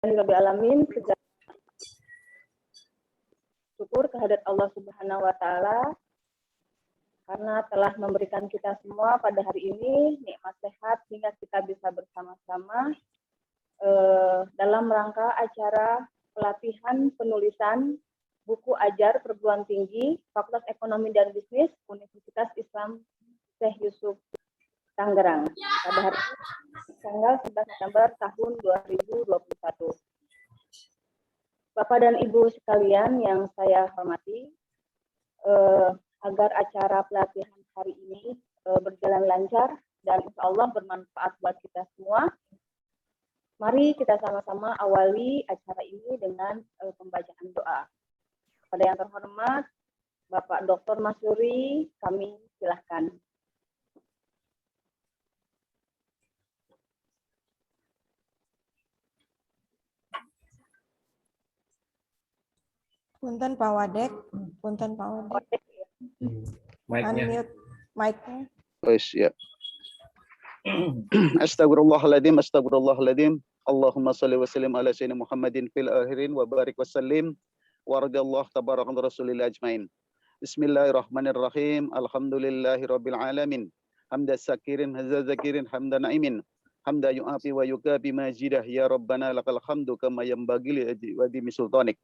Rabbil alamin, syukur kehadirat Allah Subhanahu wa taala karena telah memberikan kita semua pada hari ini nikmat sehat hingga kita bisa bersama-sama dalam rangka acara pelatihan penulisan buku ajar perguruan tinggi Fakultas Ekonomi dan Bisnis Universitas Islam Syekh Yusuf Tangerang pada hari tanggal 11 September tahun 2021. Bapak dan Ibu sekalian yang saya hormati, agar acara pelatihan hari ini berjalan lancar dan insya Allah bermanfaat buat kita semua, mari kita sama-sama awali acara ini dengan pembacaan doa. Pada yang terhormat, Bapak Dr. Masyuri, kami silahkan. Punten Pak Wadek, punten Pak Wadek. Unmute mic-nya. Wes ya. Astagfirullahaladzim, astagfirullahaladzim. Allahumma salli wa sallim ala sayyidina Muhammadin fil akhirin wa barik wa sallim wa radiyallahu tabaraka rasulillah ajmain. Bismillahirrahmanirrahim. Alhamdulillahi rabbil alamin. Hamda sakirin, hazza zakirin, hamda na'imin. Hamda yu'afi wa yukabi majidah. Ya Rabbana lakal hamdu kama yanbaghi li adimi sultanik.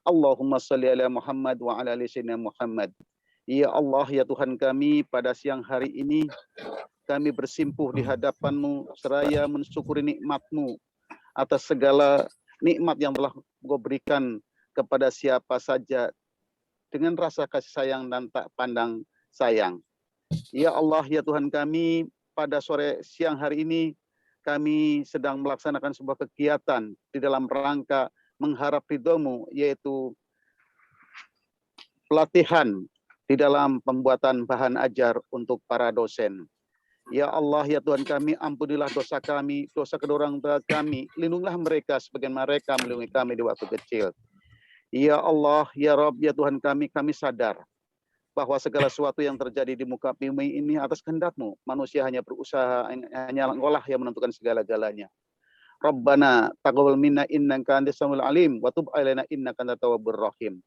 Allahumma salli ala Muhammad wa ala ali sayyidina Muhammad. Ya Allah, ya Tuhan kami, pada siang hari ini kami bersimpuh di hadapan-Mu seraya mensyukuri nikmat-Mu atas segala nikmat yang telah Engkau berikan kepada siapa saja dengan rasa kasih sayang dan tak pandang sayang. Ya Allah, ya Tuhan kami, pada sore siang hari ini kami sedang melaksanakan sebuah kegiatan di dalam rangka mengharap ridho-Mu, yaitu pelatihan di dalam pembuatan bahan ajar untuk para dosen. Ya Allah, ya Tuhan kami, ampunilah dosa kami, dosa kedua orang tua kami, lindungilah mereka sebagaimana mereka melindungi kami di waktu kecil. Ya Allah, ya Rabb, ya Tuhan kami sadar bahwa segala sesuatu yang terjadi di muka bumi ini atas kehendak-Mu. Manusia hanya berusaha, hanya Engkau-lah yang menentukan segala-galanya. Rabbana taqabbal minna innaka antas samiul alim wa tub alaina innaka antat tawwabur rahim.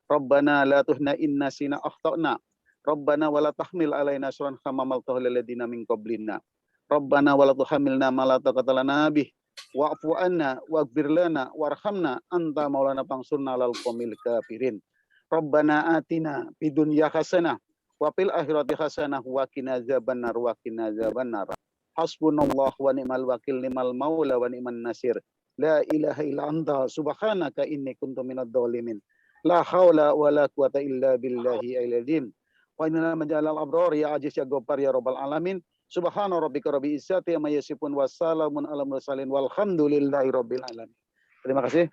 Rabbana la tuhna inna sina akhtana. Rabbana wala tahmil alaina suran kama hamaltahu lil ladina min qablina. Rabbana wala tuhamilna ma la taqata lana bih wa'fu anna waghfir lana warhamna anta maulana fansurna alal qomil kafirin. Rabbana atina fid dunya hasanah wa fil akhirati hasanah wa qina adzabannar wa qina adzabannar. Hasbunallah wa ni'mal wakil, ni'mal maula wa ni'man nasir. La ilaha illa anta subhanaka inni kuntu minadh dhalimin. La haula wa la quwata illa billahi al-azim. Wa inna majalal abrar ya aziz ya ghaffar ya rabbal alamin. Subhana rabbika rabbil izzati amma yasifun wa salamun alal mursalin walhamdulillahi rabbil alamin. Terima kasih.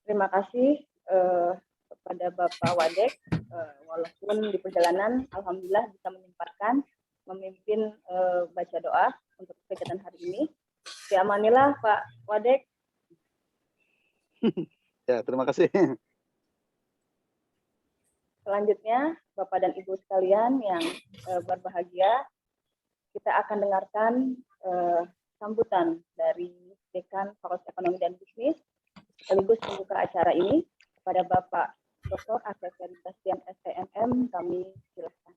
Terima kasih kepada Bapak Wadek, walaupun di perjalanan alhamdulillah bisa menyempatkan memimpin baca doa untuk kegiatan hari ini. Diamanilah Pak Wadek. Ya, terima kasih. Selanjutnya, Bapak dan Ibu sekalian yang berbahagia, kita akan dengarkan sambutan dari Dekan Fakultas Ekonomi dan Bisnis sekaligus membuka acara ini kepada Bapak Dr. Asep Bastian STMM, kami silakan.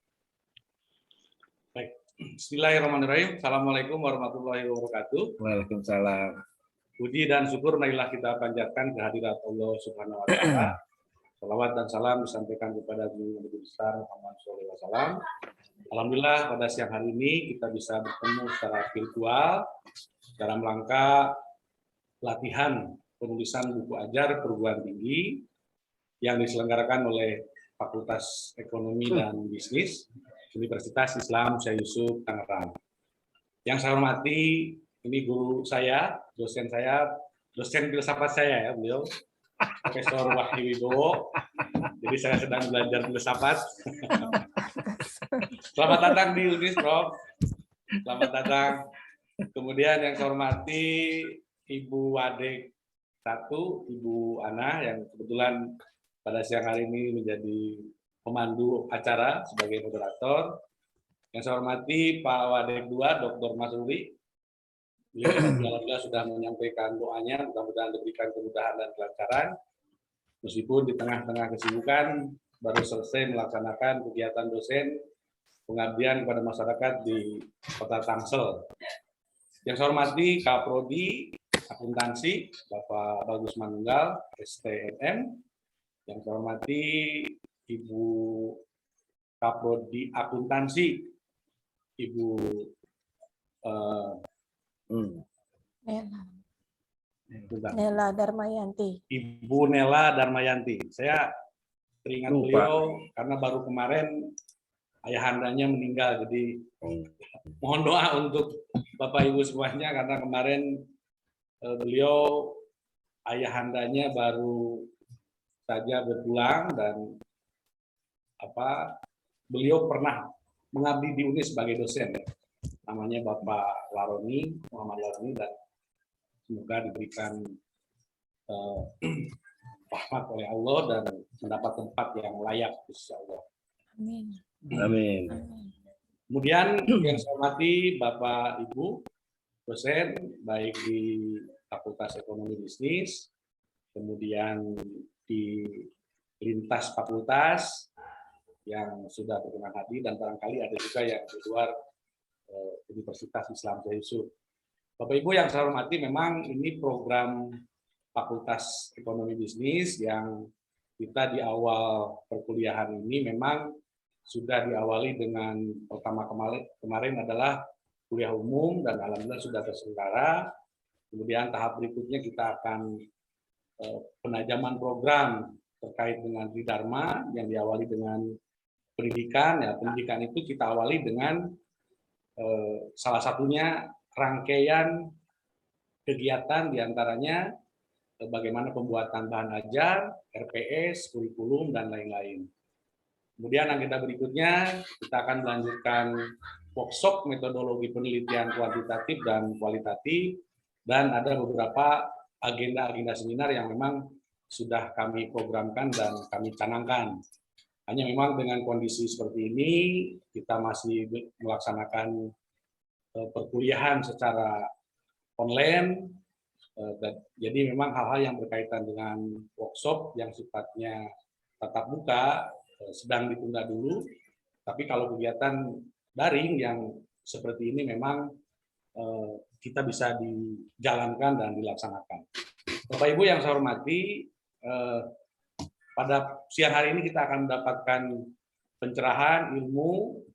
Baik. Bismillahirrahmanirrahim. Assalamualaikum warahmatullahi wabarakatuh. Waalaikumsalam. Puji dan syukur marilah kita panjatkan kehadirat Allah Subhanahu wa taala. Salawat dan salam disampaikan kepada Nabi besar Muhammad SAW. Alhamdulillah pada siang hari ini kita bisa bertemu secara virtual dalam rangka pelatihan penulisan buku ajar perguruan tinggi yang diselenggarakan oleh Fakultas Ekonomi dan Bisnis Universitas Islam Syekh Yusuf Tangerang. Yang saya hormati, ini guru saya, dosen filsafat saya ya, beliau Profesor Wahyu Wibowo. Jadi saya sedang belajar filsafat. Selamat datang di Unis, Prof. Selamat datang. Kemudian yang saya hormati Ibu Wadek 1, Ibu Ana yang kebetulan pada siang hari ini menjadi pemandu acara sebagai moderator. Yang saya hormati Pak Wadek 2, Dr. Masyuri, Beliau tadi alhamdulillah sudah menyampaikan doanya, mudah-mudahan diberikan kemudahan dan kelancaran. Meskipun di tengah-tengah kesibukan baru selesai melaksanakan kegiatan dosen pengabdian kepada masyarakat di Kota Tangsel. Yang saya hormati Kaprodi Akuntansi Bapak Bagus Manunggal STMM. Yang saya hormati Ibu Kaprodi Akuntansi Ibu Nela Darmayanti. Ibu Nela Darmayanti. Saya teringat beliau karena baru kemarin ayahandanya meninggal, jadi mohon doa untuk Bapak Ibu semuanya karena kemarin beliau ayahandanya baru saja berpulang dan beliau pernah mengabdi di UNIS sebagai dosen, ya. Namanya Bapak Laroni, Muhammad Laroni, dan semoga diberikan rahmat oleh Allah dan mendapat tempat yang layak, insya Allah. Amin. Amin. Kemudian yang saya hormati Bapak Ibu dosen baik di Fakultas Ekonomi Bisnis, kemudian di lintas fakultas yang sudah berkenan hadir dan barangkali ada juga yang di luar Universitas Islam Syekh Yusuf. Bapak Ibu yang saya hormati, memang ini program Fakultas Ekonomi Bisnis yang kita di awal perkuliahan ini memang sudah diawali dengan pertama kemarin adalah kuliah umum dan alhamdulillah sudah terselenggara. Kemudian tahap berikutnya kita akan penajaman program terkait dengan Tridharma yang diawali dengan pendidikan. Ya, pendidikan itu kita awali dengan salah satunya rangkaian kegiatan diantaranya bagaimana pembuatan bahan ajar, RPS, kurikulum, dan lain-lain. Kemudian agenda berikutnya kita akan melanjutkan workshop metodologi penelitian kuantitatif dan kualitatif, dan ada beberapa agenda-agenda seminar yang memang sudah kami programkan dan kami canangkan. Hanya memang dengan kondisi seperti ini kita masih melaksanakan perkuliahan secara online, jadi memang hal-hal yang berkaitan dengan workshop yang sifatnya tatap muka sedang ditunda dulu, tapi kalau kegiatan daring yang seperti ini memang kita bisa dijalankan dan dilaksanakan. Bapak Ibu yang saya hormati, pada siang hari ini kita akan mendapatkan pencerahan ilmu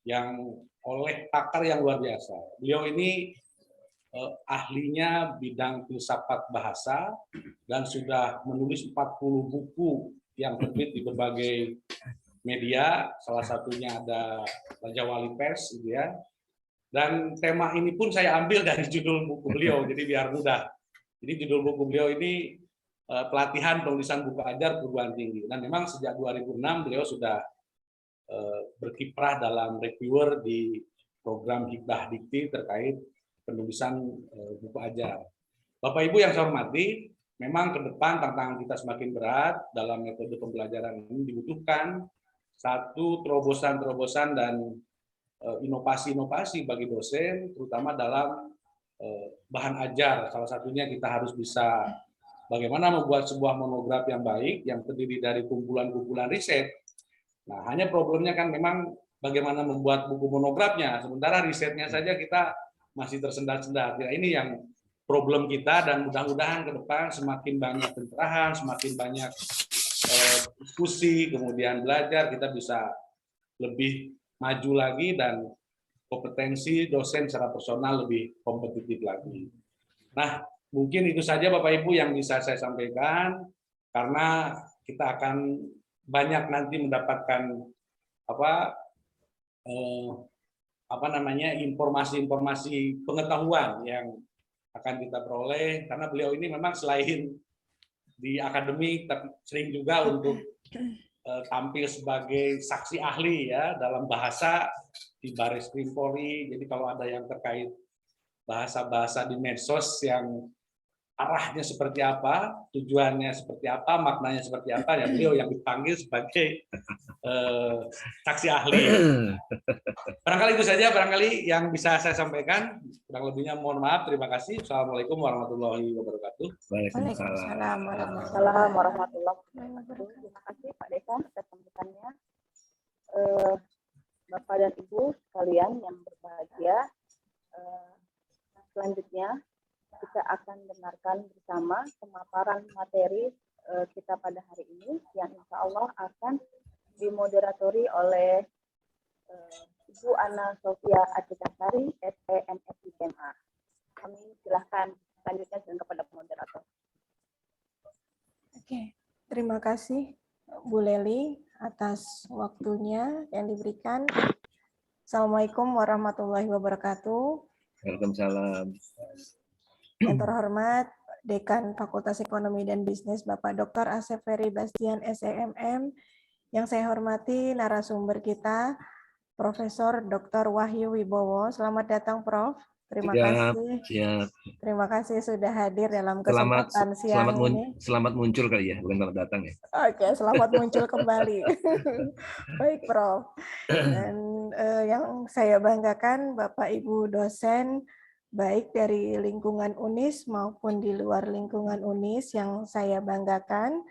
yang oleh pakar yang luar biasa. Beliau ini ahlinya bidang filsafat bahasa dan sudah menulis 40 buku yang terbit di berbagai media, salah satunya ada Raja Wali Pers, gitu ya. Dan tema ini pun saya ambil dari judul buku beliau, jadi biar mudah. Jadi judul buku beliau ini pelatihan penulisan buku ajar perguruan tinggi. Dan memang sejak 2006 beliau sudah berkiprah dalam reviewer di program Hibah Dikti terkait penulisan buku ajar. Bapak Ibu yang saya hormati, memang ke depan tantangan kita semakin berat dalam metode pembelajaran ini, dibutuhkan satu terobosan-terobosan dan inovasi-inovasi bagi dosen, terutama dalam bahan ajar. Salah satunya kita harus bisa bagaimana membuat sebuah monograf yang baik, yang terdiri dari kumpulan-kumpulan riset. Nah, hanya problemnya kan memang bagaimana membuat buku monografnya, sementara risetnya saja kita masih tersendat-sendat. Ya, ini yang problem kita, dan mudah-mudahan ke depan semakin banyak pencerahan, semakin banyak diskusi, kemudian belajar, kita bisa lebih maju lagi dan kompetensi dosen secara personal lebih kompetitif lagi. Nah, mungkin itu saja Bapak Ibu yang bisa saya sampaikan, karena kita akan banyak nanti mendapatkan informasi-informasi pengetahuan yang akan kita peroleh, karena beliau ini memang selain di akademik tapi sering juga untuk tampil sebagai saksi ahli ya dalam bahasa di Baris Krim Polri. Jadi kalau ada yang terkait bahasa-bahasa di medsos yang arahnya seperti apa, tujuannya seperti apa, maknanya seperti apa, ya beliau yang dipanggil sebagai saksi ahli. Barangkali itu saja barangkali yang bisa saya sampaikan. Kurang lebihnya mohon maaf. Terima kasih. Assalamualaikum warahmatullahi wabarakatuh. Waalaikumsalam warahmatullahi wabarakatuh. Terima kasih Pak Deka atas sambutannya. Bapak dan Ibu sekalian yang berbahagia, selanjutnya kita akan dengarkan bersama pemaparan materi kita pada hari ini yang insya Allah akan dimoderatori oleh Ibu Ana Sofia Atikasari, SPMSI SMA. Kami silahkan selanjutnya kepada moderator. Oke, terima kasih Bu Leli atas waktunya yang diberikan. Assalamualaikum warahmatullahi wabarakatuh. Waalaikumsalam. Yang terhormat Dekan Fakultas Ekonomi dan Bisnis Bapak Dr. Asep Ferry Bastian SEMM, yang saya hormati narasumber kita Profesor Dr. Wahyu Wibowo. Selamat datang Prof. Terima kasih. Siap. Terima kasih sudah hadir dalam kesempatan siang ini. Selamat muncul kali ya, bukan selamat datang ya. Oke, selamat muncul kembali. Baik, Prof. Dan yang saya banggakan Bapak Ibu dosen baik dari lingkungan UNIS maupun di luar lingkungan UNIS yang saya banggakan.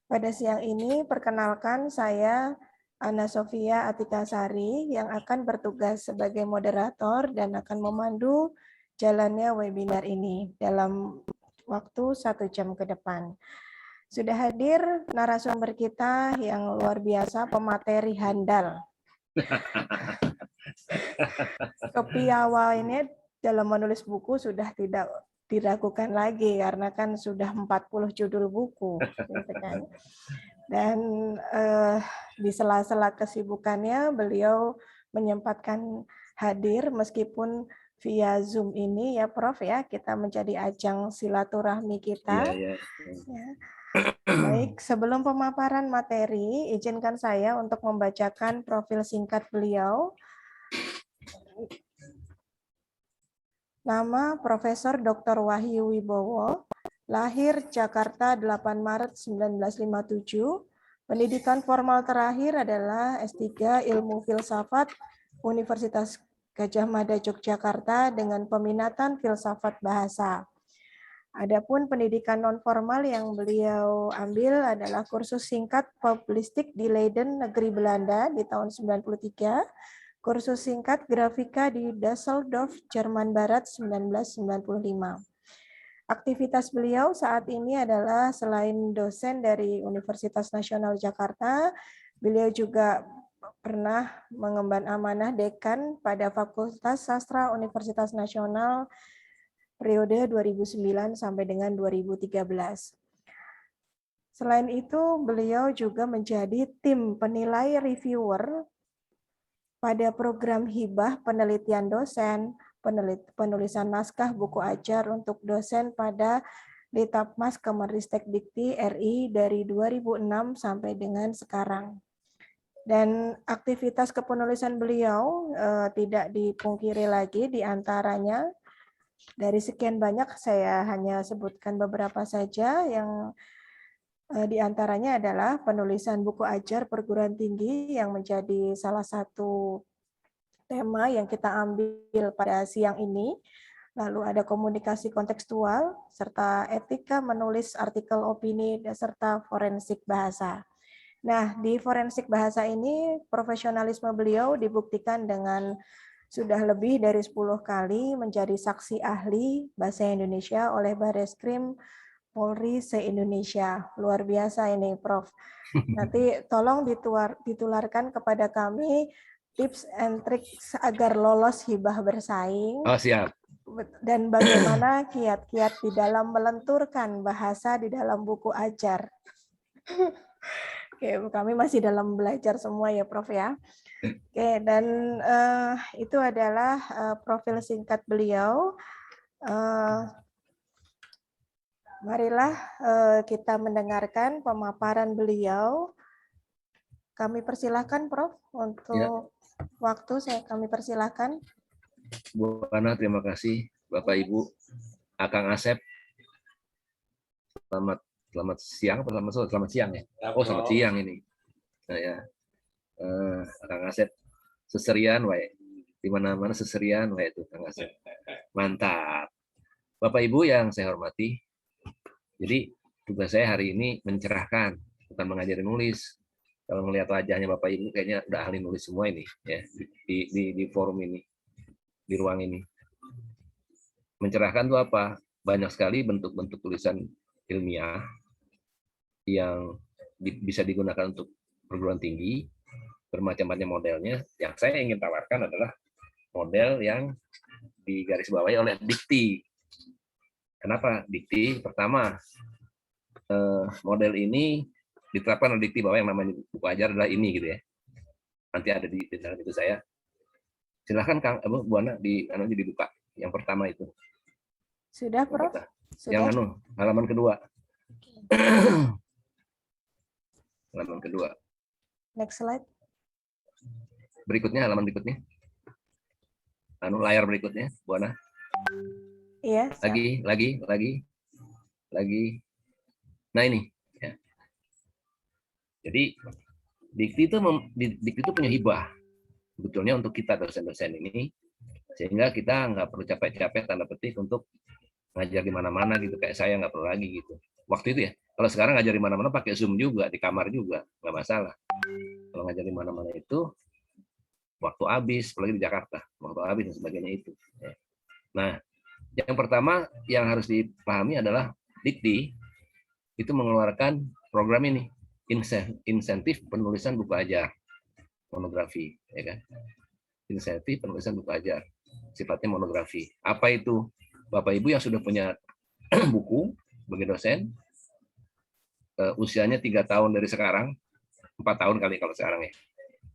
Pada siang ini perkenalkan saya Ana Sofia Atikasari yang akan bertugas sebagai moderator dan akan memandu jalannya webinar ini dalam waktu 1 jam ke depan. Sudah hadir narasumber kita yang luar biasa, pemateri handal. Kepiawaiannya dalam menulis buku sudah tidak diragukan lagi karena kan sudah 40 judul buku, gitu kan. Dan di sela-sela kesibukannya beliau menyempatkan hadir meskipun via Zoom ini ya Prof ya, kita menjadi ajang silaturahmi kita. Ya. Baik, sebelum pemaparan materi, izinkan saya untuk membacakan profil singkat beliau. Nama Profesor Dr. Wahyu Wibowo, lahir Jakarta 8 Maret 1957. Pendidikan formal terakhir adalah S3 Ilmu Filsafat Universitas Gadjah Mada Yogyakarta dengan peminatan filsafat bahasa. Adapun pendidikan non formal yang beliau ambil adalah kursus singkat publistik di Leiden, negeri Belanda di tahun 93. Kursus singkat grafika di Düsseldorf, Jerman Barat 1995. Aktivitas beliau saat ini adalah selain dosen dari Universitas Nasional Jakarta, beliau juga pernah mengemban amanah dekan pada Fakultas Sastra Universitas Nasional periode 2009 sampai dengan 2013. Selain itu, beliau juga menjadi tim penilai reviewer pada program hibah penelitian dosen, penulisan naskah buku ajar untuk dosen pada Litapmas Kemenristek Dikti RI dari 2006 sampai dengan sekarang. Dan aktivitas kepenulisan beliau tidak dipungkiri lagi, di antaranya dari sekian banyak saya hanya sebutkan beberapa saja yang di antaranya adalah penulisan buku ajar perguruan tinggi yang menjadi salah satu tema yang kita ambil pada siang ini. Lalu ada komunikasi kontekstual, serta etika menulis artikel opini, serta forensik bahasa. Nah, di forensik bahasa ini profesionalisme beliau dibuktikan dengan sudah lebih dari 10 kali menjadi saksi ahli bahasa Indonesia oleh Bareskrim Polri se-Indonesia. Luar biasa ini, Prof. Nanti tolong ditularkan kepada kami tips and tricks agar lolos hibah bersaing. Oh, siap. Dan bagaimana kiat-kiat di dalam melenturkan bahasa di dalam buku ajar. Oke, kami masih dalam belajar semua ya, Prof ya. Oke, dan itu adalah profil singkat beliau. Marilah kita mendengarkan pemaparan beliau. Kami persilahkan, Prof, untuk waktu kami persilahkan. Bu Ana, terima kasih. Bapak Ibu, Akang Asep, selamat siang apa selamat sore? Selamat siang ya. Oh, selamat siang ini. Nah, ya. Kang Asep seserian wae. Di mana-mana seserian wae itu Kang Asep. Mantap. Bapak Ibu yang saya hormati. Jadi tugas saya hari ini mencerahkan, bukan mengajari nulis. Kalau melihat wajahnya Bapak Ibu kayaknya udah ahli nulis semua ini ya di forum ini, di ruang ini. Mencerahkan itu apa? Banyak sekali bentuk-bentuk tulisan ilmiah yang bisa digunakan untuk perguruan tinggi, bermacam-macam modelnya. Yang saya ingin tawarkan adalah model yang digarisbawahi oleh dikti. Kenapa dikti? Pertama, model ini diterapkan oleh dikti bahwa yang namanya buku ajar adalah ini gitu ya. Nanti ada di dalam itu saya. Silahkan Kang Bu Ana dibuka. Yang pertama itu. Sudah, Prof? Yang Sudah? halaman kedua. Halaman kedua. Next slide. Berikutnya, halaman berikutnya. Layar berikutnya, Bu Ana. Iya. Lagi. Nah ini. Ya. Jadi dikti itu punya hibah sebetulnya untuk kita dosen-dosen ini, sehingga kita nggak perlu capek-capek tanda petik untuk ngajar di mana-mana gitu, kayak saya nggak perlu lagi gitu. Waktu itu ya. Kalau sekarang ngajar di mana-mana pakai Zoom juga, di kamar juga, nggak masalah. Kalau ngajar di mana-mana itu waktu habis, apalagi di Jakarta, waktu habis dan sebagainya itu. Nah, yang pertama yang harus dipahami adalah dikti itu mengeluarkan program ini, insentif penulisan buku ajar, monografi, ya kan? Insentif penulisan buku ajar, sifatnya monografi. Apa itu? Bapak Ibu yang sudah punya buku sebagai dosen, usianya 3 tahun dari sekarang, 4 tahun kali kalau sekarang ya,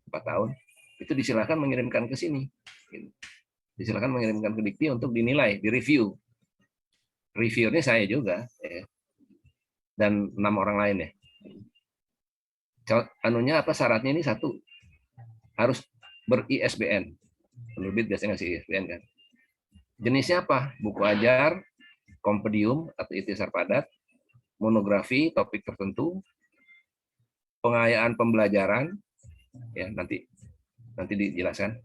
4 tahun, itu disilakan mengirimkan ke sini. Disilakan mengirimkan ke dikti untuk dinilai, direview. Reviewernya saya juga, ya. Dan 6 orang lain ya. Syaratnya ini satu, harus ber-ISBN. Penerbit biasanya ngasih ISBN kan. Jenisnya apa? Buku ajar, kompendium atau ikhtisar padat, monografi topik tertentu, pengayaan pembelajaran, ya nanti dijelaskan.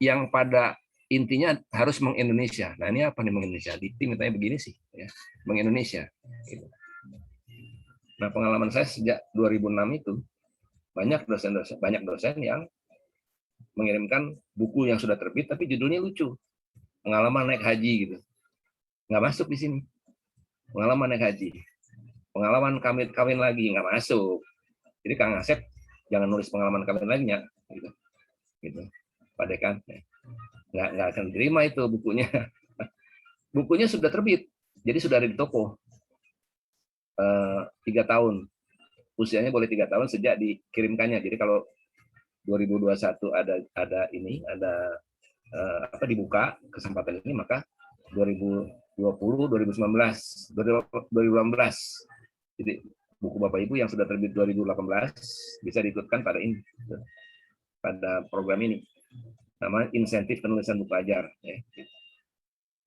Yang pada intinya harus meng-Indonesia. Nah ini apa nih meng-Indonesia? Dikti mintanya begini sih, ya, meng-Indonesia. Gitu. Nah pengalaman saya sejak 2006 itu banyak dosen yang mengirimkan buku yang sudah terbit tapi judulnya lucu, pengalaman naik haji gitu, nggak masuk di sini. Pengalaman naik haji, pengalaman kawin lagi, nggak masuk. Jadi Kang Asep jangan nulis pengalaman kawin lagi ya, gitu. Pak Dekan nggak akan diterima itu bukunya. Bukunya sudah terbit, jadi sudah ada di toko. 3 tahun, usianya boleh 3 tahun sejak dikirimkannya. Jadi kalau 2021 ada dibuka kesempatan ini, maka 2020, 2019, 2018. Jadi buku Bapak Ibu yang sudah terbit 2018 bisa diikutkan pada program ini. Namanya insentif penulisan buku ajar. Ya.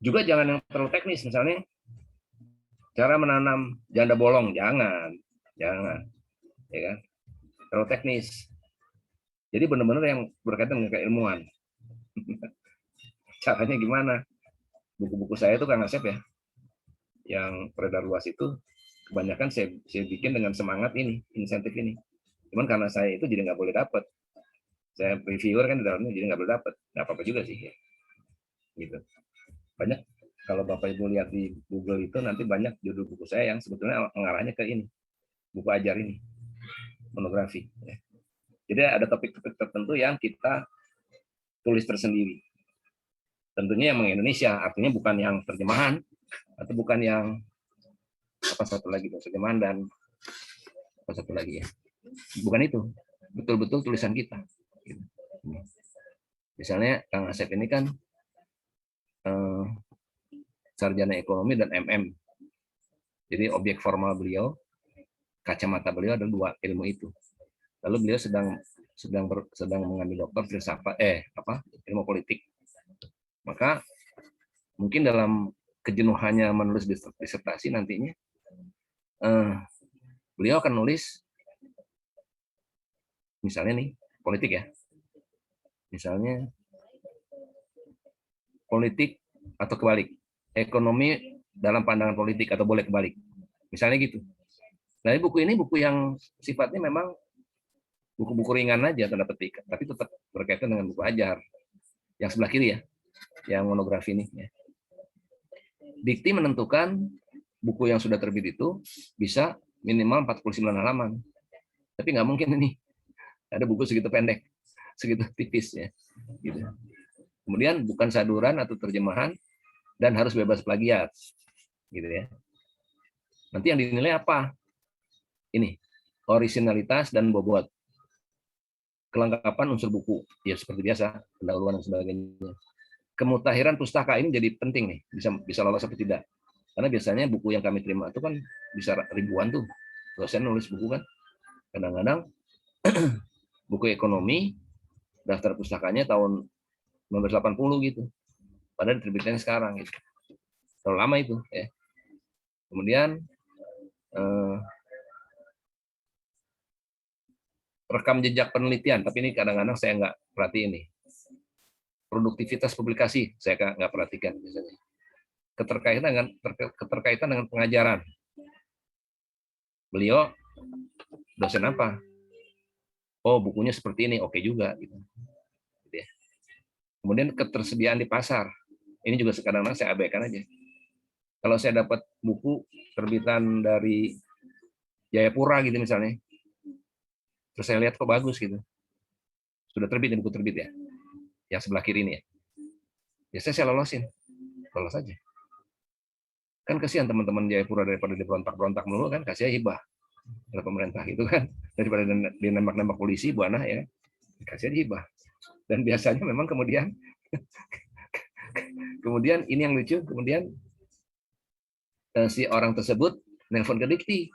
Juga jangan yang terlalu teknis, misalnya cara menanam janda bolong, jangan, ya kan? Terlalu teknis. Jadi benar-benar yang berkaitan dengan keilmuan. Caranya gimana? Buku-buku saya itu Kang Asep ya, yang beredar luas itu kebanyakan saya bikin dengan semangat ini, insentif ini. Cuman karena saya itu jadi nggak boleh dapat. Saya reviewer kan di dalamnya jadi nggak boleh dapat. Nggak apa-apa juga sih ya. Gitu. Banyak kalau Bapak Ibu lihat di Google itu nanti banyak judul buku saya yang sebetulnya mengarahnya ke ini, buku ajar ini, monografi. Ya. Jadi ada topik-topik tertentu yang kita tulis tersendiri. Tentunya yang meng-Indonesia, artinya bukan yang terjemahan atau bukan yang terjemahan dan satu lagi ya. Bukan itu, betul-betul tulisan kita. Misalnya Kang Asep ini kan sarjana ekonomi dan MM. Jadi objek formal beliau, kacamata beliau ada 2 ilmu itu. Lalu beliau sedang mengambil doktor filsafat ilmu politik. Maka mungkin dalam kejenuhannya menulis disertasi nantinya beliau akan nulis, misalnya nih, politik ya. Misalnya, politik atau kebalik. Ekonomi dalam pandangan politik atau boleh kebalik. Misalnya gitu. Nah, buku ini buku yang sifatnya memang buku-buku ringan aja, tanda petik. Tapi tetap berkaitan dengan buku ajar. Yang sebelah kiri ya, yang monografi ini. Ya. Dikti menentukan buku yang sudah terbit itu bisa minimal 49 halaman. Tapi nggak mungkin ini. Ada buku segitu pendek, segitu tipis ya. Gitu. Kemudian bukan saduran atau terjemahan dan harus bebas plagiat. Gitu ya. Nanti yang dinilai apa? Ini, originalitas dan bobot. Kelengkapan unsur buku, ya seperti biasa, pendahuluan dan sebagainya. Kemutahiran pustaka ini jadi penting nih, bisa lolos atau tidak. Karena biasanya buku yang kami terima itu kan bisa ribuan tuh. Dosen nulis buku kan. Kadang-kadang buku ekonomi, daftar pustakanya tahun 1980 gitu. Padahal diterbitkan sekarang gitu. Terlalu lama itu ya. Kemudian rekam jejak penelitian, tapi ini kadang-kadang saya nggak perhatiin nih. Produktivitas publikasi saya nggak perhatikan biasanya. Keterkaitan dengan pengajaran. Beliau dosen apa? Oh, bukunya seperti ini, oke juga gitu. Kemudian ketersediaan di pasar. Ini juga kadang-kadang saya abaikan aja. Kalau saya dapat buku terbitan dari Jayapura gitu misalnya, terus saya lihat kok bagus gitu. Sudah terbit buku terbit ya. Yang sebelah kiri ini ya. Biasanya saya lolosin. Lolos aja. Kan kasihan teman-teman Jayapura daripada diberontak-berontak mulu kan, kasih hibah oleh pemerintah gitu kan. Daripada dinembak-nembak polisi, buana ya. Kasih hibah. Dan biasanya memang kemudian ini yang lucu, kemudian si orang tersebut nelpon ke Dikti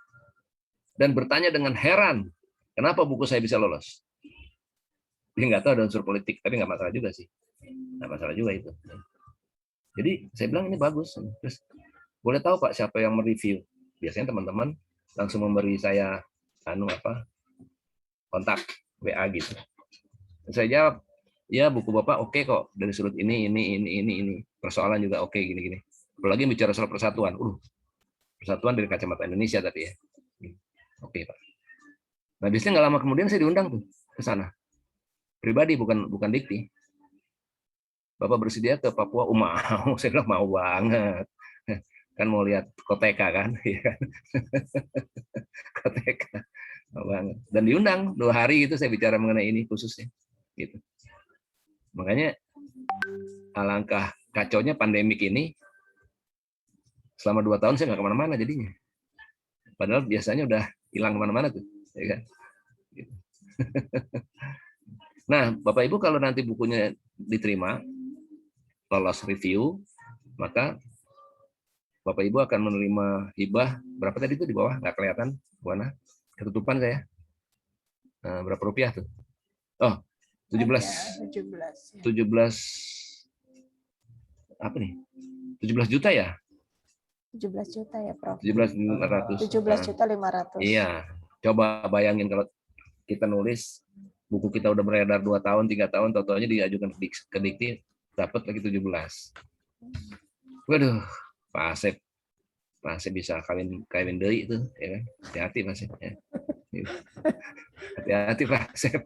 dan bertanya dengan heran, kenapa buku saya bisa lolos? Dia nggak tahu ada unsur politik, tapi nggak masalah juga sih. Nggak masalah juga itu. Jadi saya bilang ini bagus. Terus boleh tahu Pak siapa yang mereview? Biasanya teman-teman langsung memberi saya kontak WA gitu. Dan saya jawab, ya buku Bapak oke kok dari sudut ini. Persoalan juga oke gini. Apalagi bicara soal persatuan. Persatuan dari kacamata Indonesia tadi ya. Oke Pak. Nah biasanya nggak lama kemudian saya diundang tuh ke sana. Pribadi bukan Dikti. Bapak bersedia ke Papua? Mau. Saya bilang mau banget. Kan mau lihat koteka kan, koteka, mau banget. Dan diundang 2 hari itu saya bicara mengenai ini khususnya, gitu. Makanya alangkah kacaunya pandemik ini, selama 2 tahun saya nggak kemana-mana jadinya. Padahal biasanya udah hilang kemana-mana tuh, ya kan? Gitu. Nah, Bapak Ibu kalau nanti bukunya diterima, lolos review, maka Bapak Ibu akan menerima hibah berapa tadi itu di bawah nggak kelihatan Buana ketutupan saya berapa rupiah tuh? Oh 17 apa nih 17 juta ya? 17 juta ya Prof. 17.500. 17.500. Iya, coba bayangin kalau kita nulis buku kita udah beredar 2 tahun 3 tahun, totalnya diajukan ke Dikti dapat lagi 17. Waduh. Pak Asep bisa kawin deui itu ya kan. Hati-hati Pak Asep ya. Hati-hati Pak Asep.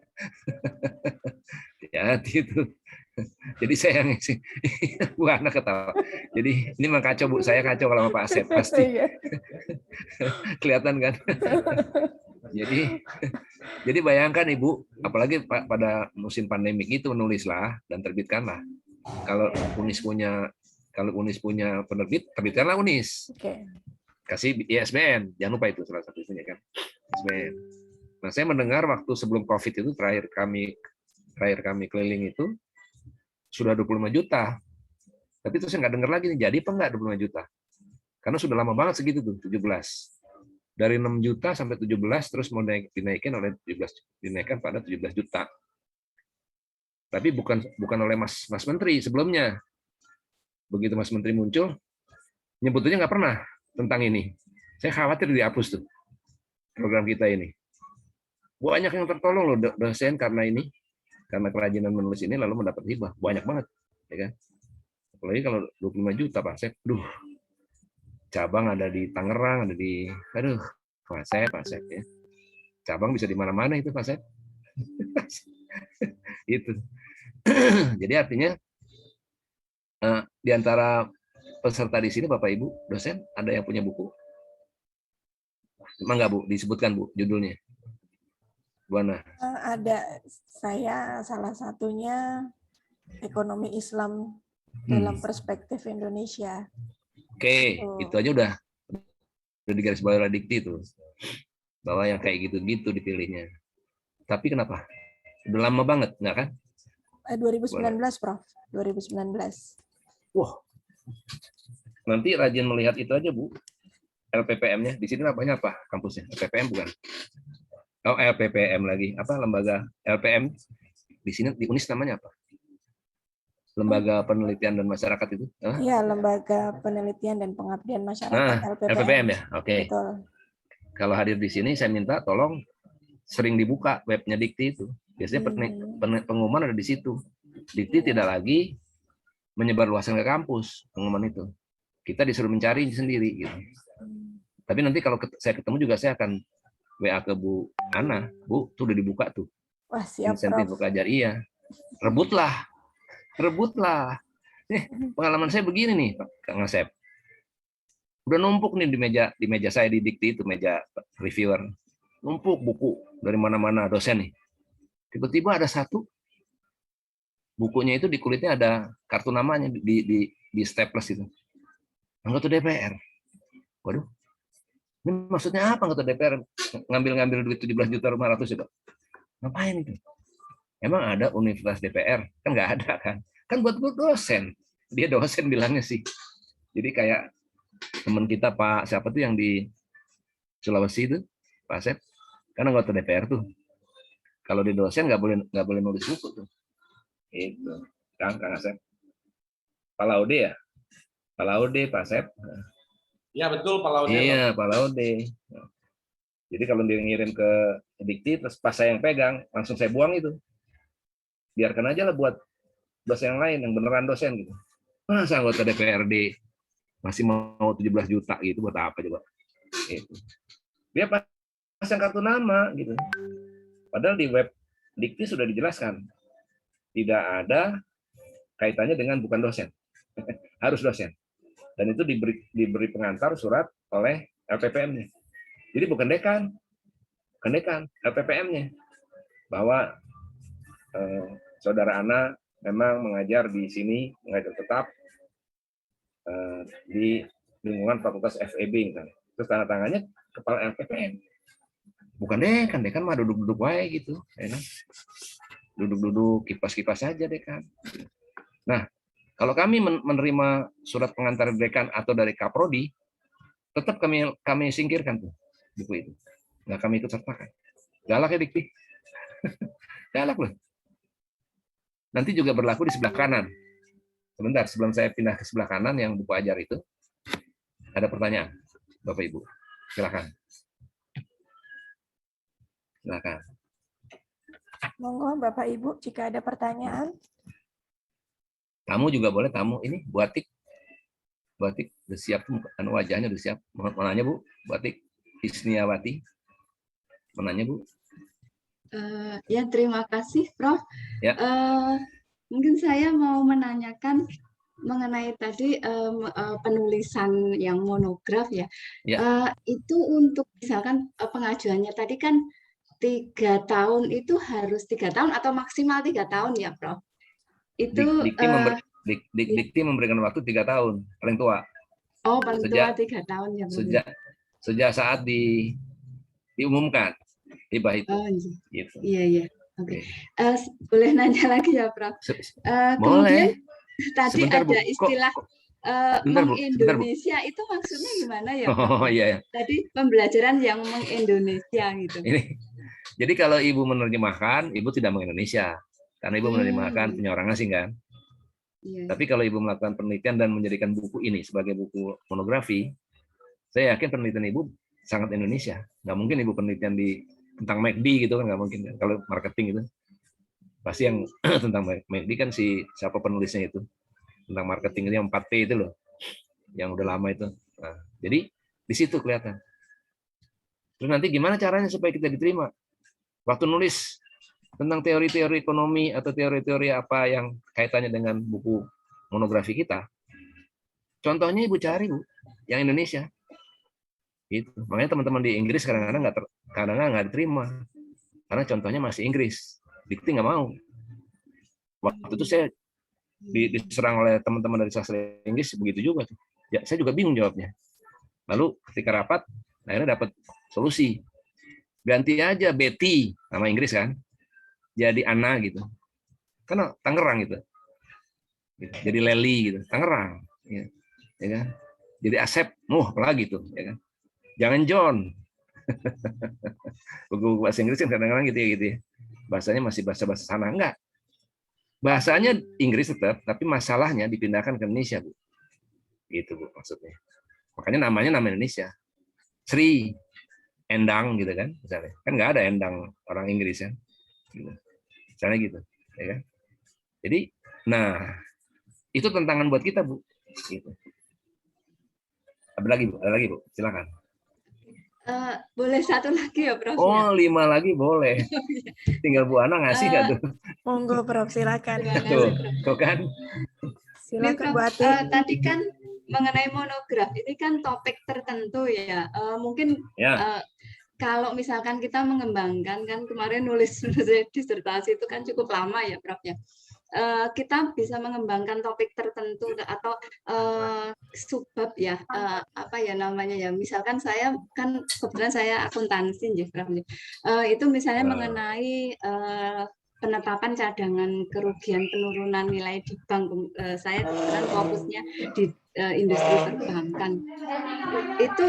Hati-hati itu. Jadi saya yang ngisi Buana ketawa. Jadi ini mah kacau Bu, saya kacau kalau sama Pak Asep pasti. Kelihatan kan? Jadi bayangkan Ibu, apalagi pada musim pandemik itu nulislah dan terbitkanlah. Kalau Unis punya penerbit, terbitkanlah Unis. Oke. Kasih ISBN, jangan lupa itu salah satu isunya kan. ISBN. Nah, saya mendengar waktu sebelum COVID itu terakhir kami keliling itu sudah 25 juta. Tapi terus saya nggak dengar lagi nih, jadi apa nggak 25 juta? Karena sudah lama banget segitu tuh, 17. Dari 6 juta sampai 17 terus mau dinaikkan pada 17 juta. Tapi bukan oleh Mas Menteri sebelumnya. Begitu Mas Menteri muncul, nyebutnya nggak pernah tentang ini. Saya khawatir dihapus tuh program kita ini. Banyak yang tertolong loh dosen karena ini, karena kerajinan menulis ini lalu mendapat hibah. Banyak banget, ya kan? Apalagi kalau 25 juta Pak Sep. Duh. Cabang ada di Tangerang, ada di Pak Sep ya. Cabang bisa di mana-mana itu Pak Sep. Itu. Jadi artinya di antara peserta di sini Bapak Ibu dosen ada yang punya buku? Emang nggak Bu? Disebutkan Bu judulnya. Buana. Ada, saya salah satunya Ekonomi Islam dalam Perspektif Indonesia. Oke, itu aja udah digarisbawahi oleh Dikti tuh. Bahwa yang kayak gitu-gitu dipilihnya. Tapi kenapa? Udah lama banget, nggak kan? 2019, Prof. 2019. Wah, nanti rajin melihat itu aja, Bu. LPPM-nya. Di sini namanya apa kampusnya? LPPM bukan? Oh, LPPM lagi. Apa lembaga LPM? Di sini di UNIS namanya apa? Lembaga Penelitian dan Masyarakat itu? Iya, Lembaga Penelitian dan Pengabdian Masyarakat, Nah, LPPM ya? Oke. Betul. Kalau hadir di sini, saya minta tolong sering dibuka webnya Dikti itu. Biasanya pengumuman ada di situ. Dikti tidak lagi menyebarluaskan ke kampus pengumuman itu. Kita disuruh mencari sendiri. Gitu. Tapi nanti kalau saya ketemu juga saya akan WA ke Bu Ana. Bu, tuh udah dibuka tuh. Wah, siap, Insentif Prof. pelajar, iya. Rebutlah. Pengalaman saya begini nih, Kang Asep. Udah numpuk nih di meja saya di Dikti itu, meja reviewer. Numpuk buku dari mana-mana dosen nih. Tiba-tiba ada satu bukunya itu di kulitnya ada kartu namanya di staples itu. Anggota DPR. Waduh. Ini maksudnya apa anggota DPR ngambil duit 17.500.000 ya, Pak? Ngapain itu? Emang ada Universitas DPR? Kan nggak ada kan? Kan buat dosen. Dia dosen bilangnya sih. Jadi kayak teman kita Pak siapa tuh yang di Sulawesi itu, Pak Asep, kan anggota DPR tuh. Kalau di dosen nggak boleh nulis buku tuh. Itu, Kang Asep. Pak Laude ya? Pak Laude, Pak Asep. Iya betul Pak Laude. Iya, Pak Laude. Jadi kalau dia ngirim ke Dikti, terus pas saya yang pegang, langsung saya buang itu. Biarkan aja lah buat dosen yang lain, yang beneran dosen gitu. Masa anggota DPRD masih mau 17 juta gitu, buat apa coba? Gitu. Dia pasang kartu nama gitu. Padahal di web Dikti sudah dijelaskan, tidak ada kaitannya dengan bukan dosen. Harus dosen. Dan itu diberi pengantar surat oleh LPPM-nya. Jadi bukan dekan, LPPM-nya. Bahwa saudara Ana memang mengajar di sini, mengajar tetap di lingkungan Fakultas FEB misalnya. Terus tanda tangannya kepala LPPM. Bukan dekan mah duduk-duduk wae gitu, ya kan? Duduk-duduk kipas-kipas saja dekan. Nah, kalau kami menerima surat pengantar dekan atau dari Kaprodi, tetap kami singkirkan tuh buku itu. Nggak kami ikut sertakan. Galak ya Dikti. Galak loh. Nanti juga berlaku di sebelah kanan. Sebentar, sebelum saya pindah ke sebelah kanan yang buku ajar itu, ada pertanyaan, Bapak Ibu. Silakan. Silakan. Monggo Bapak Ibu, jika ada pertanyaan. Tamu juga boleh, tamu. Ini Bu Atik. Bu Atik, udah siap tuh, wajahnya udah siap. Mau nanya Bu, Bu Atik. Isniawati. Mau nanya Bu. Ya, terima kasih, Prof. Ya. Mungkin saya mau menanyakan mengenai tadi penulisan yang monograf ya. Itu untuk misalkan pengajuannya tadi kan 3 tahun itu harus 3 tahun atau maksimal 3 tahun ya, Prof? Itu Dikti memberikan waktu 3 tahun, paling tua. Oh, paling tua 3 tahun ya, sejak saat diumumkan hibah itu. Oh, gitu. Iya. Oke. Boleh nanya lagi ya, Prof? Boleh. Kemudian tadi Sebentar, ada Bu. istilah meng-Indonesia itu maksudnya gimana ya, Prof? Oh iya. Tadi pembelajaran yang meng-Indonesia gitu. Jadi kalau Ibu menerjemahkan, Ibu tidak meng-Indonesia. Karena Ibu menerjemahkan punya orang asing kan. Iya. Tapi kalau Ibu melakukan penelitian dan menjadikan buku ini sebagai buku monografi, Saya yakin penelitian Ibu sangat Indonesia. Nggak mungkin Ibu penelitian tentang McD gitu kan, nggak mungkin. Kalau marketing itu pasti yang tentang McD kan siapa penulisnya itu, tentang marketing itu yang 4P itu loh, yang udah lama itu. Nah, jadi di situ kelihatan. Terus nanti gimana caranya supaya kita diterima? Waktu nulis tentang teori-teori ekonomi atau teori-teori apa yang kaitannya dengan buku monografi kita, contohnya Ibu cari, Bu, yang Indonesia. Gitu. Makanya teman-teman di Inggris kadang-kadang nggak diterima. Karena contohnya masih Inggris. Dikti nggak mau. Waktu itu saya diserang oleh teman-teman dari sastra Inggris, begitu juga. Ya, saya juga bingung jawabnya. Lalu ketika rapat, akhirnya dapat solusi. Ganti aja Betty, nama Inggris kan, jadi Anna gitu. Karena Tangerang gitu. Jadi Lely gitu, Tangerang. Ya kan? Jadi Asep, apalagi tuh, ya kan? Jangan John. Buku bahasa Inggris kan kadang-kadang gitu ya. Bahasanya masih bahasa-bahasa sana, enggak. Bahasanya Inggris tetap, tapi masalahnya dipindahkan ke Indonesia, Bu. Gitu, Bu, maksudnya. Makanya namanya nama Indonesia. Sri Endang gitu kan, misalnya. Kan nggak ada Endang orang Inggris kan. Gitu. Misalnya gitu, ya kan? Jadi, nah, itu tantangan buat kita, Bu. Gitu. Ada lagi, Bu? Ada lagi, Bu? Silakan. Boleh satu lagi ya, Prof? Oh, 5 lagi boleh. Tinggal Bu Ana ngasih nggak tuh? Monggo, Prof, silakan. Tuh kan? Silakan, Bu Ati. Tadi kan mengenai monograf, ini kan topik tertentu ya. Mungkin ya. Kalau misalkan kita mengembangkan, kan kemarin nulis disertasi itu kan cukup lama ya, Prof, ya. Kita bisa mengembangkan topik tertentu atau subbab ya, apa ya namanya ya, misalkan saya kan kebetulan saya akuntansi ya, Prof. Itu misalnya mengenai penetapan cadangan kerugian penurunan nilai di bank. Saya kebetulan fokusnya di industri perbankan. Itu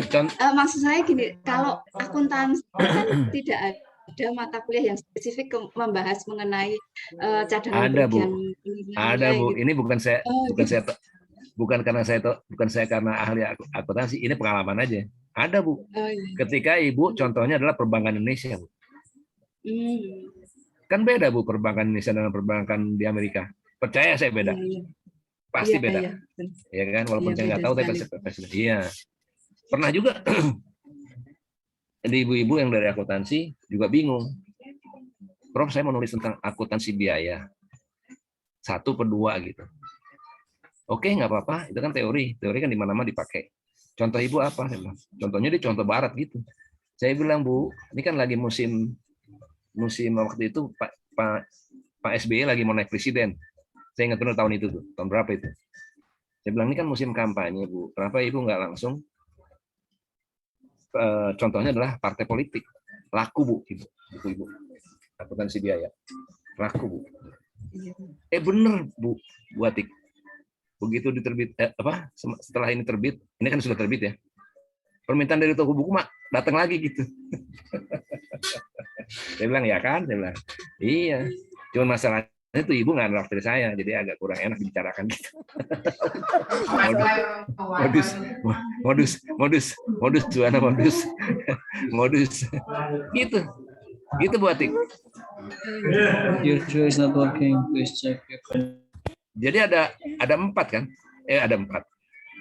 kan maksud saya gini, kalau akuntansi kan tidak ada mata kuliah yang spesifik membahas mengenai cadangan kerugian. Ada, Bu. Ini bukan saya, bukan saya karena ahli akuntansi. Ini pengalaman aja. Ada, Bu. Ketika Ibu contohnya adalah perbankan Indonesia, Bu. Kan beda, Bu, perbankan Indonesia dengan perbankan di Amerika. Percaya saya beda. Pasti beda. Ya kan, walaupun saya nggak tahu, tapi pasti. Iya. Pernah juga di ibu-ibu yang dari akuntansi juga bingung. Prof, saya mau nulis tentang akuntansi biaya. 1/2 gitu. Oke, nggak apa-apa. Itu kan teori. Teori kan di mana-mana dipakai. Contoh Ibu apa? Contohnya di contoh barat gitu. Saya bilang, Bu, ini kan lagi musim waktu itu Pak SBY lagi mau naik presiden. Saya ingat benar tahun itu tuh. Tahun berapa itu? Saya bilang, ini kan musim kampanye, Bu. Kenapa Ibu nggak langsung? Contohnya adalah partai politik. Laku, Bu, Ibu. Akuntansi biaya. Laku, Bu. Bener, Bu Atik. Begitu diterbit setelah ini terbit, ini kan sudah terbit ya. Permintaan dari toko buku mak datang lagi gitu. Saya bilang ya kan, saya bilang iya. Cuma masalahnya itu Ibu nggak nraktir saya, jadi agak kurang enak dibicarakan gitu. modus gitu Bu Atik. Your show is not working. Please check your phone. Jadi ada 4 kan? Ada 4.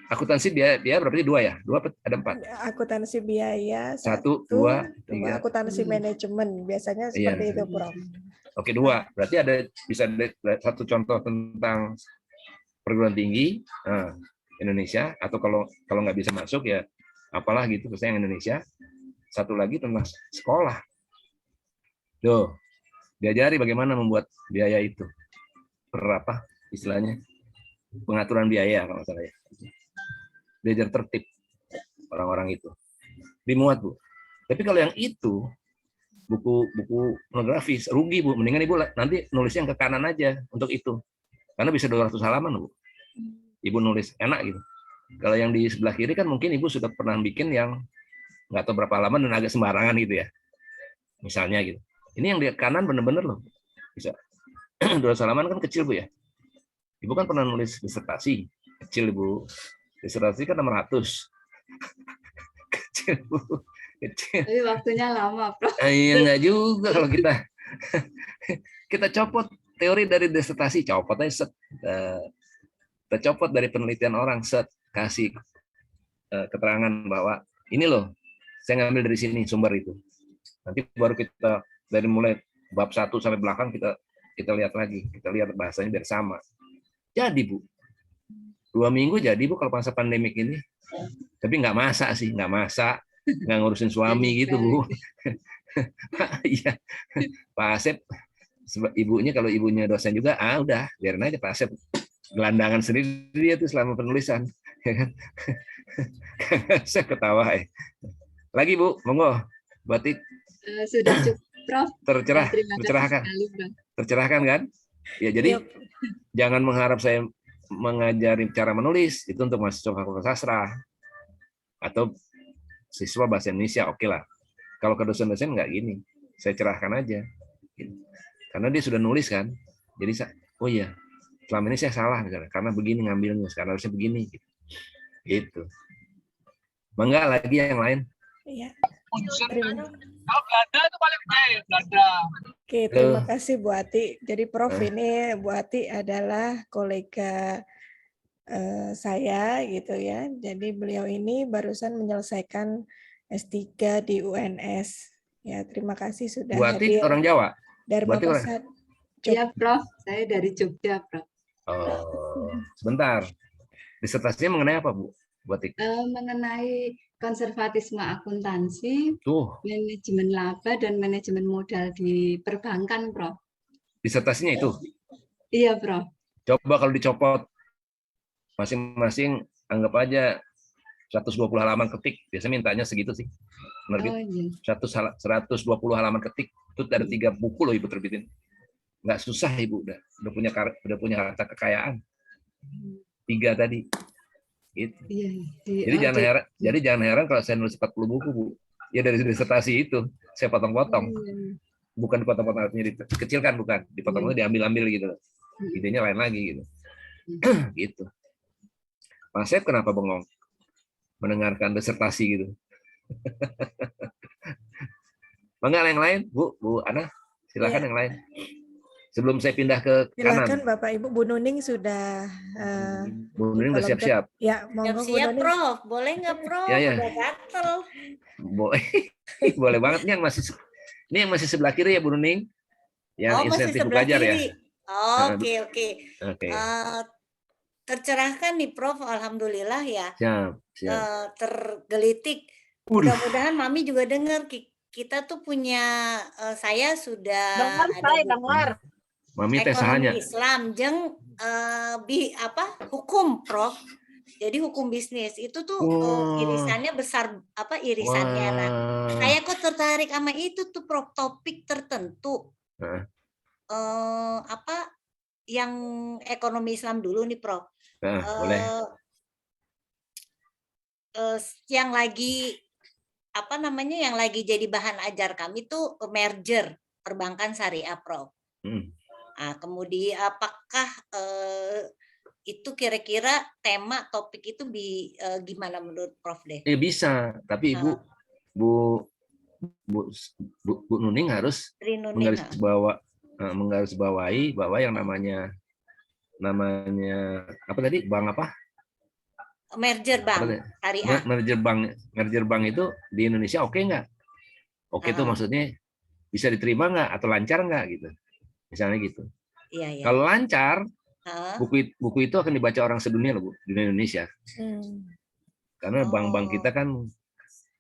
Akuntansi biaya berarti 2 ya? 2 ada 4. Akuntansi biaya 1, 2, 3. Akuntansi manajemen biasanya seperti itu, Prof. Oke, 2. Berarti bisa ada 1 contoh tentang perguruan tinggi Indonesia, atau kalau nggak bisa masuk ya apalah gitu, misalnya yang Indonesia. 1 lagi tentang sekolah. Tuh, diajari bagaimana membuat biaya itu. Berapa istilahnya? Pengaturan biaya kalau salah ya. Belajar tertib orang-orang itu. Dimuat, Bu. Tapi kalau yang itu buku monografi rugi, Bu. Mendingan Ibu nanti nulisnya yang ke kanan aja untuk itu. Karena bisa 200 halaman, Bu. Ibu nulis enak gitu. Kalau yang di sebelah kiri kan mungkin Ibu sudah pernah bikin yang nggak tahu berapa halaman dan agak sembarangan gitu ya. Misalnya gitu. Ini yang di kanan bener-bener loh. Bisa. 200 halaman kan kecil, Bu ya. Ibu kan pernah nulis disertasi. Kecil, Ibu. Disertasi kan 600. Kecil, Bu. Kecil. Tapi waktunya lama, Prof. Iya, enggak juga kalau kita copot teori dari disertasi, copot aja set. Kita copot dari penelitian orang, set, kasih keterangan bahwa ini loh, saya ngambil dari sini sumber itu. Nanti baru kita dari mulai bab 1 sampai belakang kita lihat lagi, kita lihat bahasanya biar sama. Jadi Bu, 2 minggu jadi Bu kalau masa pandemik ini. Tapi nggak masak sih, nggak masak, nggak ngurusin suami gitu Bu. Iya, Pak Asep, ibunya kalau ibunya dosen juga, udah biarin aja Pak Asep gelandangan sendiri dia tuh selama penulisan, ya kan? Saya ketawa ya. Lagi Bu, monggo, Batik. Sudah cukup, Prof. Tercerahkan. Tercerahkan kan? Ya jadi jangan mengharap saya mengajari cara menulis itu untuk mahasiswa Fakultas Sastra atau siswa bahasa Indonesia, oke lah. Kalau ke dosen-dosen nggak gini, saya cerahkan aja. Karena dia sudah nulis kan, jadi oh iya, selama ini saya salah misalnya, karena begini ngambilnya, sekarang harusnya begini. Gitu. Mangga lagi yang lain. Iya. Kalau Belanda itu paling gede, Belanda. Oke, terima kasih Bu Ati. Jadi Prof ini Bu Ati adalah kolega saya gitu ya. Jadi beliau ini barusan menyelesaikan S3 di UNS. Ya, terima kasih sudah Bu Ati hadir. orang Jawa? Dharma Persad. Iya, Prof. Saya dari Jogja, Prof. Oh, sebentar. Disertasinya mengenai apa, Bu? Bu Ati? Mengenai konservatisme akuntansi, Tuh. manajemen laba dan manajemen modal di perbankan, Prof. Disertasinya itu? Iya, Prof. Coba kalau dicopot masing-masing anggap aja 120 halaman ketik. Biasanya mintanya segitu sih. Penerbit. Oh, iya. 120 halaman ketik. Itu ada 3 buku loh Ibu terbitin. Nggak susah Ibu, udah punya harta kekayaan. 3 tadi. Gitu. Iya. Jadi jangan heran kalau saya nulis 40 buku, Bu. Ya dari disertasi itu saya potong-potong. Bukan dipotong-potong, artinya dikecilkan, bukan. Dipotong-potong diambil-ambil gitu. Idenya lain lagi gitu. Gitu. Pak Asep kenapa bengong? Mendengarkan disertasi gitu. Mangga yang lain, Bu Ana, silakan yang lain. Sebelum saya pindah ke kanan. Silakan Bapak Ibu. Bu Nuning sudah Bu Nuning udah siap-siap. Ya, monggo Bu Siap, Nuning. Prof. Boleh nggak, Prof? Ya. Udah gatel. Boleh banget nih yang masih sebelah kiri ya Bu Nuning. Yang insentif buku ajar ya. Oke. Tercerahkan nih Prof, alhamdulillah ya. Siap. Tergelitik. Mudah-mudahan Mami juga dengar. Kita tuh punya, saya sudah dengar. Mami teh ekonomi sahanya. Islam jeung hukum, Prof. Jadi hukum bisnis itu tuh irisannya besar, irisannya. Nah, saya kok tertarik sama itu tuh, Prof, topik tertentu. Yang ekonomi Islam dulu nih, Prof. Boleh. Yang lagi jadi bahan ajar kami tuh merger perbankan syariah, Prof. Nah, kemudian apakah itu kira-kira tema topik itu gimana menurut Prof deh? Bisa, tapi Bu Nuning harus menggarisbawahi bahwa yang namanya apa tadi? Bank apa? Merger bank syariah. Merger bank itu di Indonesia oke nggak? Oke itu maksudnya bisa diterima nggak atau lancar nggak gitu? Misalnya gitu. Iya. Kalau lancar, buku itu akan dibaca orang sedunia loh Bu, di Indonesia. Karena bank-bank kita kan,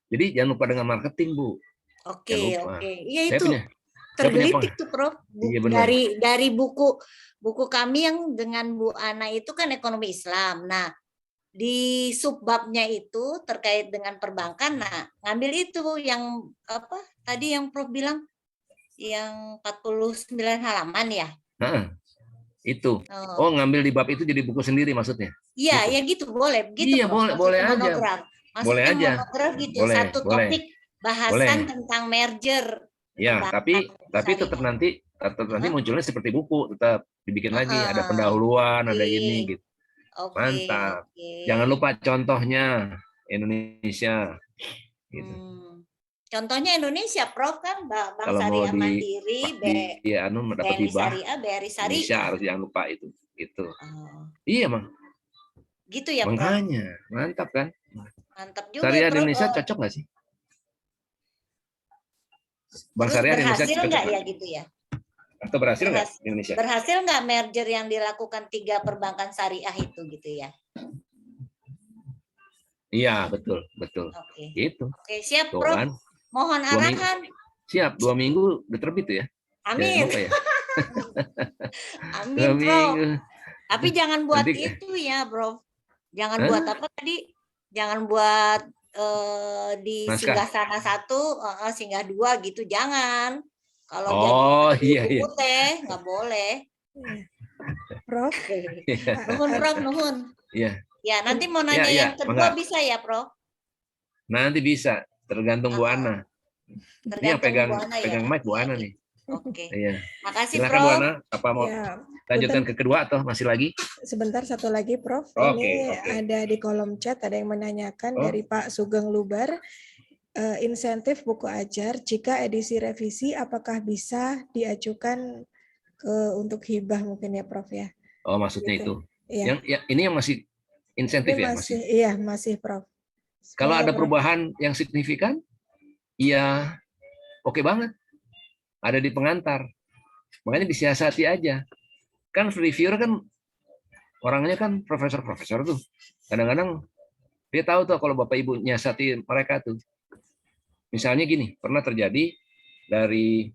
jadi jangan lupa dengan marketing Bu. Oke. Iya itu tergelitik tuh Prof. Iya, dari buku kami yang dengan Bu Ana itu kan ekonomi Islam. Nah, di subbabnya itu terkait dengan perbankan. Nah, ngambil itu yang apa tadi yang Prof bilang yang 49 halaman ya. Itu. Oh, ngambil di bab itu jadi buku sendiri maksudnya? Iya, ya gitu boleh. Gitu, iya, boleh aja. Maksudnya boleh aja. Monograf gitu, boleh, satu topik bahasan tentang merger. Ya, tapi tetap nanti munculnya seperti buku, tetap dibikin lagi, ada pendahuluan, ada ini gitu. Oke, Mantap. oke. Jangan lupa contohnya Indonesia. Gitu. Contohnya Indonesia, Prof, kan Bank Kalau mau Syariah Mandiri, dapat BNI hibah, Syariah, BRI Indonesia Syariah. harus jangan lupa itu. Gitu. Oh, Iya, Mang. gitu ya, Prof. Makanya, mantap kan? Mantap juga, Syariah di Prof. Indonesia cocok nggak sih? Bank Terus Syariah di Indonesia berhasil cocok nggak ya nggak? gitu ya? Atau berhasil nggak di Indonesia? Berhasil nggak merger yang dilakukan 3 perbankan syariah itu gitu ya? Iya, betul, betul. Oke. Itu. Oke, siap, Tuh, Prof. kan? Mohon arahan. Siap, 2 minggu udah terbit tuh ya. Amin. Lupa ya. Amin, Prof. Tapi jangan buat Nanti, itu ya, Bro. Jangan buat apa tadi? Jangan buat di singgah sana 1, singgah 2 gitu, jangan. Kalau jadi buku teh nggak boleh. Prof. Nuhun, Prof, nuhun. Iya. Ya, nanti mau nanya yang kedua bisa ya, Prof? Nanti bisa, tergantung Bu Ana. Ini yang pegang mic Bu Ana nih. Oke. Iya. Makasih, Silakan Prof. Bu Ana, apa mau lanjutkan ke kedua atau masih lagi? Sebentar, satu lagi, Prof. Ini ada di kolom chat, ada yang menanyakan dari Pak Sugeng Lubar, insentif buku ajar jika edisi revisi apakah bisa diajukan untuk hibah mungkin ya, Prof ya? Oh, maksudnya gitu. itu. Iya. Ini yang masih insentif ini ya? Iya, masih, Prof. Kalau ada perubahan yang signifikan, ya oke banget. Ada di pengantar. Makanya disiasati aja. Kan reviewer kan orangnya kan profesor-profesor tuh. Kadang-kadang dia tahu tuh kalau Bapak Ibu nyiasati mereka tuh. Misalnya gini, pernah terjadi dari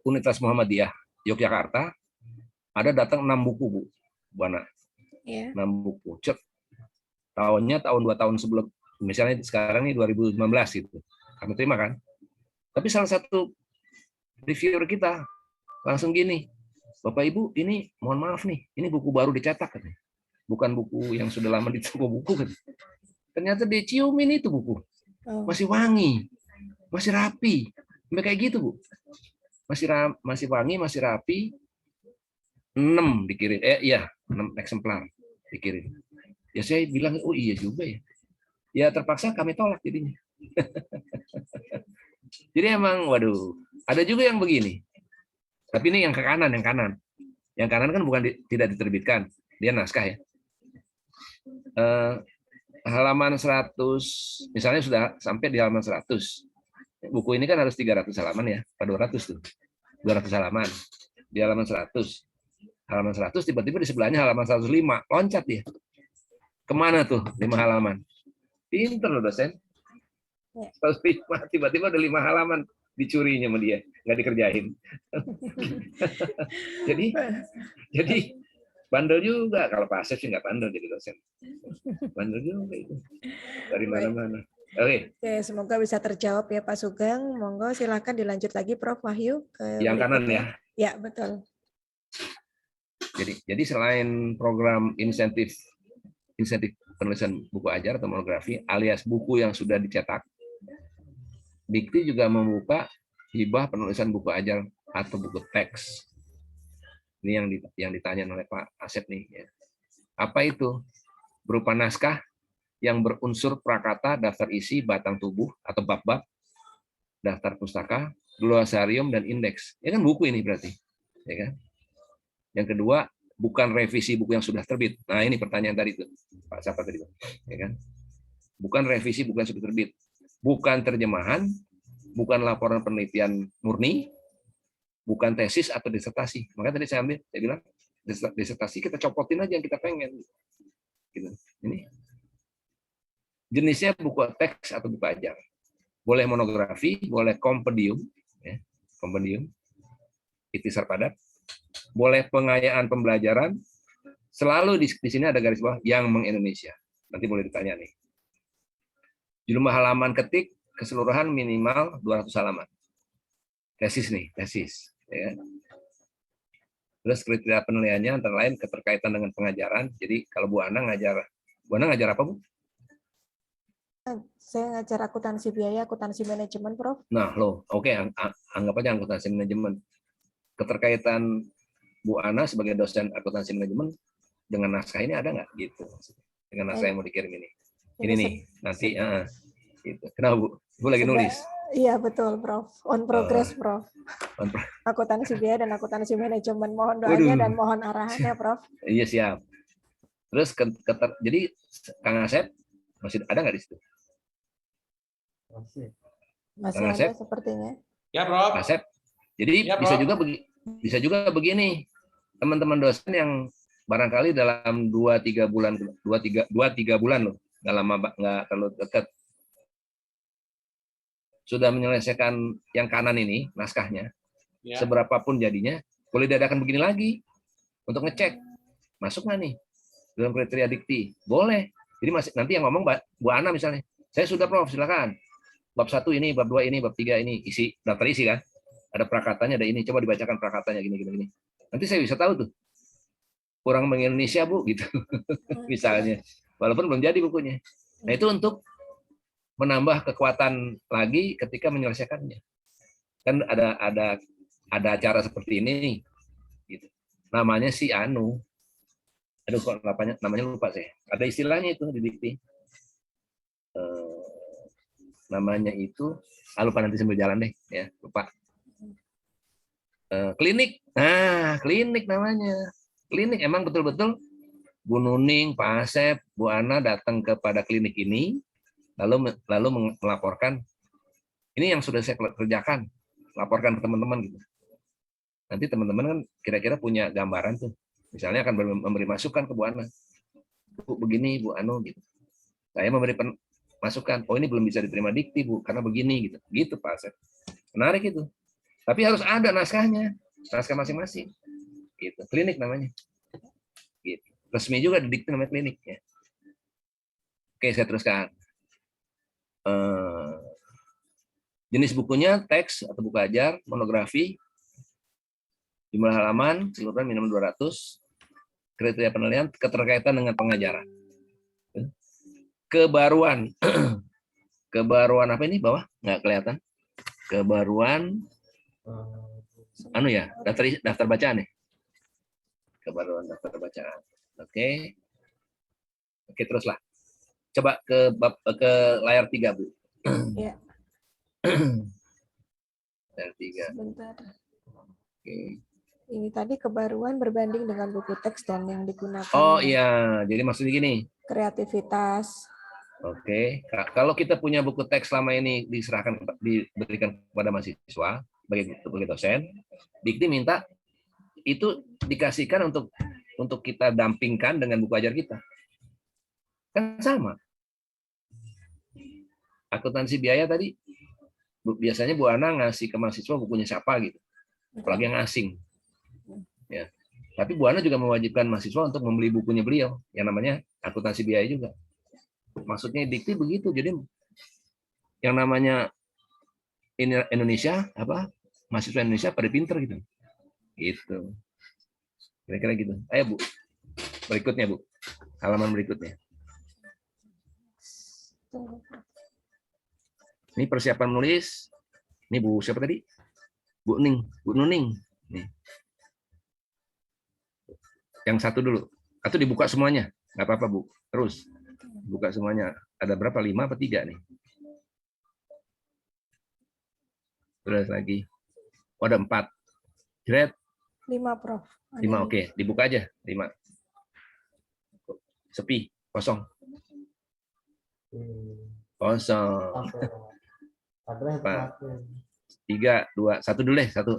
Universitas Muhammadiyah Yogyakarta, ada datang 6 buku, Bu Ana. 6 buku. Tahunnya tahun 2 tahun sebelum, misalnya sekarang ini 2019 gitu. Kami terima kan. Tapi salah satu reviewer kita langsung gini, Bapak Ibu, ini mohon maaf nih, ini buku baru dicetak katanya. Bukan buku yang sudah lama di toko buku. Ternyata dia ciumin itu buku. Masih wangi, masih rapi. Sampai kayak gitu, Bu. Masih wangi, masih rapi. 6 dikirim. 6 eksemplar dikirim. Ya saya bilang, oh iya juga ya. Ya terpaksa kami tolak jadinya. Jadi emang, waduh, ada juga yang begini. Tapi ini yang ke kanan, yang kanan. Yang kanan kan bukan tidak diterbitkan. Dia naskah ya. Halaman 100, misalnya sudah sampai di halaman 100. Buku ini kan harus 300 halaman ya, atau 200 tuh. 200 halaman. Di halaman 100. Halaman 100 tiba-tiba di sebelahnya halaman 105. Loncat dia. Kemana tuh 5 halaman? Pinter loh dosen. 105, tiba-tiba ada 5 halaman dicurinya sama dia, nggak dikerjain. jadi bandel juga. Kalau Pak Asep sih nggak bandel jadi dosen. Bandel juga itu. Dari mana-mana. Oke, semoga bisa terjawab ya Pak Sugeng. Monggo silakan dilanjut lagi Prof Wahyu ke yang kanan ya. Ya, betul. Jadi selain program insentif penulisan buku ajar atau monografi alias buku yang sudah dicetak, Dikti juga membuka hibah penulisan buku ajar atau buku teks. Ini yang ditanya oleh Pak Asep nih. Ya. Apa itu? Berupa naskah yang berunsur prakata, daftar isi, batang tubuh atau bab-bab, daftar pustaka, glosarium dan indeks. Ya kan buku ini berarti. Ya kan? Yang kedua, bukan revisi buku yang sudah terbit. Nah ini pertanyaan tadi tuh Pak siapa tadi, ya kan? Bukan revisi buku yang sudah terbit. Bukan terjemahan, bukan laporan penelitian murni, bukan tesis atau disertasi. Makanya tadi saya bilang disertasi kita copotin aja yang kita pengen. Gitu. Ini jenisnya buku teks atau buku ajar. Boleh monografi, boleh kompendium, ya, kompendium, ikhtisar padat, boleh pengayaan pembelajaran. Selalu di sini ada garis bawah yang meng-Indonesia. Nanti boleh ditanya nih. Jumlah halaman ketik keseluruhan minimal 200 halaman. Tesis nih, tesis. Ya. Terus kriteria penilaiannya antara lain keterkaitan dengan pengajaran. Jadi kalau Bu Ana ngajar apa Bu? Saya ngajar akuntansi biaya, akuntansi manajemen, Prof. Nah, oke, anggap aja akuntansi manajemen. Keterkaitan Bu Ana sebagai dosen akuntansi manajemen dengan naskah ini ada nggak gitu? Dengan naskah yang mau dikirim ini. Ini nih nanti gitu. Kenapa Bu? Bu lagi nulis. Iya betul, Prof. On progress, Prof. Akuntansi biaya dan akuntansi manajemen. Mohon doanya dan mohon arahannya, Prof. Iya siap. Terus jadi Kang Asep masih ada nggak di situ? Masih ada sepertinya. Ya, Prof. Asep. Jadi ya, bisa juga begini, teman-teman dosen yang barangkali dalam 2-3 bulan loh, nggak lama, nggak terlalu dekat, sudah menyelesaikan yang kanan ini naskahnya, seberapapun jadinya, boleh diadakan begini lagi untuk ngecek masuk nggak nih dalam kriteria dikti, boleh. Jadi nanti yang ngomong Bu Ana misalnya, saya sudah Prof, silakan. Bab 1 ini, bab 2 ini, bab 3 ini, isi daftar isi kan. Ada prakatanya, ada ini, coba dibacakan prakatanya gini. Nanti saya bisa tahu tuh. Kurang Indonesia, Bu, gitu. Misalnya. Walaupun belum jadi bukunya. Nah, itu untuk menambah kekuatan lagi ketika menyelesaikannya. Kan ada acara seperti ini gitu. Namanya si anu. Aduh, kok namanya lupa saya. Ada istilahnya itu di dikti. Namanya itu, lupa, nanti sambil jalan deh ya, lupa. Klinik. Nah, klinik namanya. Klinik emang betul-betul Bu Nuning, Pak Asep, Bu Ana datang kepada klinik ini, lalu melaporkan ini yang sudah saya kerjakan, laporkan ke teman-teman gitu. Nanti teman-teman kan kira-kira punya gambaran tuh. Misalnya akan memberi masukan ke Bu Ana. Bu begini, Bu Anu gitu. Saya memberi masukan, oh ini belum bisa diterima dikti Bu, karena begini gitu. Gitu Pak Asep. Menarik itu. Tapi harus ada naskahnya, naskah masing-masing. Gitu. Klinik namanya. Gitu. Resmi juga di dikti namanya klinik ya. Oke, saya teruskan. Jenis bukunya teks atau buku ajar, monografi, jumlah halaman keseluruhan minimal 200, kriteria penilaian, keterkaitan dengan pengajaran. Kebaruan. Kebaruan apa ini bawah? Nggak kelihatan. Kebaruan anu ya, daftar bacaan ya. Kebaruan daftar bacaan. Oke. Oke, teruslah. Coba ke layar 3, Bu. Ya. Layar 3. Sebentar. Oke. Ini tadi kebaruan berbanding dengan buku teks dan yang digunakan. Oh iya, jadi maksudnya gini. Kreativitas. Oke, kalau kita punya buku teks selama ini diberikan kepada mahasiswa sebagai dosen, dikti minta itu dikasihkan untuk kita dampingkan dengan buku ajar kita. Kan sama. Akuntansi biaya tadi biasanya Bu Ana ngasih ke mahasiswa bukunya siapa gitu. Apalagi yang asing. Ya. Tapi Bu Ana juga mewajibkan mahasiswa untuk membeli bukunya beliau yang namanya akuntansi biaya juga. Maksudnya dikti begitu. Jadi yang namanya Indonesia mahasiswa Indonesia pada pinter gitu. Gitu. Kira-kira gitu. Ayo Bu. Berikutnya Bu. Halaman berikutnya. Ini persiapan menulis. Ini Bu siapa tadi? Bu Nuning. Nih. Yang satu dulu. Atau dibuka semuanya? Nggak apa-apa Bu. Terus. Buka semuanya. Ada berapa? 5 apa 3 nih? Terus lagi. Oh, ada 4. Jret. 5, Prof. 5, oke. Dibuka aja. 5. Sepi. Kosong. Kosong. 3, 2, 1 dulu deh. 1.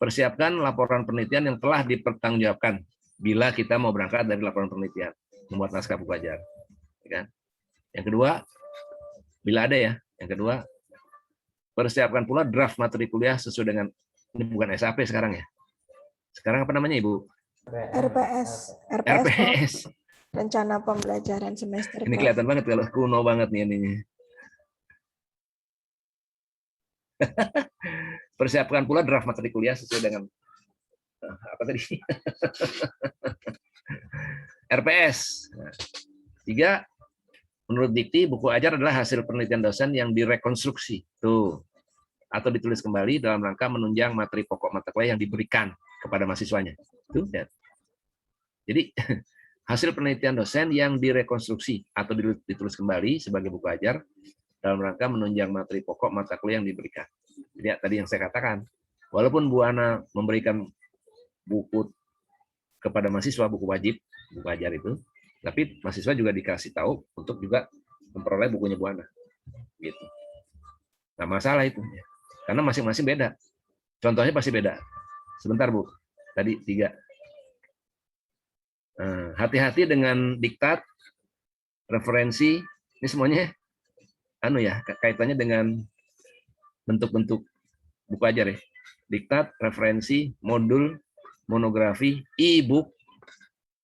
Persiapkan laporan penelitian yang telah dipertanggungjawabkan bila kita mau berangkat dari laporan penelitian. Membuat naskah buku ajar. Kan? Yang kedua, bila ada ya. Yang kedua, persiapkan pula draft materi kuliah sesuai dengan, ini bukan SAP sekarang ya. Sekarang apa namanya Ibu? RPS. Rencana pembelajaran semester. Ini kelihatan banget kalau kuno banget nih ininya. Persiapkan pula draft materi kuliah sesuai dengan apa tadi? RPS. 3, menurut dikti, buku ajar adalah hasil penelitian dosen yang direkonstruksi atau ditulis kembali dalam rangka menunjang materi pokok mata kuliah yang diberikan kepada mahasiswanya. Jadi hasil penelitian dosen yang direkonstruksi atau ditulis kembali sebagai buku ajar dalam rangka menunjang materi pokok mata kuliah yang diberikan. Jadi tadi yang saya katakan, walaupun Bu Ana memberikan buku kepada mahasiswa, buku wajib, buku ajar itu, tapi mahasiswa juga dikasih tahu untuk juga memperoleh bukunya Bu Ana. Gitu. Nah, masalah itu. Karena masing-masing beda. Contohnya pasti beda. Sebentar, Bu. Tadi 3. Hati-hati dengan diktat, referensi, ini semuanya kaitannya dengan bentuk-bentuk buku ajar ya. Diktat, referensi, modul, monografi, e-book,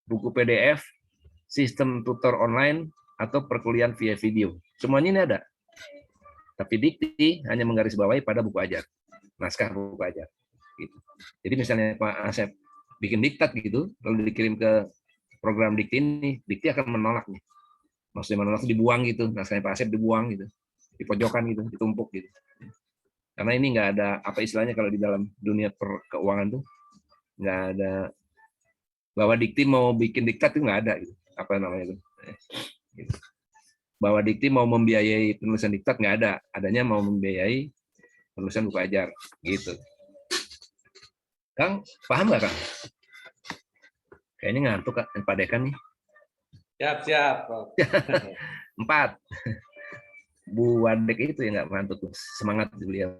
buku PDF, sistem tutor online, atau perkuliahan via video. Semuanya ini ada. Tapi dikti hanya menggarisbawahi pada buku ajar, naskah buku ajar. Gitu. Jadi misalnya Pak Asep bikin diktat gitu, lalu dikirim ke program dikti ini, dikti akan menolak nih. Maksudnya menolak dibuang gitu, naskahnya Pak Asep dibuang gitu, di pojokan gitu, ditumpuk gitu. Karena ini nggak ada apa istilahnya kalau di dalam dunia keuangan tuh nggak ada bahwa dikti mau bikin diktat itu nggak ada gitu. Apa namanya itu? Gitu. Bahwa dikti mau membiayai penulisan diktat nggak ada, adanya mau membiayai penulisan buku ajar gitu. Kang, paham nggak Kang? Kayaknya ngantuk Pak Dekan nih. Siap. 4. Bu Wadek itu yang nggak ngantuk, semangat beliau.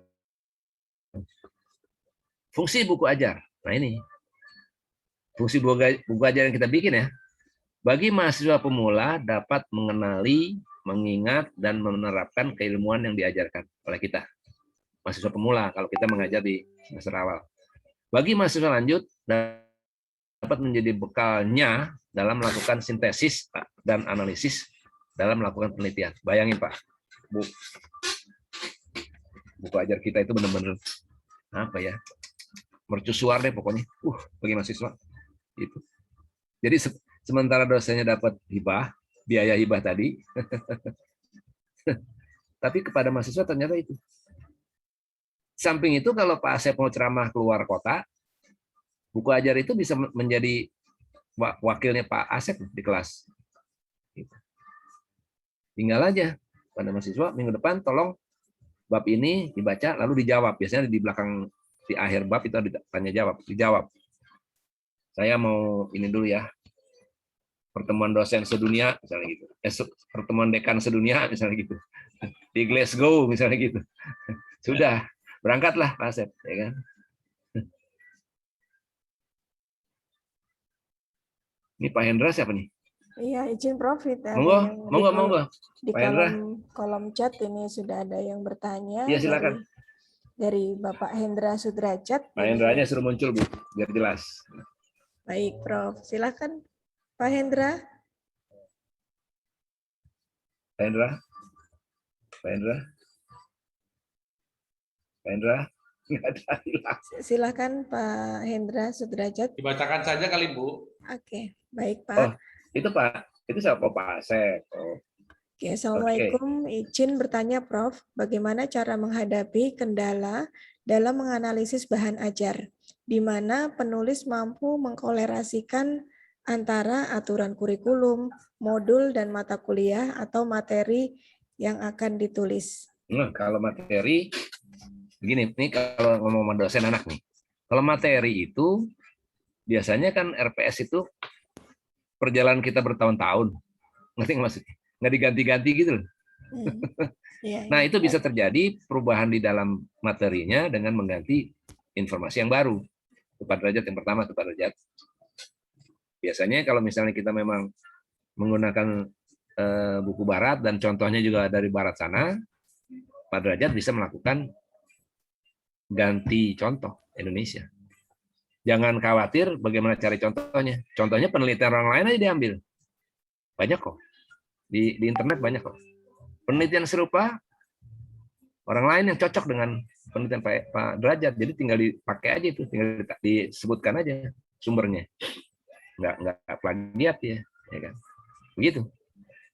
Fungsi buku ajar. Nah ini fungsi buku ajar yang kita bikin ya. Bagi mahasiswa pemula dapat mengenali, mengingat, dan menerapkan keilmuan yang diajarkan oleh kita. Mahasiswa pemula kalau kita mengajar di semester awal. Bagi mahasiswa lanjut dapat menjadi bekalnya dalam melakukan sintesis dan analisis dalam melakukan penelitian. Bayangin Pak, buku ajar kita itu benar-benar apa ya, mercusuar deh pokoknya. Bagi mahasiswa itu. Jadi sementara dosennya dapat hibah, biaya hibah tadi, tapi kepada mahasiswa ternyata itu. Samping itu kalau Pak Asep mau ceramah keluar kota, buku ajar itu bisa menjadi wakilnya Pak Asep di kelas. Tinggal aja pada mahasiswa minggu depan tolong bab ini dibaca lalu dijawab. Biasanya di belakang di akhir bab itu ada tanya jawab, dijawab. Saya mau ini dulu ya. Pertemuan dosen sedunia misalnya gitu. Pertemuan dekan sedunia misalnya gitu. Di Glasgow misalnya gitu. Sudah, berangkatlah Pak Asep, ya kan? Ini Pak Hendra siapa nih? Iya, izin Profit. Monggo. Di kolom chat ini sudah ada yang bertanya. Iya, silakan. Dari Bapak Hendra Sudrajat. Pak Hendranya suruh muncul, Bu, biar jelas. Baik, Prof. Silakan, Pak Hendra. Pak Hendra. Silakan Pak Hendra Sudrajat. Dibacakan saja kali Bu. Oke, baik Pak. Itu Pak, itu siapa Pak Asep? Oke, Assalamualaikum. Izin bertanya Prof, bagaimana cara menghadapi kendala dalam menganalisis bahan ajar, di mana penulis mampu mengkolerasikan antara aturan kurikulum, modul, dan mata kuliah atau materi yang akan ditulis. Kalau materi, begini, ini kalau ngomong sama dosen anak nih, kalau materi itu biasanya kan RPS itu perjalanan kita bertahun-tahun, ngerti nggak maksudnya? Nggak diganti-ganti gitu loh. Nah itu bisa terjadi perubahan di dalam materinya dengan mengganti informasi yang baru. Itu Pak Derajat yang pertama, itu Pak Derajat. Biasanya kalau misalnya kita memang menggunakan buku barat dan contohnya juga dari barat sana, Pak Derajat bisa melakukan ganti contoh Indonesia. Jangan khawatir bagaimana cari contohnya. Contohnya penelitian orang lain aja diambil. Banyak kok. Di internet banyak kok. Penelitian serupa, orang lain yang cocok dengan penelitian Pak Derajat. Jadi tinggal dipakai aja itu. Tinggal disebutkan aja sumbernya. Nggak plagiat ya kan. Begitu.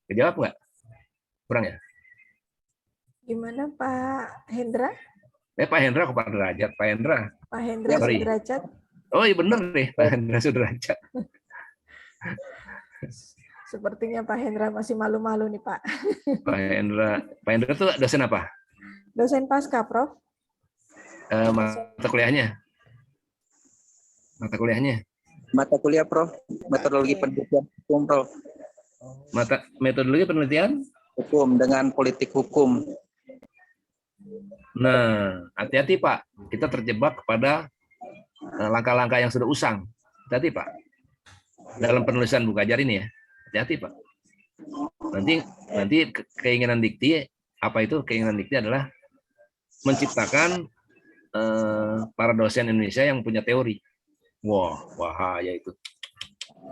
Kejawab nggak? Kurang ya? Gimana Pak Hendra? Pak Hendra ke Pak Derajat. Pak Hendra. Pak Hendra Sudrajat. Oh iya bener deh, Pak Hendra Sudrajat. Sepertinya Pak Hendra masih malu-malu nih Pak. Pak Hendra tuh dosen apa? Dosen pasca, Prof. Mata kuliahnya? Mata kuliahnya? Mata kuliah, Prof. Metodologi penelitian hukum, Prof. Metodologi penelitian? Hukum dengan politik hukum. Nah, hati-hati Pak. Kita terjebak kepada langkah-langkah yang sudah usang. Hati-hati Pak. Dalam penulisan buku ajar ini ya. Hati-hati Pak. Nanti keinginan dikti, apa itu keinginan dikti adalah menciptakan para dosen Indonesia yang punya teori. Wah, bahaya itu.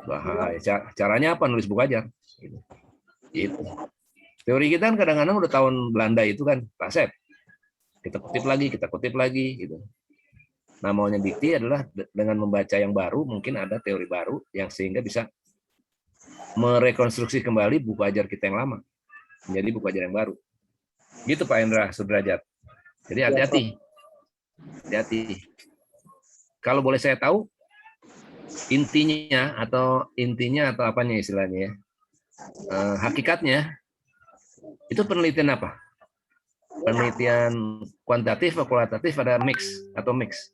Bahaya. Caranya apa? Nulis buku ajar. Gitu. Teori kita kan kadang-kadang udah tahun Belanda itu kan, Pak Sep. Kita kutip lagi, gitu. Nah, maunya dikti adalah dengan membaca yang baru, mungkin ada teori baru yang sehingga bisa merekonstruksi kembali buku ajar kita yang lama menjadi buku ajar yang baru. Gitu Pak Hendra Sudrajat. Jadi hati-hati. Hati-hati. Kalau boleh saya tahu intinya atau apanya istilahnya ya. Hakikatnya itu penelitian apa? Penelitian kuantitatif atau kualitatif, ada mix atau mix?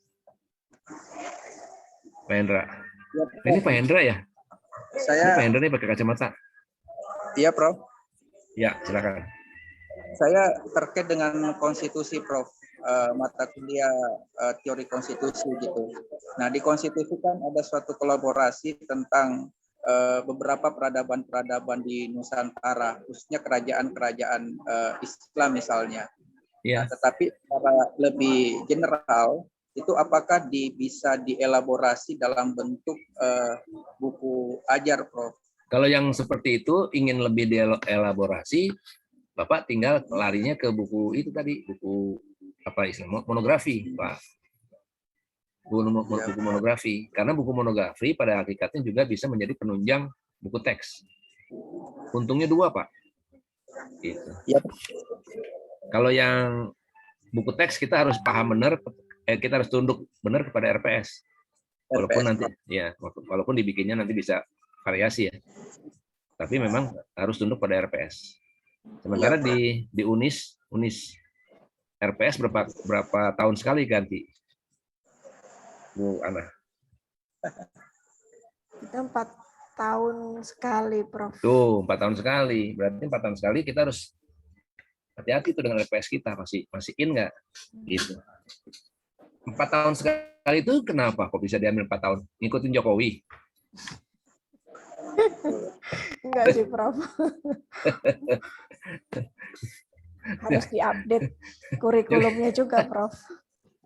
Pak Hendra. Ini Pak Hendra ya? Ini Pak Hendra nih pakai kacamata. Iya, Prof. Ya, silakan. Saya terkait dengan konstitusi, Prof. Mata kuliah teori konstitusi gitu. Nah, di konstitusi kan ada suatu kolaborasi tentang beberapa peradaban-peradaban di Nusantara, khususnya kerajaan-kerajaan Islam misalnya. Ya. Nah, tetapi secara lebih general, itu apakah bisa dielaborasi dalam bentuk buku ajar, Prof? Kalau yang seperti itu ingin lebih dielaborasi, Bapak tinggal larinya ke buku itu tadi, buku apa istilahnya, monografi, Pak. Buku monografi. Karena buku monografi pada hakikatnya juga bisa menjadi penunjang buku teks. Untungnya dua, Pak. Gitu. Ya. Kalau yang buku teks kita harus paham benar, kita harus tunduk benar kepada RPS. Walaupun nanti ya, walaupun dibikinnya nanti bisa variasi ya. Tapi memang harus tunduk pada RPS. Sementara di UNIS RPS berapa tahun sekali ganti? Bu Ana. Kita 4 tahun sekali, Prof. Tuh, 4 tahun sekali. Berarti 4 tahun sekali kita harus hati-hati tuh dengan RPS kita, masih in nggak? Gitu. 4 tahun sekali itu kenapa kok bisa diambil 4 tahun? Ngikutin Jokowi? Enggak sih, Prof. Harus diupdate kurikulumnya juga, Prof.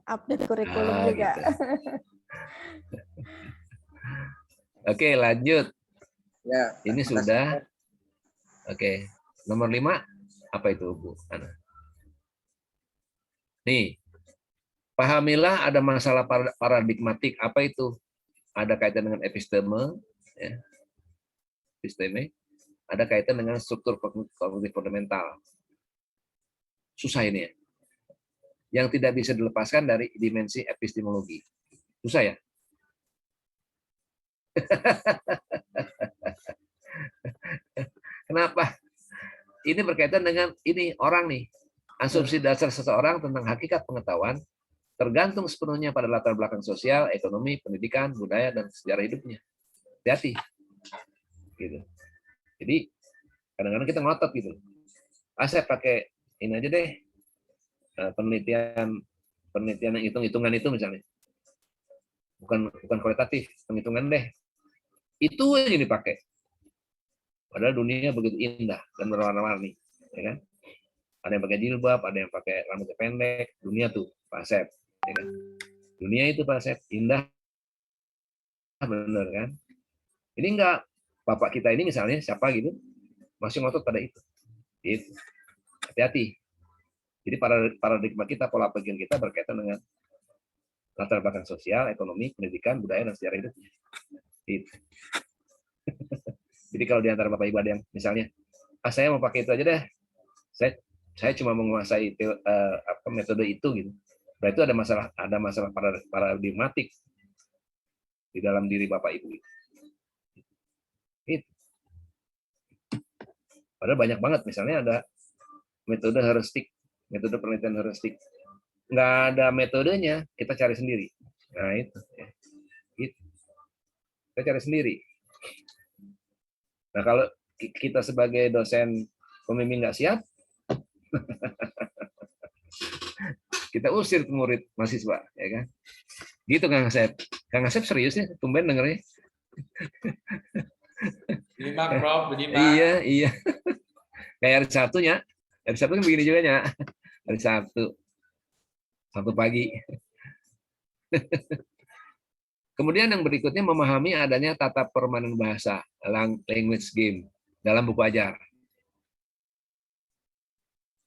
Update kurikulum juga. Gitu. Oke, lanjut. Ya. Ini sudah. Oke. Nomor 5 apa itu, Bu Ana? Nih. Pahamilah ada masalah paradigmatik. Apa itu? Ada kaitan dengan episteme, ya. Episteme. Ada kaitan dengan struktur kognitif fundamental. Susah ini ya. Yang tidak bisa dilepaskan dari dimensi epistemologi. Susah ya? Kenapa? Ini berkaitan dengan ini orang nih. Asumsi dasar seseorang tentang hakikat pengetahuan tergantung sepenuhnya pada latar belakang sosial, ekonomi, pendidikan, budaya, dan sejarah hidupnya. Hati-hati. Gitu. Jadi kadang-kadang kita ngotot gitu. Saya pakai ini aja deh, penelitian yang hitung-hitungan itu misalnya. Bukan kualitatif, penghitungan deh. Itu yang dipakai. Padahal dunia begitu indah dan berwarna-warni, ya kan? Ada yang pakai jilbab, ada yang pakai rambutnya pendek. Dunia tuh, Pak Sep, ya kan? Dunia itu Pak Sep indah, bener kan? Ini enggak, bapak kita ini misalnya siapa gitu, masih ngotot pada itu. Gitu. Hati-hati. Jadi paradigma kita, pola pikir kita berkaitan dengan latar belakang sosial, ekonomi, pendidikan, budaya, dan sejarah hidupnya. Gitu. Jadi kalau di antara Bapak Ibu ada yang misalnya, saya mau pakai itu aja deh, saya cuma menguasai metode itu gitu. Berarti ada masalah paradigmatik di dalam diri Bapak Ibu. Padahal banyak banget, misalnya ada metode heuristik, metode penelitian heuristik. Nggak ada metodenya, kita cari sendiri. Nah itu. Ya. Gitu. Kita cari sendiri. Nah kalau kita sebagai dosen pembimbing nggak siap, kita usir murid mahasiswa, ya kan? Gitu Kang Asep. Kang Asep serius ya, tumben dengernya. Menyimak, Prof, menyimak. Iya. Kayak hari Sabtunya. Hari Sabtu kan begini juga ya. Hari Sabtu pagi. Kemudian yang berikutnya memahami adanya tata permainan bahasa, language game dalam buku ajar.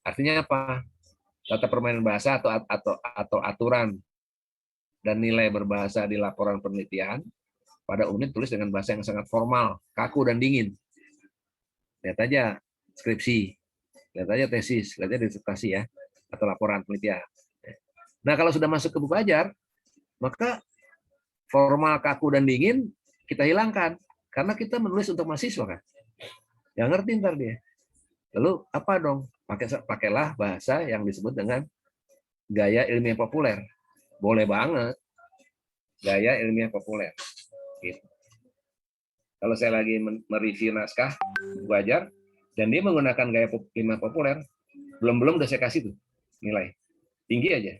Artinya apa? Tata permainan bahasa atau aturan dan nilai berbahasa di laporan penelitian pada umumnya tulis dengan bahasa yang sangat formal, kaku dan dingin. Lihat aja skripsi, lihat aja tesis, lihat aja disertasi ya, atau laporan penelitian. Nah kalau sudah masuk ke buku ajar, maka formal, kaku dan dingin kita hilangkan karena kita menulis untuk mahasiswa kan. Yang ngerti ntar dia. Lalu apa dong? Pakailah bahasa yang disebut dengan gaya ilmiah populer. Boleh banget. Gaya ilmiah populer. Gitu. Kalau saya lagi mereview naskah buku ajar dan dia menggunakan gaya ilmiah populer, belum udah saya kasih tuh nilai tinggi aja.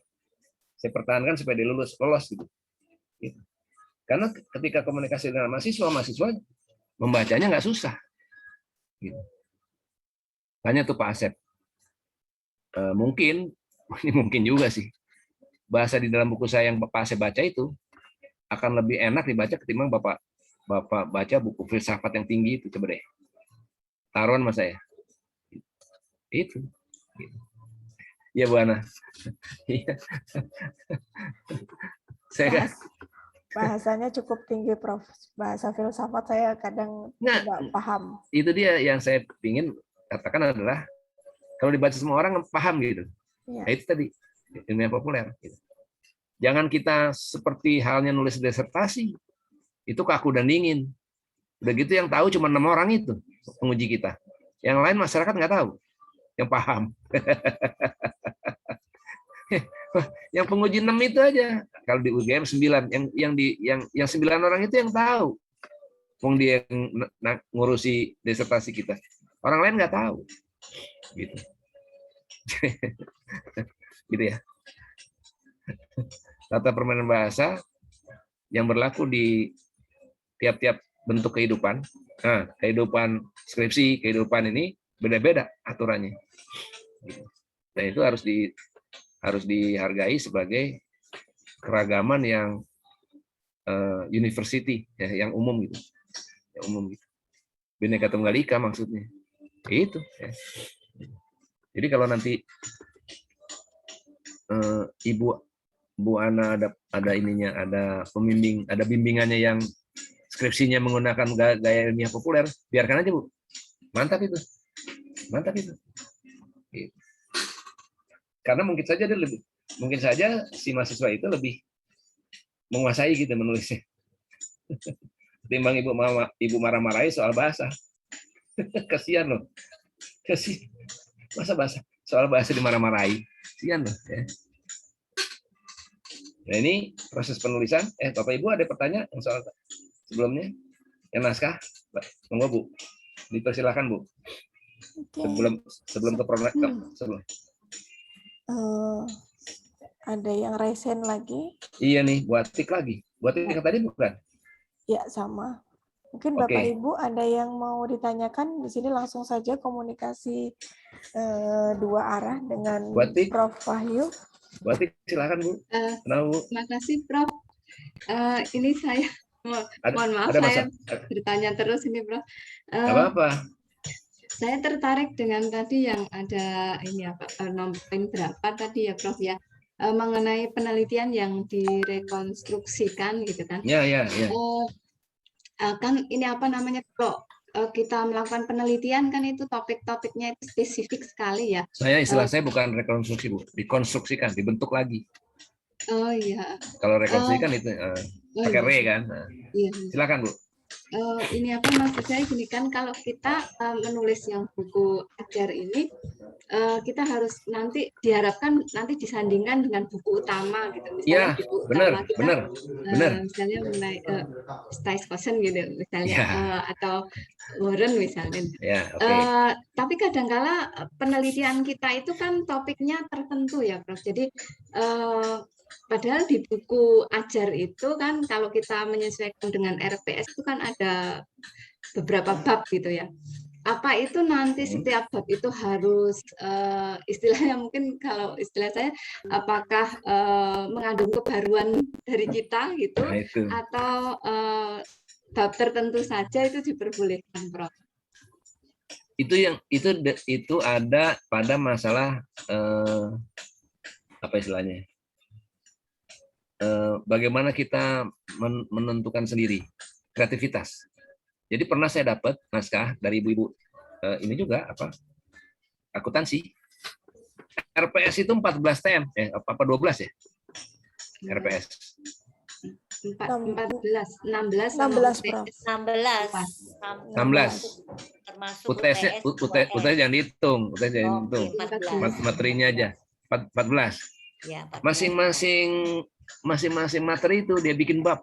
Saya pertahankan supaya dia lolos gitu. Gitu. Karena ketika komunikasi dengan mahasiswa membacanya nggak susah. Gitu. Tanya tuh Pak Asep. Mungkin, ini mungkin juga sih, bahasa di dalam buku saya yang Pak Asep baca itu akan lebih enak dibaca ketimbang Bapak baca buku filsafat yang tinggi itu. Coba deh. Taruhan mas saya. Itu. Ya Bu Ana. Saya bahasanya cukup tinggi, Prof. Bahasa filsafat saya kadang tidak paham. Itu dia yang saya ingin katakan adalah kalau dibaca semua orang paham gitu. Ya. Nah, itu tadi ilmiah populer. Gitu. Jangan kita seperti halnya nulis disertasi, itu kaku dan dingin. Udah gitu yang tahu cuma 6 orang itu penguji kita. Yang lain masyarakat nggak tahu, yang paham. Yang penguji 6 itu aja. Kalau di UGM 9, yang 9 orang itu yang tahu. Wong dia yang ngurusi disertasi kita. Orang lain nggak tahu. Gitu. Gitu ya. Tata permainan bahasa yang berlaku di tiap-tiap bentuk kehidupan. Nah, kehidupan skripsi, kehidupan ini beda-beda aturannya. Gitu. Dan itu harus dihargai sebagai keragaman yang university ya, yang umum gitu. Yang umum gitu. Bhinneka Tunggal Ika maksudnya. Itu ya. Jadi kalau nanti Bu Ana ada ininya, ada pembimbing, ada bimbingannya yang skripsinya menggunakan gaya ilmiah populer, biarkan aja Bu. Mantap itu. Mantap itu. Gitu. Karena mungkin saja si mahasiswa itu lebih menguasai gitu menulisnya. Timbang ibu marah-marahi soal bahasa. Kasihan loh. Masa soal bahasa dimarah-marahi. Kasihan loh. Ya. Nah ini proses penulisan. Bapak Ibu ada pertanyaan yang soal sebelumnya? Yang naskah? Monggo Bu. Dipersilakan Bu. Okay. Sebelum ke program sebelum. Ada yang resen lagi? Iya nih, buatik lagi. Buatik yang tadi bukan? Ya, sama. Mungkin Bapak Ibu ada yang mau ditanyakan, di sini langsung saja komunikasi dua arah dengan Buatik. Prof. Wahyu. Buatik, silakan Bu. Bu. Terima kasih Prof. Ini saya mohon maaf saya bertanya terus ini Prof. Apa-apa. Saya tertarik dengan tadi yang ada ini apa nomor berapa tadi ya Prof ya, mengenai penelitian yang direkonstruksikan gitu kan. Ya. Kan ini apa namanya, kalau kita melakukan penelitian kan itu topik-topiknya itu spesifik sekali ya. Istilah saya bukan rekonstruksi Bu, dikonstruksikan, dibentuk lagi. Oh iya. Kalau rekonstruksikan itu pakai re kan. Nah. Iya. Silakan Bu. ini apa maksud saya gini kan, kalau kita menulis yang buku ajar ini kita harus nanti diharapkan nanti disandingkan dengan buku utama gitu, misalnya buku utama kita misalnya mengenai Stuyvesant gitu misalnya atau Warren misalnya. Tapi kadangkala penelitian kita itu kan topiknya tertentu ya Prof. Jadi padahal di buku ajar itu kan kalau kita menyesuaikan dengan RPS itu kan ada beberapa bab gitu ya. Apa itu nanti setiap bab itu harus istilahnya mungkin kalau istilah saya apakah mengandung kebaruan dari kita gitu atau bab tertentu saja itu diperbolehkan, Prof? Itu ada pada masalah apa istilahnya? Bagaimana kita menentukan sendiri kreativitas. Jadi pernah saya dapat naskah dari ibu-ibu ini juga apa akuntansi. RPS itu 14 TM, apa 12 ya? RPS. 16 termasuk UTS jangan dihitung, materinya aja 14. Ya, masing-masing materi itu dia bikin bab.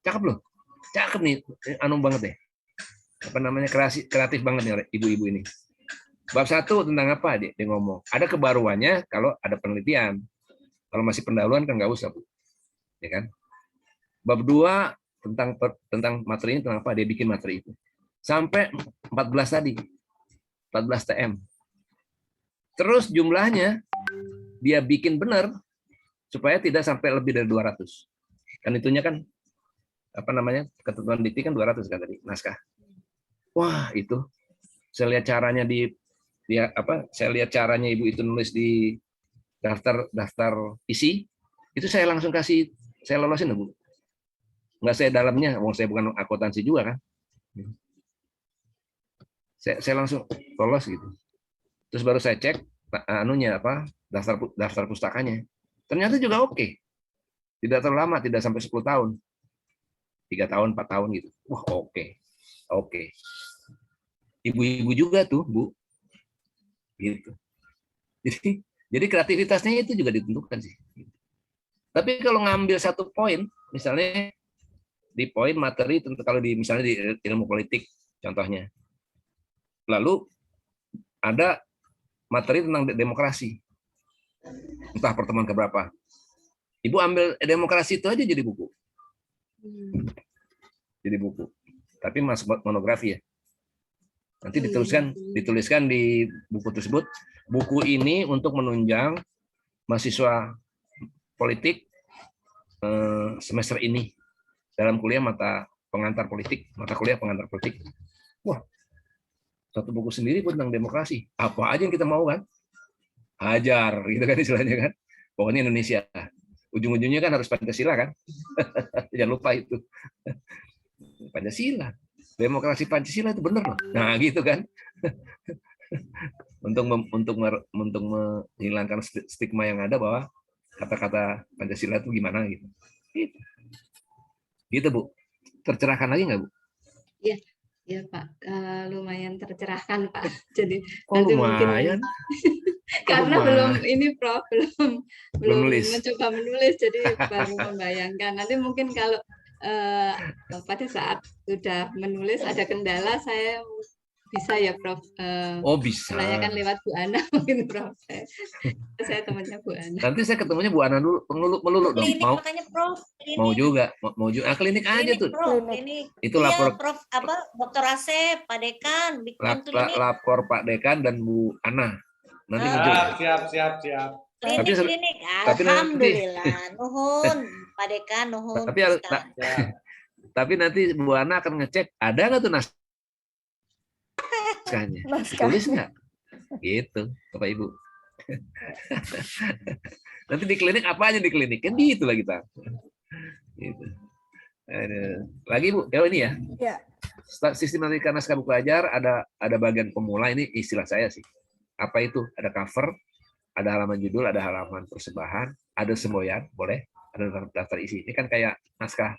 Cakep loh. Cakep nih, anu banget deh. Apa namanya, kreatif banget nih ibu-ibu ini. Bab 1 tentang apa dia ngomong. Ada kebaruannya kalau ada penelitian. Kalau masih pendahuluan kan nggak usah, Bu. Ya kan? Bab 2 tentang materi ini tentang apa, dia bikin materi itu. Sampai 14 tadi. 14 TM. Terus jumlahnya dia bikin benar supaya tidak sampai lebih dari 200. Kan itunya kan apa namanya? Ketentuan dikti kan 200 kan tadi naskah. Wah, itu saya lihat caranya saya lihat caranya ibu itu nulis di daftar isi, itu saya langsung saya lolosin, Bu. Enggak saya dalamnya, wong saya bukan akuntansi juga kan. Saya langsung lolos gitu. Terus baru saya cek daftar pustakanya. Ternyata juga oke. Tidak terlalu lama, tidak sampai 10 tahun. 3 tahun, 4 tahun gitu. Wah, oke. Ibu-ibu juga tuh, Bu. Gitu. Jadi kreativitasnya itu juga ditentukan sih. Tapi kalau ngambil satu poin, misalnya di poin materi kalau misalnya di ilmu politik contohnya. Lalu ada materi tentang demokrasi. Entah pertemuan keberapa. Ibu ambil demokrasi itu aja jadi buku. Jadi buku. Tapi masuk monografi ya. Nanti dituliskan di buku tersebut, buku ini untuk menunjang mahasiswa politik semester ini dalam kuliah mata kuliah pengantar politik. Wah, satu buku sendiri pun tentang demokrasi. Apa aja yang kita mau kan? Hajar, gitu kan istilahnya kan. Pokoknya Indonesia. Ujung-ujungnya kan harus Pancasila kan. Jangan lupa itu. Pancasila. Demokrasi Pancasila itu benar loh. Nah, gitu kan. untuk menghilangkan stigma yang ada bahwa kata-kata Pancasila itu gimana gitu. Gitu, Bu. Tercerahkan lagi nggak, Bu? Iya. Ya Pak, lumayan tercerahkan Pak. Jadi nanti lumayan. Mungkin karena belum ini Prof belum mencoba menulis, jadi baru membayangkan. Nanti mungkin kalau pada saat sudah menulis ada kendala, saya bisa ya Prof. Bisa. Menanyakan lewat Bu Ana mungkin Prof. Saya temannya Bu Ana. Nanti saya ketemunya Bu Ana dulu, melulu dong. Klinik, makanya Prof. Klinik. Mau juga. Klinik aja tuh. Prof, klinik. Itu iya, lapor Prof. Dr. Asep, Pak Dekan, bikin klinik. Lapor Pak Dekan dan Bu Ana. Nanti muncul. Siap. Klinik. Alhamdulillah. Nuhun, Pak Dekan, nuhun. Tapi nanti Bu Ana akan ngecek ada nggak tuh naskahnya. Tulis nggak? Gitu, Bapak Ibu. Nanti di klinik apa aja di klinik? Kan gitu lah kita. Gitu. Lagi Bu, ini ya. Ya. Sistematika naskah buku ajar ada bagian pemula, ini istilah saya sih. Apa itu? Ada cover, ada halaman judul, ada halaman persembahan, ada semboyan, boleh, ada daftar isi. Ini kan kayak naskah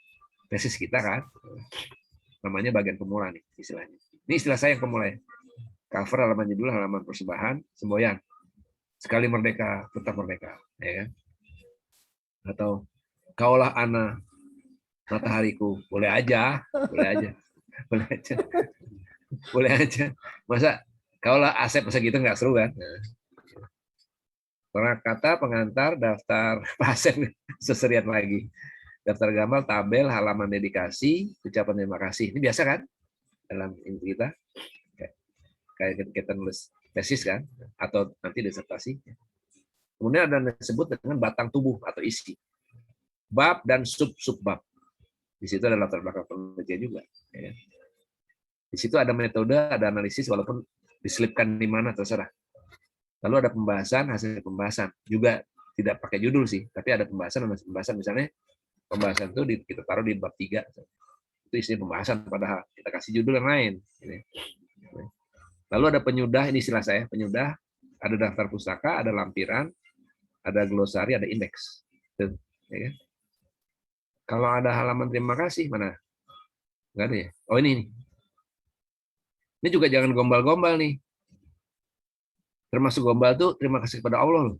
tesis kita kan. namanya bagian pemula nih istilahnya. Ini istilah saya yang pemula ya. Cover halaman judul, halaman persembahan, semboyan. Sekali merdeka, tetap merdeka. Ya kan? Atau kaulah ana matahariku, boleh aja, boleh aja, boleh aja, boleh aja. Masa kaulah Asep masa gitu nggak seru kan? Nah. Kata pengantar, daftar Asep seserian lagi. Daftar gambar, tabel, halaman dedikasi, ucapan terima kasih. Ini biasa kan dalam ini kita? Kayak kita nulis tesis kan, atau nanti disertasi. Kemudian ada yang disebut dengan batang tubuh atau isi. Bab dan sub-subbab. Di situ ada latar belakang penelitian juga. Ya. Di situ ada metode, ada analisis, walaupun diselipkan di mana terserah. Lalu ada pembahasan, hasil pembahasan. Juga tidak pakai judul sih, tapi ada pembahasan, misalnya pembahasan itu kita taruh di bab 3. Itu isinya pembahasan, padahal kita kasih judul yang lain. Lalu ada penyudah, ini istilah saya, penyudah, ada daftar pustaka, ada lampiran, ada glosari, ada indeks. Ya. Kalau ada halaman terima kasih, mana? Enggak ada ya? Oh ini. Ini juga jangan gombal-gombal nih. Termasuk gombal tuh terima kasih kepada Allah.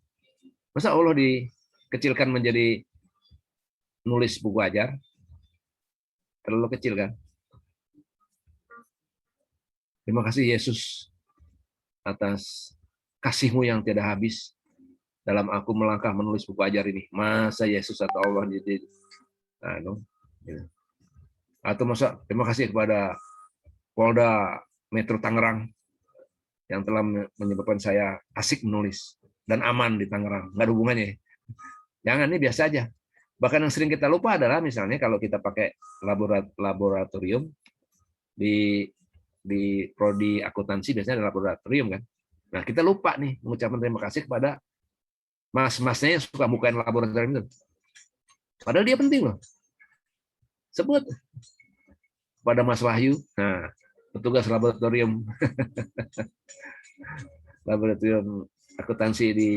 Masa Allah dikecilkan menjadi nulis buku ajar? Terlalu kecil kan? Terima kasih Yesus atas kasih-Mu yang tiada habis dalam aku melangkah menulis buku ajar ini. Masa Yesus atau Allah jadi atau masa terima kasih kepada Polda Metro Tangerang yang telah menyebabkan saya asik menulis dan aman di Tangerang. Nggak ada hubungannya. Jangan, ini biasa aja. Bahkan yang sering kita lupa adalah misalnya kalau kita pakai laboratorium di prodi akuntansi biasanya ada laboratorium kan. Nah, kita lupa nih mengucapkan terima kasih kepada mas-masnya yang suka bukain laboratorium itu. Padahal dia penting loh. Sebut pada Mas Wahyu, nah, petugas laboratorium laboratorium akuntansi di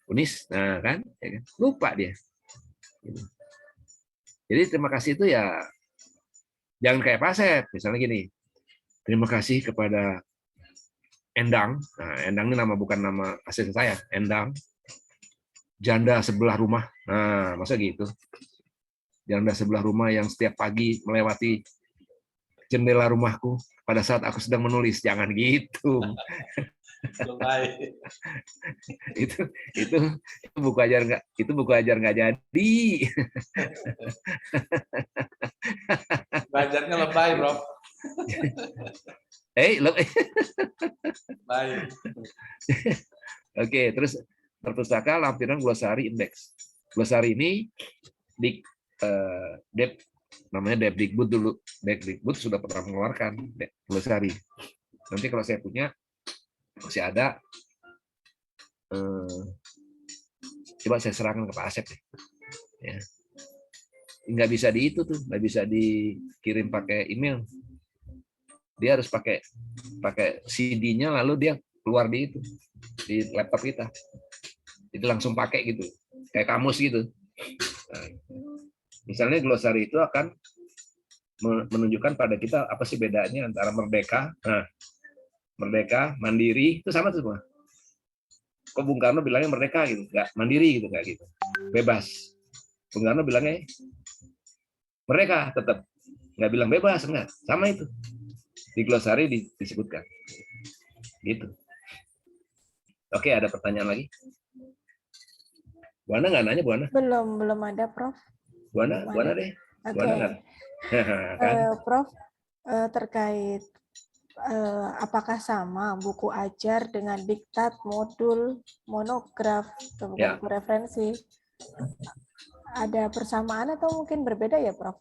Unis, nah kan, lupa dia. Jadi terima kasih itu ya jangan kayak Pak Asep, misalnya gini, terima kasih kepada Endang. Nah, Endang ini bukan nama asli saya, Endang. Janda sebelah rumah. Nah, masa gitu? Janda sebelah rumah yang setiap pagi melewati jendela rumahku pada saat aku sedang menulis. Jangan gitu. itu buku ajar nggak jadi. Belajarnya lebay, bro. Baik. Oke, terus perpustaka, lampiran, glosari, indeks. Glosari ini di namanya Depdikbud dulu. Depdikbud sudah pernah mengeluarkan glosari. Nanti kalau saya punya masih ada, coba saya serahkan ke Pak Asep deh. Ya. Nggak bisa nggak bisa dikirim pakai email. Dia harus pakai CD-nya, lalu dia keluar di laptop kita. Jadi langsung pakai gitu, kayak kamus gitu. Nah, misalnya glosari itu akan menunjukkan pada kita apa sih bedanya antara merdeka, merdeka, mandiri, itu sama semua. Kok Bung Karno bilangnya merdeka gitu, nggak mandiri gitu, nggak gitu. Bebas. Bung Karno bilangnya merdeka tetap, nggak bilang bebas, enggak. Sama itu. Di glosari disebutkan. Gitu. Oke, ada pertanyaan lagi? Bu Ana nggak nanya, Bu Ana? Belum ada, Prof. Bu Ana deh. Oke. Kan? Prof, terkait apakah sama buku ajar dengan diktat, modul, monograf, atau buku referensi? Ada persamaan atau mungkin berbeda ya, Prof?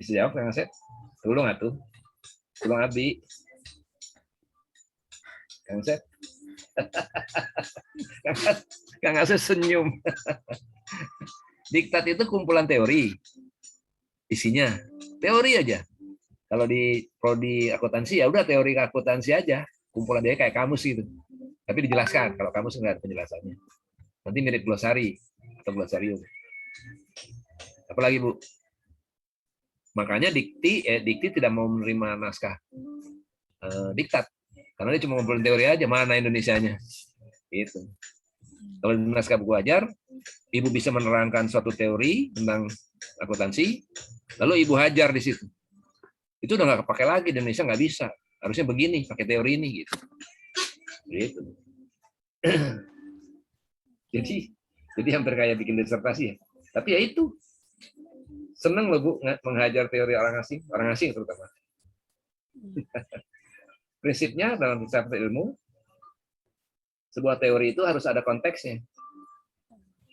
Bisa jawab Kang Asep? Tolong atuh. Tolong Abi. Kang Asep. Kang Asep senyum. Diktat itu kumpulan teori. Isinya teori aja. Kalau di prodi akuntansi ya udah teori akuntansi aja. Kumpulan dia kayak kamus gitu. Tapi dijelaskan. Kalau kamus nggak ada penjelasannya. Nanti mirip glosari. atau glosarium. Apalagi Bu? Makanya dikti tidak mau menerima naskah diktat, karena dia cuma ngobrolin teori aja, mana Indonesianya. Gitu. Kalau di naskah buku ajar, Ibu bisa menerangkan suatu teori tentang akuntansi, lalu Ibu hajar di situ. Itu udah nggak kepake lagi, di Indonesia nggak bisa. Harusnya begini, pakai teori ini gitu. Gitu. jadi hampir kayak bikin disertasi ya. Tapi ya itu, seneng loh Bu menghajar teori orang asing terutama. Prinsipnya dalam filsafat ilmu, sebuah teori itu harus ada konteksnya.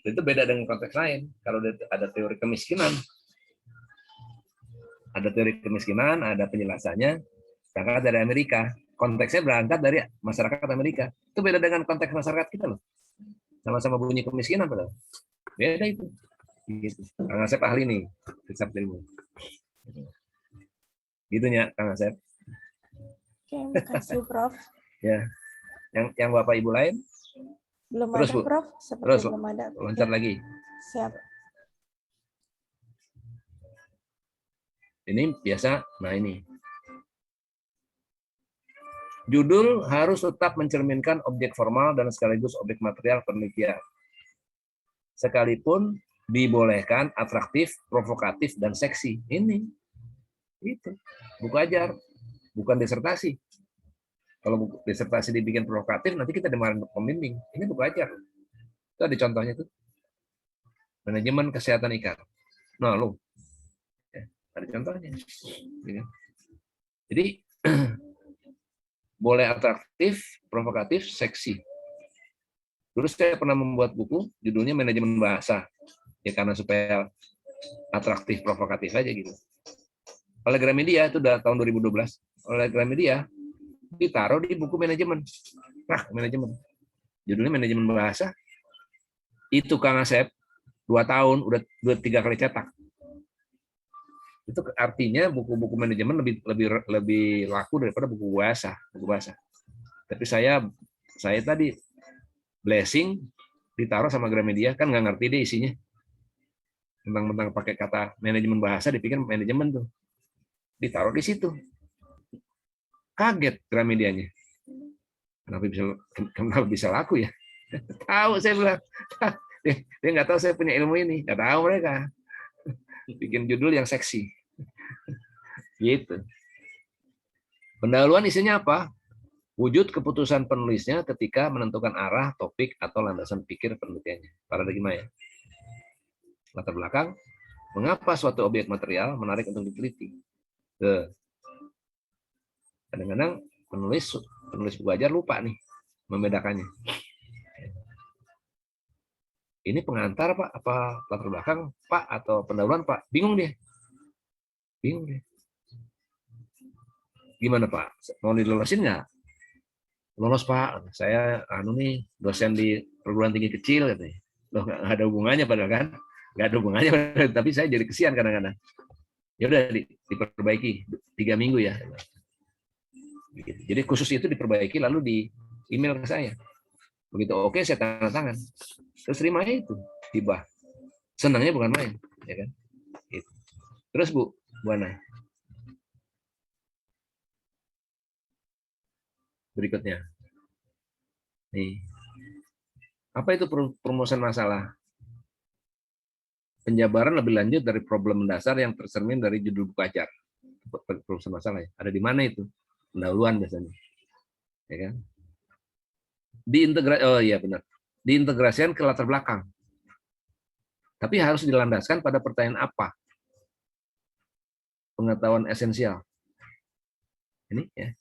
Itu beda dengan konteks lain. Kalau ada teori kemiskinan, ada penjelasannya, berangkat dari Amerika. Konteksnya berangkat dari masyarakat Amerika. Itu beda dengan konteks masyarakat kita loh. Sama-sama bunyi kemiskinan padahal. Beda itu. Gitu. Kang Asep ahli nih, filsafat ilmu. Gitunya Kang Asep. Oke, makasih Prof. Ya. Yang Bapak Ibu lain? Belum terus, ada, Bu. Prof. Seperti Terus, belum ada. loncat lagi. Siap. Ini biasa, nah ini. Judul harus tetap mencerminkan objek formal dan sekaligus objek material penelitian. Sekalipun dibolehkan atraktif, provokatif, dan seksi. Ini. Itu. Buku ajar. Bukan disertasi. Kalau buku disertasi dibikin provokatif, nanti kita dimarahin pembimbing. Ini buku ajar. Itu ada contohnya tuh. Manajemen kesehatan ikan. Nah, lu. Ya, ada contohnya. Jadi, boleh atraktif, provokatif, seksi. Dulu saya pernah membuat buku, judulnya Manajemen Bahasa. Ya karena supaya atraktif, provokatif aja gitu. Oleh Gramedia, itu udah tahun 2012. Oleh Gramedia, ditaruh di buku manajemen. Nah, manajemen. Judulnya Manajemen Bahasa. Itu Kang Asep, 2 tahun, udah 2-3 kali cetak. Itu artinya buku-buku manajemen lebih laku daripada buku bahasa. Tapi saya tadi blessing ditaruh sama Gramedia, kan nggak ngerti deh isinya. Tentang pakai kata manajemen bahasa, dipikir manajemen tuh. Ditaruh di situ. Kaget Gramedianya. Kenapa bisa laku ya? Tahu saya bilang. Dia nggak tahu saya punya ilmu ini. Nggak tahu mereka. Bikin judul yang seksi. Gitu. Pendahuluan isinya apa? Wujud keputusan penulisnya ketika menentukan arah, topik, atau landasan pikir penelitiannya. Paradigma ya. Latar belakang, mengapa suatu objek material menarik untuk diteliti? Kadang-kadang penulis buku ajar lupa nih membedakannya. Ini pengantar Pak, apa latar belakang Pak, atau pendahuluan Pak? Bingung dia. Gimana Pak? Mau dilolosin nggak? Lolos Pak. Saya nih dosen di perguruan tinggi kecil katanya. Loh, nggak ada hubungannya padahal kan? Nggak ada hubungannya, tapi saya jadi kesian kadang-kadang. Ya udah diperbaiki 3 minggu ya. Jadi khusus itu diperbaiki lalu di email ke saya. Begitu oke, saya tanda tangan. Terus terima itu tiba. Senangnya bukan main, ya kan? Gitu. Terus Bu Ana. Berikutnya. Nih. Apa itu perumusan masalah? Penjabaran lebih lanjut dari problem mendasar yang tercermin dari judul buku ajar. Perumusan masalah ya. Ada di mana itu? Pendahuluan biasanya. Ya kan? Diintegrasikan ke latar belakang. Tapi harus dilandaskan pada pertanyaan apa? Pengetahuan esensial. Ini ya.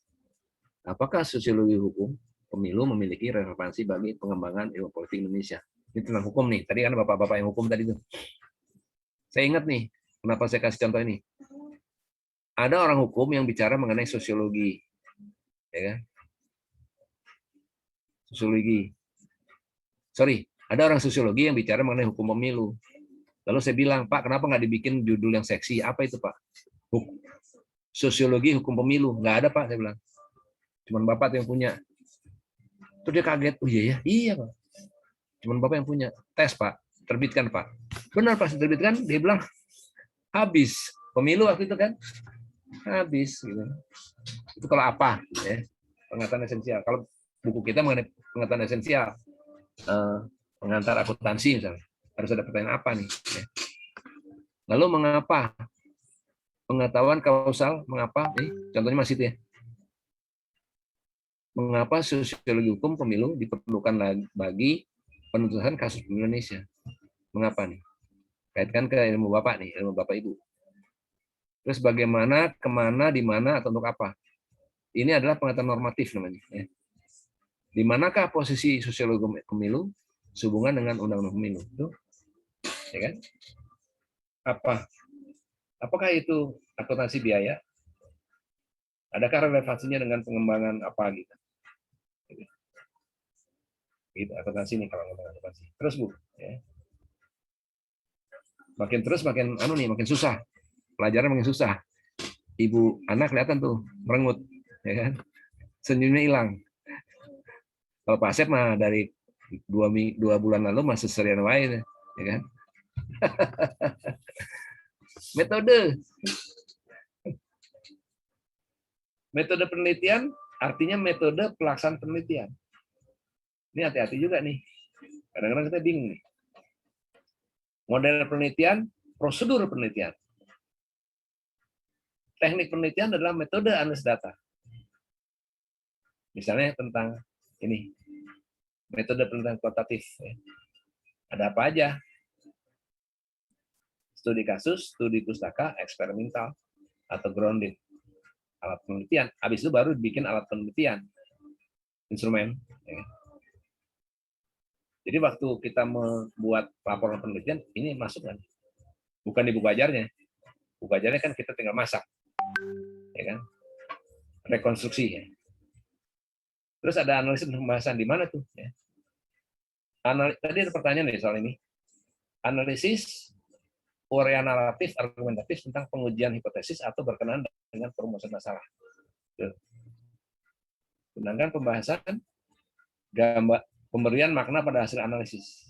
Apakah sosiologi hukum pemilu memiliki relevansi bagi pengembangan ilmu politik Indonesia? Ini tentang hukum nih. Tadi kan bapak-bapak yang hukum tadi tuh. Saya ingat nih, kenapa saya kasih contoh ini. Ada orang hukum yang bicara mengenai sosiologi. Ya kan? Ada orang sosiologi yang bicara mengenai hukum pemilu. Lalu saya bilang, Pak, kenapa nggak dibikin judul yang seksi? Apa itu, Pak? Sosiologi hukum pemilu. Nggak ada, Pak, saya bilang. Cuman Bapak yang punya. Terus dia kaget. Oh iya ya? Iya, Pak. Cuman Bapak yang punya. Tes, Pak. terbitkan Pak. Benar pas diterbitkan, dia bilang habis pemilu waktu itu kan, habis gitu. Itu kalau apa ya, pengetahuan esensial. Kalau buku kita mengenai pengetahuan esensial, pengantar akuntansi misalnya, harus ada pertanyaan apa nih ya. Lalu mengapa pengetahuan kausal, mengapa contohnya masih itu ya, mengapa sosiologi hukum pemilu diperlukan bagi penuntutan kasus di Indonesia, mengapa nih, kaitkan ke ilmu Bapak nih, ilmu Bapak Ibu. Terus bagaimana, kemana, di mana, atau untuk apa. Ini adalah pengetahuan normatif namanya ya. Di manakah posisi sosiologi pemilu sehubungan dengan undang-undang pemilu itu, ya kan? Apakah itu akuntansi biaya? Adakah relevansinya dengan pengembangan apa gitu? Gitu akuntansi nih kalau ngomong akuntansi. Terus Bu, ya. Makin terus makin makin susah. Pelajaran makin susah. Ibu anak kelihatan tuh merengut, ya kan? Senyumnya hilang. Kalau Pak Asep mah dari 2 bulan lalu masih serian lain, ya kan? Metode penelitian artinya metode pelaksanaan penelitian. Ini hati-hati juga nih. Kadang-kadang kita bingung nih. Model penelitian, prosedur penelitian. Teknik penelitian adalah metode analisis data. Misalnya tentang ini, metode penelitian kualitatif. Ada apa aja? Studi kasus, studi pustaka, eksperimental, atau grounded. Alat penelitian. Habis itu baru bikin alat penelitian. Instrumen. Jadi waktu kita membuat laporan penelitian, ini masuk kan? Bukan di buku ajarnya. Buku ajarnya kan kita tinggal masak. Ya kan? Rekonstruksi. Ya. Terus ada analisis pembahasan di mana tuh? Ya. Tadi ada pertanyaan nih soal ini. Analisis uraian naratif argumentatif tentang pengujian hipotesis atau berkenaan dengan perumusan masalah. Sedangkan pembahasan gambar pemberian makna pada hasil analisis.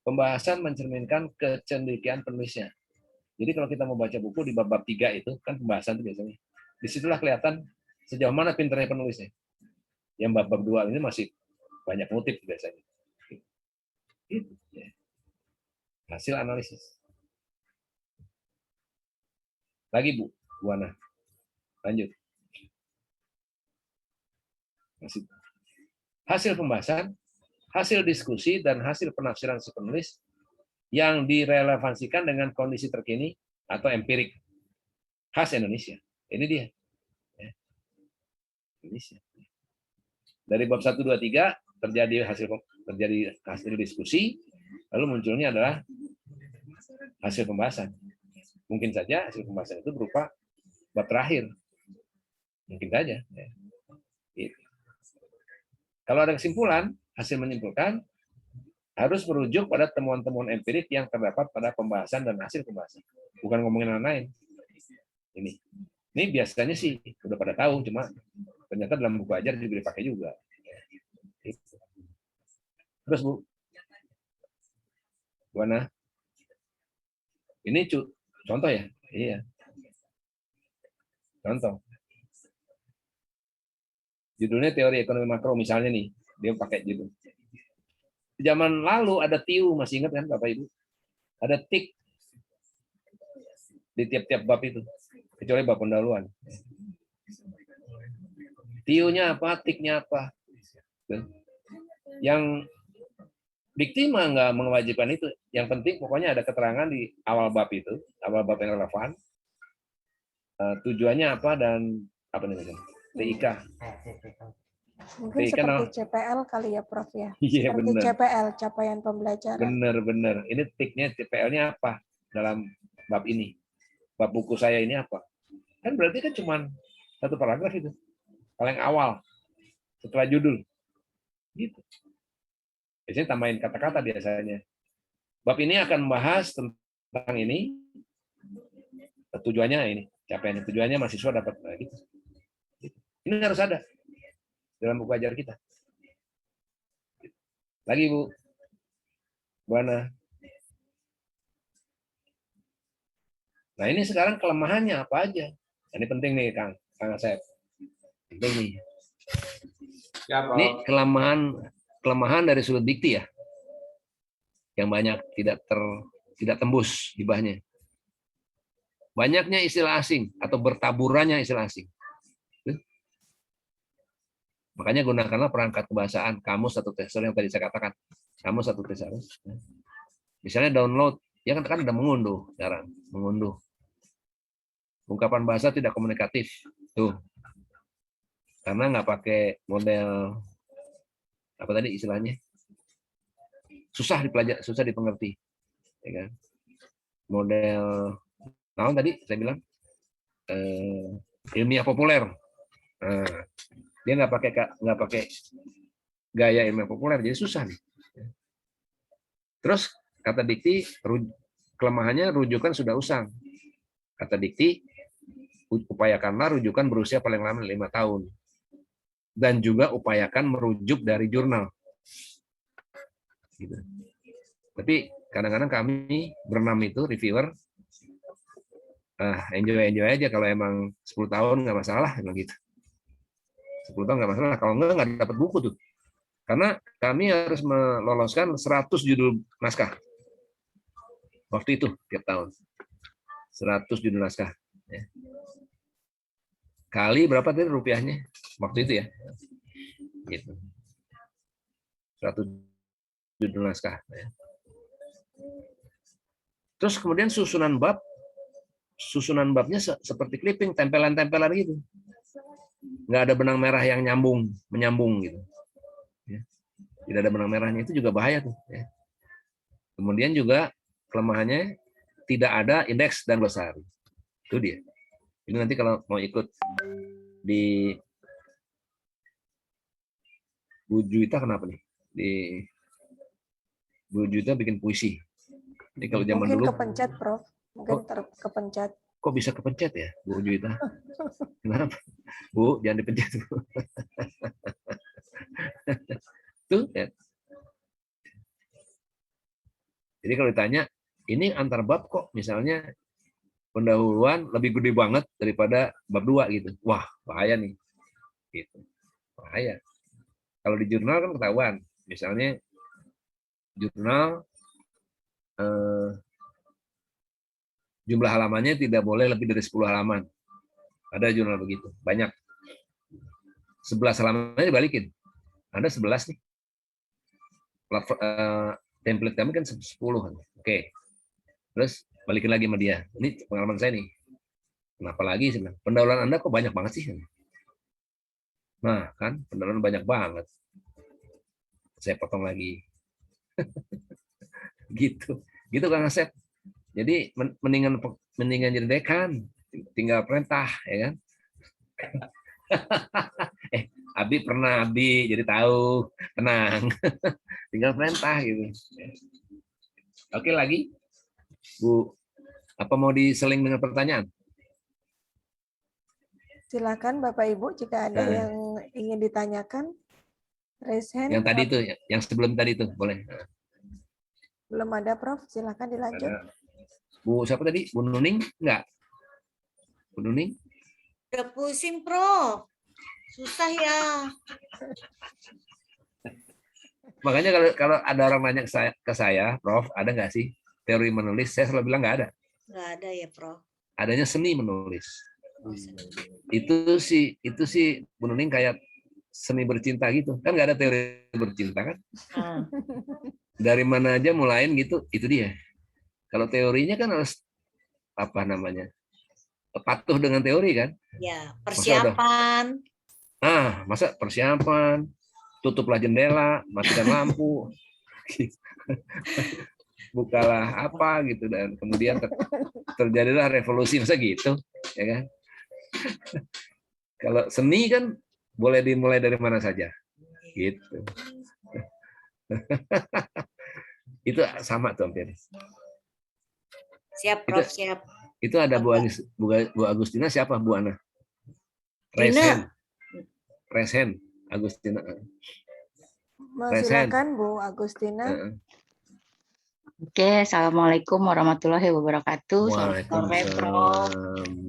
Pembahasan mencerminkan kecendekiaan penulisnya. Jadi kalau kita mau baca buku di bab-bab 3 itu kan pembahasan itu biasanya. Disitulah kelihatan sejauh mana pinternya penulisnya. Yang bab-bab 2 ini masih banyak motif biasanya. Itu. Hasil analisis. Lagi Bu Ana. Lanjut. Masih. Hasil pembahasan, hasil diskusi, dan hasil penafsiran si penulis yang direlevansikan dengan kondisi terkini atau empirik khas Indonesia. Ini dia. Indonesia. Dari bab 1, 2, 3 terjadi hasil diskusi, lalu munculnya adalah hasil pembahasan. Mungkin saja hasil pembahasan itu berupa bab terakhir. Mungkin saja. Gitu. Kalau ada kesimpulan, hasil menyimpulkan harus merujuk pada temuan-temuan empirik yang terdapat pada pembahasan dan hasil pembahasan. Bukan ngomongin yang lain. Ini biasanya sih udah pada tahu, cuma ternyata dalam buku ajar juga dipakai juga. Terus Bu Ana, ini contoh ya? Iya. Contoh. Judulnya teori ekonomi makro misalnya nih, dia pakai judul. Zaman lalu ada TIU, masih ingat kan Bapak Ibu? Ada tik di tiap-tiap bab itu, kecuali bab pendahuluan. TIU-nya apa, tiknya apa. Yang dikti mah nggak mewajibkan itu. Yang penting pokoknya ada keterangan di awal bab itu, awal bab yang relevan. Tujuannya apa dan apa namanya? TIK. Mungkin seperti CPL kali ya Prof ya. Iya, seperti bener. CPL, capaian pembelajaran. Bener. Ini tiknya CPL-nya apa dalam bab ini? Bab buku saya ini apa? Kan berarti kan cuma satu paragraf itu. Paling awal. Setelah judul. Gitu. Biasanya tambahin kata-kata biasanya. Bab ini akan membahas tentang ini. Tujuannya ini. Capaian tujuannya mahasiswa dapat gitu. Ini harus ada dalam buku ajar kita. Lagi Bu. Bu Ana. Nah ini sekarang kelemahannya apa aja? Ini penting nih Kang Asep. Penting nih. Ya, Prof. Ini kelemahan dari sudut dikti ya. Yang banyak tidak tembus hibahnya. Banyaknya istilah asing atau bertaburannya istilah asing. Makanya gunakanlah perangkat kebahasaan kamus atau tesaurus yang tadi saya katakan. Kamus atau tesaurus. Misalnya download, ya kan ada mengunduh sekarang, mengunduh. Ungkapan bahasa tidak komunikatif. Tuh. Karena nggak pakai model apa tadi istilahnya? Susah dipelajari, susah dipengerti. Ya kan? Model tadi saya bilang ilmiah populer. Nah, dia nggak pakai gaya ilmiah populer, jadi susah nih. Terus kata dikti kelemahannya rujukan sudah usang. Kata dikti upayakanlah rujukan berusia paling lama 5 tahun. Dan juga upayakan merujuk dari jurnal. Gitu. Tapi kadang-kadang kami berenam itu reviewer enjoy aja kalau emang 10 tahun nggak masalah emang gitu. 10 tahun nggak masalah, kalau nggak dapat buku tuh. Karena kami harus meloloskan 100 judul naskah. Waktu itu tiap tahun. 100 judul naskah. Ya. Kali berapa tadi rupiahnya? Waktu itu ya. Gitu. 100 judul naskah. Ya. Terus kemudian susunan babnya seperti clipping, tempelan-tempelan gitu. Nggak ada benang merah yang menyambung gitu. Ya. Tidak ada benang merahnya, itu juga bahaya tuh. Ya. Kemudian juga kelemahannya tidak ada indeks dan glosari. Itu dia. Ini nanti kalau mau ikut di Bu Juwita kenapa nih? Di Bu Juwita bikin puisi. Jadi kalau zaman mungkin dulu kepencet, Prof. Mungkin kepencet. Kok bisa kepencet ya, Bu Juwita? Kenapa? Bu, jangan dipencet. Tuh, ya. Jadi kalau ditanya, ini antar bab kok misalnya pendahuluan lebih gede banget daripada bab 2 gitu. Wah, bahaya nih. Gitu. Bahaya. Kalau di jurnal kan ketahuan. Misalnya jurnal jumlah halamannya tidak boleh lebih dari 10 halaman. Ada jurnal begitu, banyak. 11 halamannya dibalikin. Ada 11 nih. Template kami kan 10. Oke. Terus balikin lagi sama dia. Ini pengalaman saya nih. Kenapa lagi sih? Pendahuluan Anda kok banyak banget sih? Nah, kan pendahuluan banyak banget. Saya potong lagi. Gitu. Gitu Kang Asep. Jadi mendingan jadi dekan, tinggal perintah, ya kan? Abi pernah jadi tahu, tenang. Tinggal perintah gitu. Oke lagi, Bu, apa mau diseling dengan pertanyaan? Silakan Bapak Ibu jika ada yang ingin ditanyakan. Raise hand. Yang tadi itu, yang sebelum tadi itu, boleh. Belum ada, Prof. Silakan dilanjut. Bu siapa tadi? Bu Nuning? Enggak. Bu Nuning? Udah pusing, Prof. Susah ya. Makanya kalau ada orang nanya ke saya, Prof, ada nggak sih teori menulis? Saya selalu bilang nggak ada. Nggak ada ya, Prof. Adanya seni menulis. Itu sih Bu Nuning kayak seni bercinta gitu. Kan nggak ada teori bercinta kan? Dari mana aja mulain gitu, itu dia. Kalau teorinya kan harus apa namanya? Patuh dengan teori kan? Ya, persiapan. Masa persiapan, tutuplah jendela, matikan lampu, bukalah apa gitu, dan kemudian terjadilah revolusi, masa gitu, ya kan? Kalau seni kan boleh dimulai dari mana saja, gitu. Itu sama tuh hampir. Siap, Prof, siap. Itu ada Bu Agustina, siapa Bu Ana? Resen Agustina. Silakan Bu Agustina. Oke, Assalamualaikum warahmatullahi wabarakatuh. Selamat sore, Prof.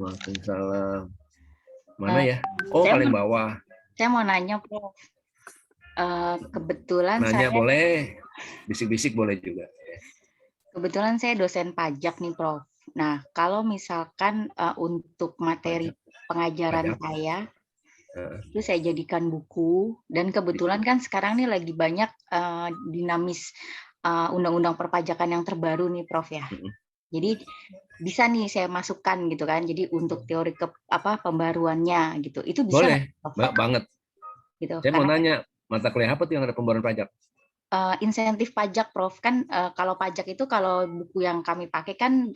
Waalaikumsalam. Mana ya? Oh, paling bawah. Saya mau nanya, Prof. Kebetulan nanya saya boleh, bisik-bisik boleh juga. Kebetulan saya dosen pajak nih, Prof. Nah, kalau misalkan untuk materi pengajaran saya, itu saya jadikan buku, dan kebetulan kan sekarang nih lagi banyak dinamis undang-undang perpajakan yang terbaru nih, Prof ya. Jadi bisa nih saya masukkan gitu kan. Jadi untuk teori pembaruannya gitu. Itu bisa boleh, nggak, banget. Gitu. Saya mau nanya, mata kuliah apa tuh yang ada pembaruan pajak? Insentif pajak, Prof. Kan kalau pajak itu, kalau buku yang kami pakai kan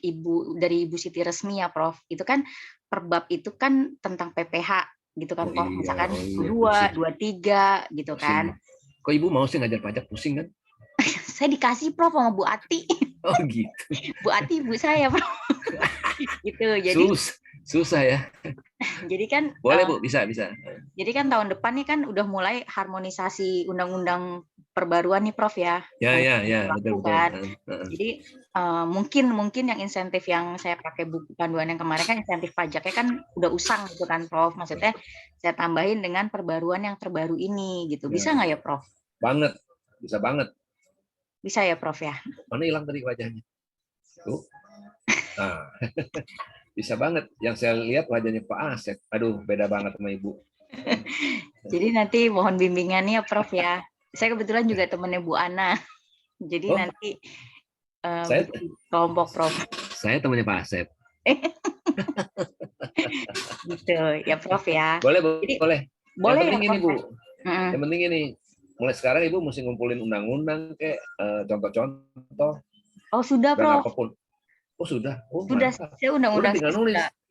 dari Ibu Siti Resmi ya, Prof. Itu kan per bab itu kan tentang PPH gitu kan, Prof. Misalkan 2, 23 gitu kan. Kok Ibu mau sih ngajar pajak, pusing kan? Saya dikasih, Prof, sama Bu Ati. Oh gitu. Bu Ati ibu saya, Prof. Gitu. Jadi susah ya. Jadi kan boleh Bu, bisa. Jadi kan tahun depan nih kan udah mulai harmonisasi undang-undang perbaruan nih, Prof ya. Ya, betul. Jadi mungkin yang insentif yang saya pakai buku panduan yang kemarin kan insentif pajaknya kan udah usang gitu kan, Prof. Maksudnya saya tambahin dengan perbaruan yang terbaru ini gitu. Bisa nggak ya, Prof? Banget, bisa banget. Bisa ya, Prof ya. Mana hilang tadi wajahnya? Tuh. Nah. Bisa banget. Yang saya lihat wajahnya Pak Asep. Aduh, beda banget sama Ibu. Jadi nanti mohon bimbingannya, Prof ya. Saya kebetulan juga temannya Bu Ana. Jadi nanti saya kelompok, Prof. Saya temannya Pak Asep. Gitu ya, Prof ya. Boleh, Jadi, boleh. Boleh yang penting ya, ini, Bu. Yang penting ini. Mulai sekarang Ibu mesti ngumpulin undang-undang kayak contoh-contoh. Oh, sudah, Prof. Apapun. Oh, sudah. Oh, sudah. Mantap. Saya undang-undang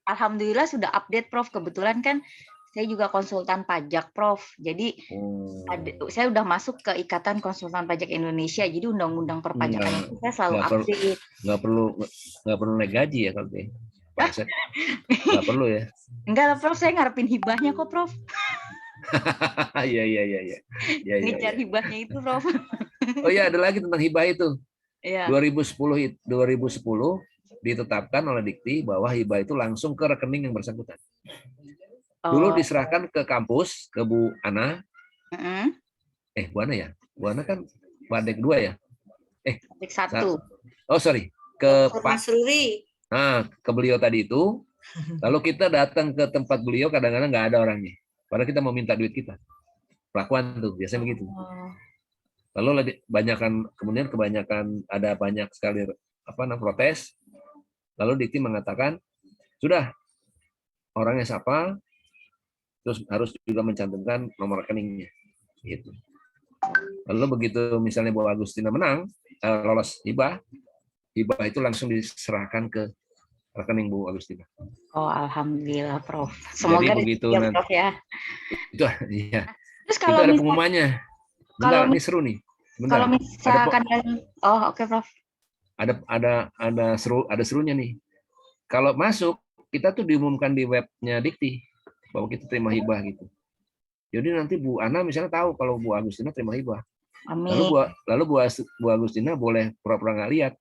alhamdulillah sudah update, Prof. Kebetulan kan saya juga konsultan pajak, Prof. Jadi saya udah masuk ke Ikatan Konsultan Pajak Indonesia. Jadi undang-undang perpajakan itu saya selalu update. Nggak perlu naik gaji ya kalau nggak perlu ya. Enggak lah, Prof. Saya ngarepin hibahnya kok, Prof. Iya. Ngejar hibahnya itu, Prof. Oh iya, ada lagi tentang hibah itu. Iya. 2010 ditetapkan oleh Dikti bahwa hibah itu langsung ke rekening yang bersangkutan. Dulu diserahkan ke kampus, ke Bu Ana. Bu Ana ya? Bu Ana kan Wadek 2 ya? Wadek 1. Oh, sorry. Ke Pak Suri. Nah, ke beliau tadi itu. Lalu kita datang ke tempat beliau, kadang-kadang nggak ada orangnya. Padahal kita mau minta duit kita. Pelakuan tuh, biasanya begitu. Lalu kebanyakan ada banyak sekali protes. Lalu Dikti mengatakan, sudah orangnya siapa, terus harus juga mencantumkan nomor rekeningnya. Gitu. Lalu begitu misalnya Bu Agustina menang, lolos hibah itu langsung diserahkan ke rekening Bu Agustina. Oh, alhamdulillah, Prof. Semoga jadi begitu nanti, Prof ya. Itu ya. Terus kalau itu ada pengumumannya. Bentar, ini seru nih. Bentar. Kalau misalkan oke, Prof. Ada serunya nih. Kalau masuk, kita tuh diumumkan di webnya Dikti bahwa kita terima hibah gitu. Jadi nanti Bu Ana misalnya tahu kalau Bu Agustina terima hibah. Amin. Lalu Bu Agustina boleh pura-pura nggak lihat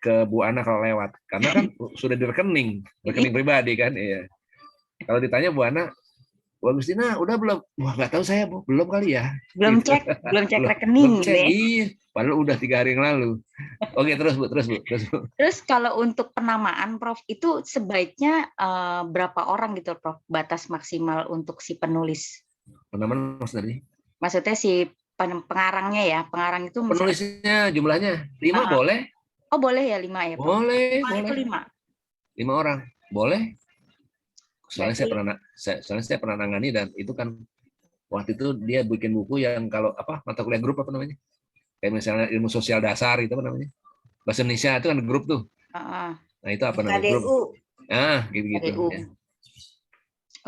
ke Bu Ana kalau lewat, karena kan sudah di rekening pribadi kan. Iya. Kalau ditanya Bu Ana, Bu Agustina udah belum? Wah, nggak tahu saya, Bu. Belum kali ya. Belum cek rekening. Iya, padahal udah 3 hari yang lalu. Oke, terus Bu. Terus kalau untuk penamaan, Prof, itu sebaiknya berapa orang gitu, Prof? Batas maksimal untuk si penulis. Penamaan maksudnya? Maksudnya si pengarangnya ya, pengarang itu. Penulisnya jumlahnya 5 boleh? Oh, boleh ya 5 ya, Prof? Boleh. Itu 5. 5 orang, boleh. Soalnya saya pernah nangani, dan itu kan waktu itu dia bikin buku yang kalau mata kuliah grup apa namanya, kayak misalnya ilmu sosial dasar itu apa namanya, bahasa Indonesia itu kan grup tuh. Nah itu apa namanya, grup. Gitu. Ya.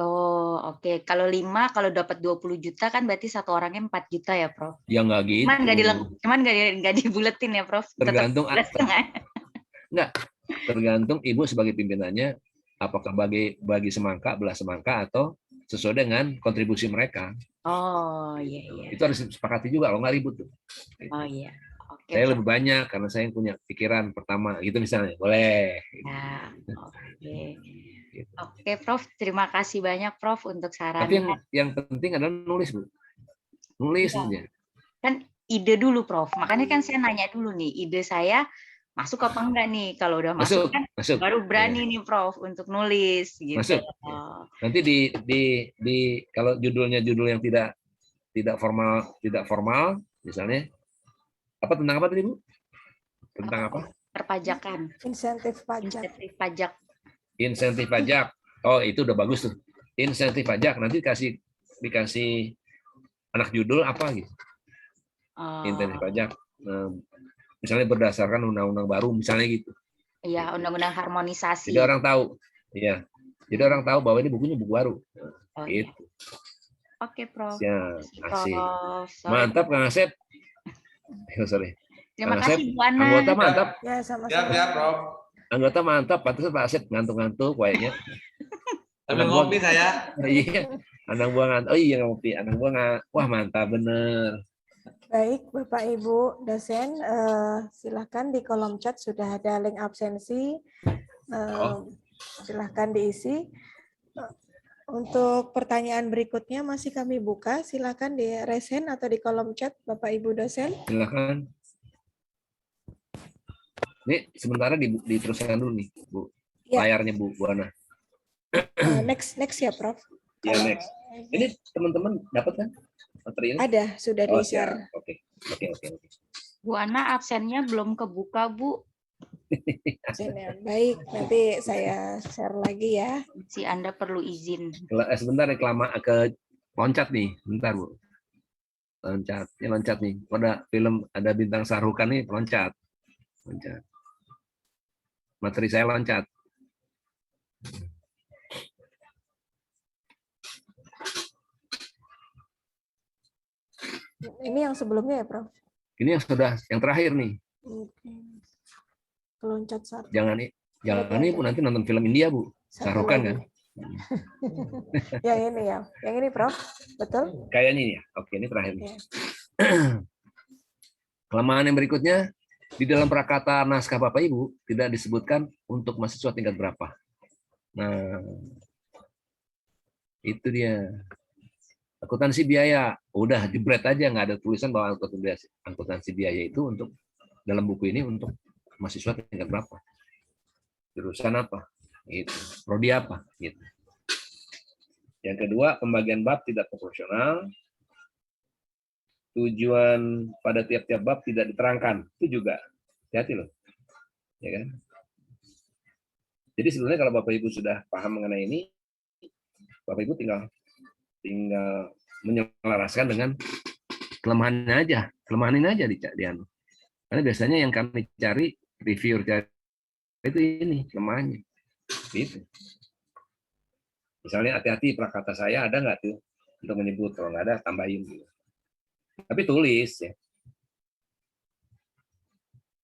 Oh, oke. Kalau 5, kalau dapat 20 juta kan berarti satu orangnya 4 juta ya, Prof? Ya nggak gitu. Cuman nggak dibuletin ya, Prof? Tergantung. Tergantung Ibu sebagai pimpinannya, apakah bagi semangka, belah semangka, atau sesuai dengan kontribusi mereka. Oh, iya. Itu harus disepakati juga, kalau nggak ribut tuh. Oh, iya. Oke, Saya Prof. lebih banyak karena saya yang punya pikiran pertama, gitu misalnya. Boleh. Ya, oke. Oke, Prof. Terima kasih banyak, Prof, untuk Tapi sarannya. yang penting adalah nulis, Bu. Nulis Iya. aja. Kan ide dulu, Prof. Makanya kan saya nanya dulu nih, ide saya masuk apa enggak nih? Kalau udah masuk kan Masuk. baru berani nih, Prof, untuk nulis gitu. Masuk. Nanti di kalau judulnya judul yang tidak formal, misalnya apa tentang apa tadi, Bu? Tentang apa? Perpajakan. Insentif pajak. Insentif pajak. Insentif pajak. Oh, itu udah bagus tuh. Insentif pajak nanti dikasih anak judul apa gitu. Insentif pajak. Misalnya berdasarkan undang-undang baru misalnya gitu. Iya, undang-undang harmonisasi. Jadi orang tahu. Iya. Jadi orang tahu bahwa ini bukunya buku baru. Oh, gitu. iya. Oke, Prof. Ya, asik. Prof. Mantap, Kang Asep. Sorry. Terima Kang Asep, kasih, Bu Ana. anggota mantap. Ya, sama-sama. Ya, Prof. Anggota mantap, pantas Pak Asep ngantuk-ngantuk kayaknya. Sambil ngopi saya. Iya. Anak buah ngantuk. Oh iya ngopi. Anak buah ngantuk. Wah, mantap bener. Baik, Bapak Ibu dosen, silahkan di kolom chat sudah ada link absensi. Silahkan diisi. Untuk pertanyaan berikutnya masih kami buka. Silahkan di raise hand atau di kolom chat, Bapak Ibu dosen. Silahkan. Ini sementara diteruskan dulu nih, Bu. Ya. Layarnya Bu Ana. Next ya, Prof. Ya, next. Ini teman-teman dapat kan materi ini? Ada, sudah di-share. Oke. Bu Ana absennya belum kebuka, Bu. Baik, nanti saya share lagi ya. Si Anda perlu izin. Sebentar nih, ke loncat nih. Bentar, Bu. Loncat nih. Ada film, ada bintang Sarukan nih, loncat. Materi saya loncat. Ini yang sebelumnya ya, Prof? Ini yang terakhir nih. Keloncat satu. Jangan nih, Bu, nanti nonton film India, Bu. Sarukan kan? Yang ini ya. Yang ini, Prof. Betul? Kayaknya ya. Oke, ini terakhir nih. Kelemahan yang berikutnya, di dalam prakata naskah Bapak Ibu tidak disebutkan untuk mahasiswa tingkat berapa. Nah, itu dia. Akuntansi biaya, udah jebret aja, nggak ada tulisan bahwa akuntansi biaya itu untuk dalam buku ini untuk mahasiswa tingkat berapa, jurusan apa, gitu, prodi apa, gitu. Yang kedua, pembagian bab tidak proporsional, tujuan pada tiap-tiap bab tidak diterangkan, itu juga hati-hati loh, ya kan? Jadi sebenarnya kalau Bapak Ibu sudah paham mengenai ini, Bapak Ibu tinggal menyelaraskan dengan kelemahannya aja, kelemahan ini aja di karena biasanya yang kami cari reviewer cari itu ini kelemahannya, gitu. Misalnya hati-hati prakata saya ada nggak tuh untuk menyebut, kalau nggak ada tambahin gitu. Tapi tulis ya.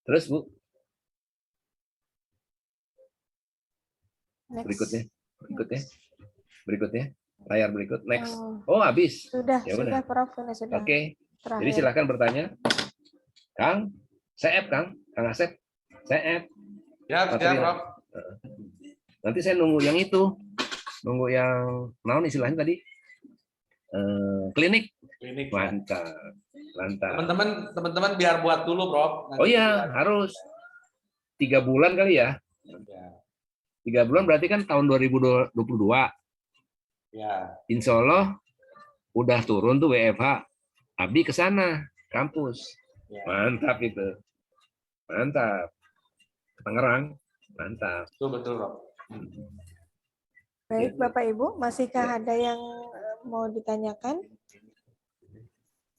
Terus Bu, berikutnya. Layar berikut, next. Oh, habis. Sudah, ya sudah, Prof. Sudah. Oke. Jadi silakan bertanya. Kang, Kang Asep, Ya, Prof. Nanti saya nunggu yang itu. Nunggu yang, naon istilahnya tadi? Klinik. Mantap. Teman-teman biar buat dulu, Prof. Oh iya, harus 3 bulan kali ya. 3 bulan berarti kan tahun 2022. Ya. Insya Allah udah turun tuh WFH. Abdi ke sana, kampus. Ya. Mantap itu. Mantap. Tangerang, mantap. Betul, Prof. Baik, Bapak Ibu, masihkah ada yang mau ditanyakan?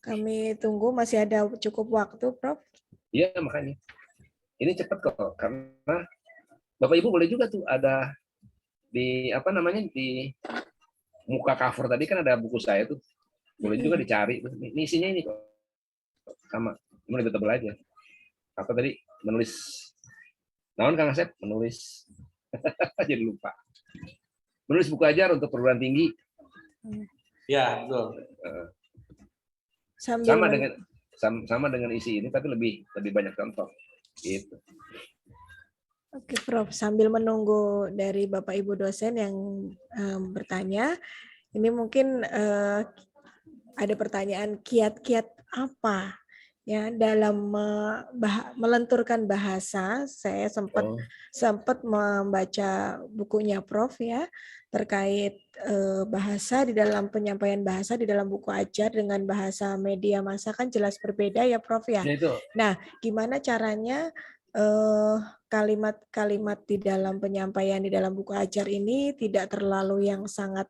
Kami tunggu, masih ada cukup waktu, Prof. Iya, makanya. Ini cepat kok, karena Bapak Ibu boleh juga tuh ada di di muka cover tadi kan ada buku saya tuh, boleh juga dicari. Ini isinya ini kok sama, cuma lebih tebal aja. Apa tadi menulis, naon Kang Asep menulis, jadi lupa. Menulis buku ajar untuk perguruan tinggi. Ya, betul. sama dengan isi ini, tapi lebih banyak contoh. Gitu. Oke, Prof. Sambil menunggu dari Bapak Ibu dosen yang bertanya, ini mungkin ada pertanyaan kiat-kiat apa ya dalam melenturkan bahasa. Saya sempat membaca bukunya Prof ya terkait bahasa di dalam penyampaian bahasa di dalam buku ajar dengan bahasa media massa kan jelas berbeda ya Prof ya. Nah, gimana caranya kalimat-kalimat di dalam penyampaian di dalam buku ajar ini tidak terlalu yang sangat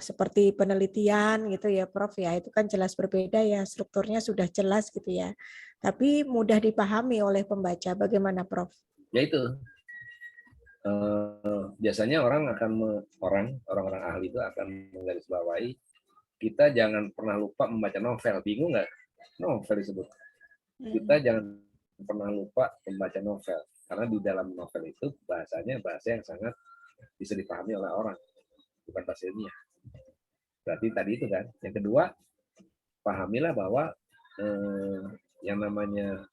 seperti penelitian gitu ya Prof ya, itu kan jelas berbeda ya, strukturnya sudah jelas gitu ya, tapi mudah dipahami oleh pembaca. Bagaimana Prof? Ya itu biasanya orang-orang ahli itu akan menggarisbawahi kita jangan pernah lupa membaca novel. Bingung nggak? Novel disebut. Kita jangan pernah lupa membaca novel karena di dalam novel itu bahasanya bahasa yang sangat bisa dipahami oleh orang, bukan bahasa ilmiah. Berarti tadi itu kan. Yang kedua, pahamilah bahwa yang namanya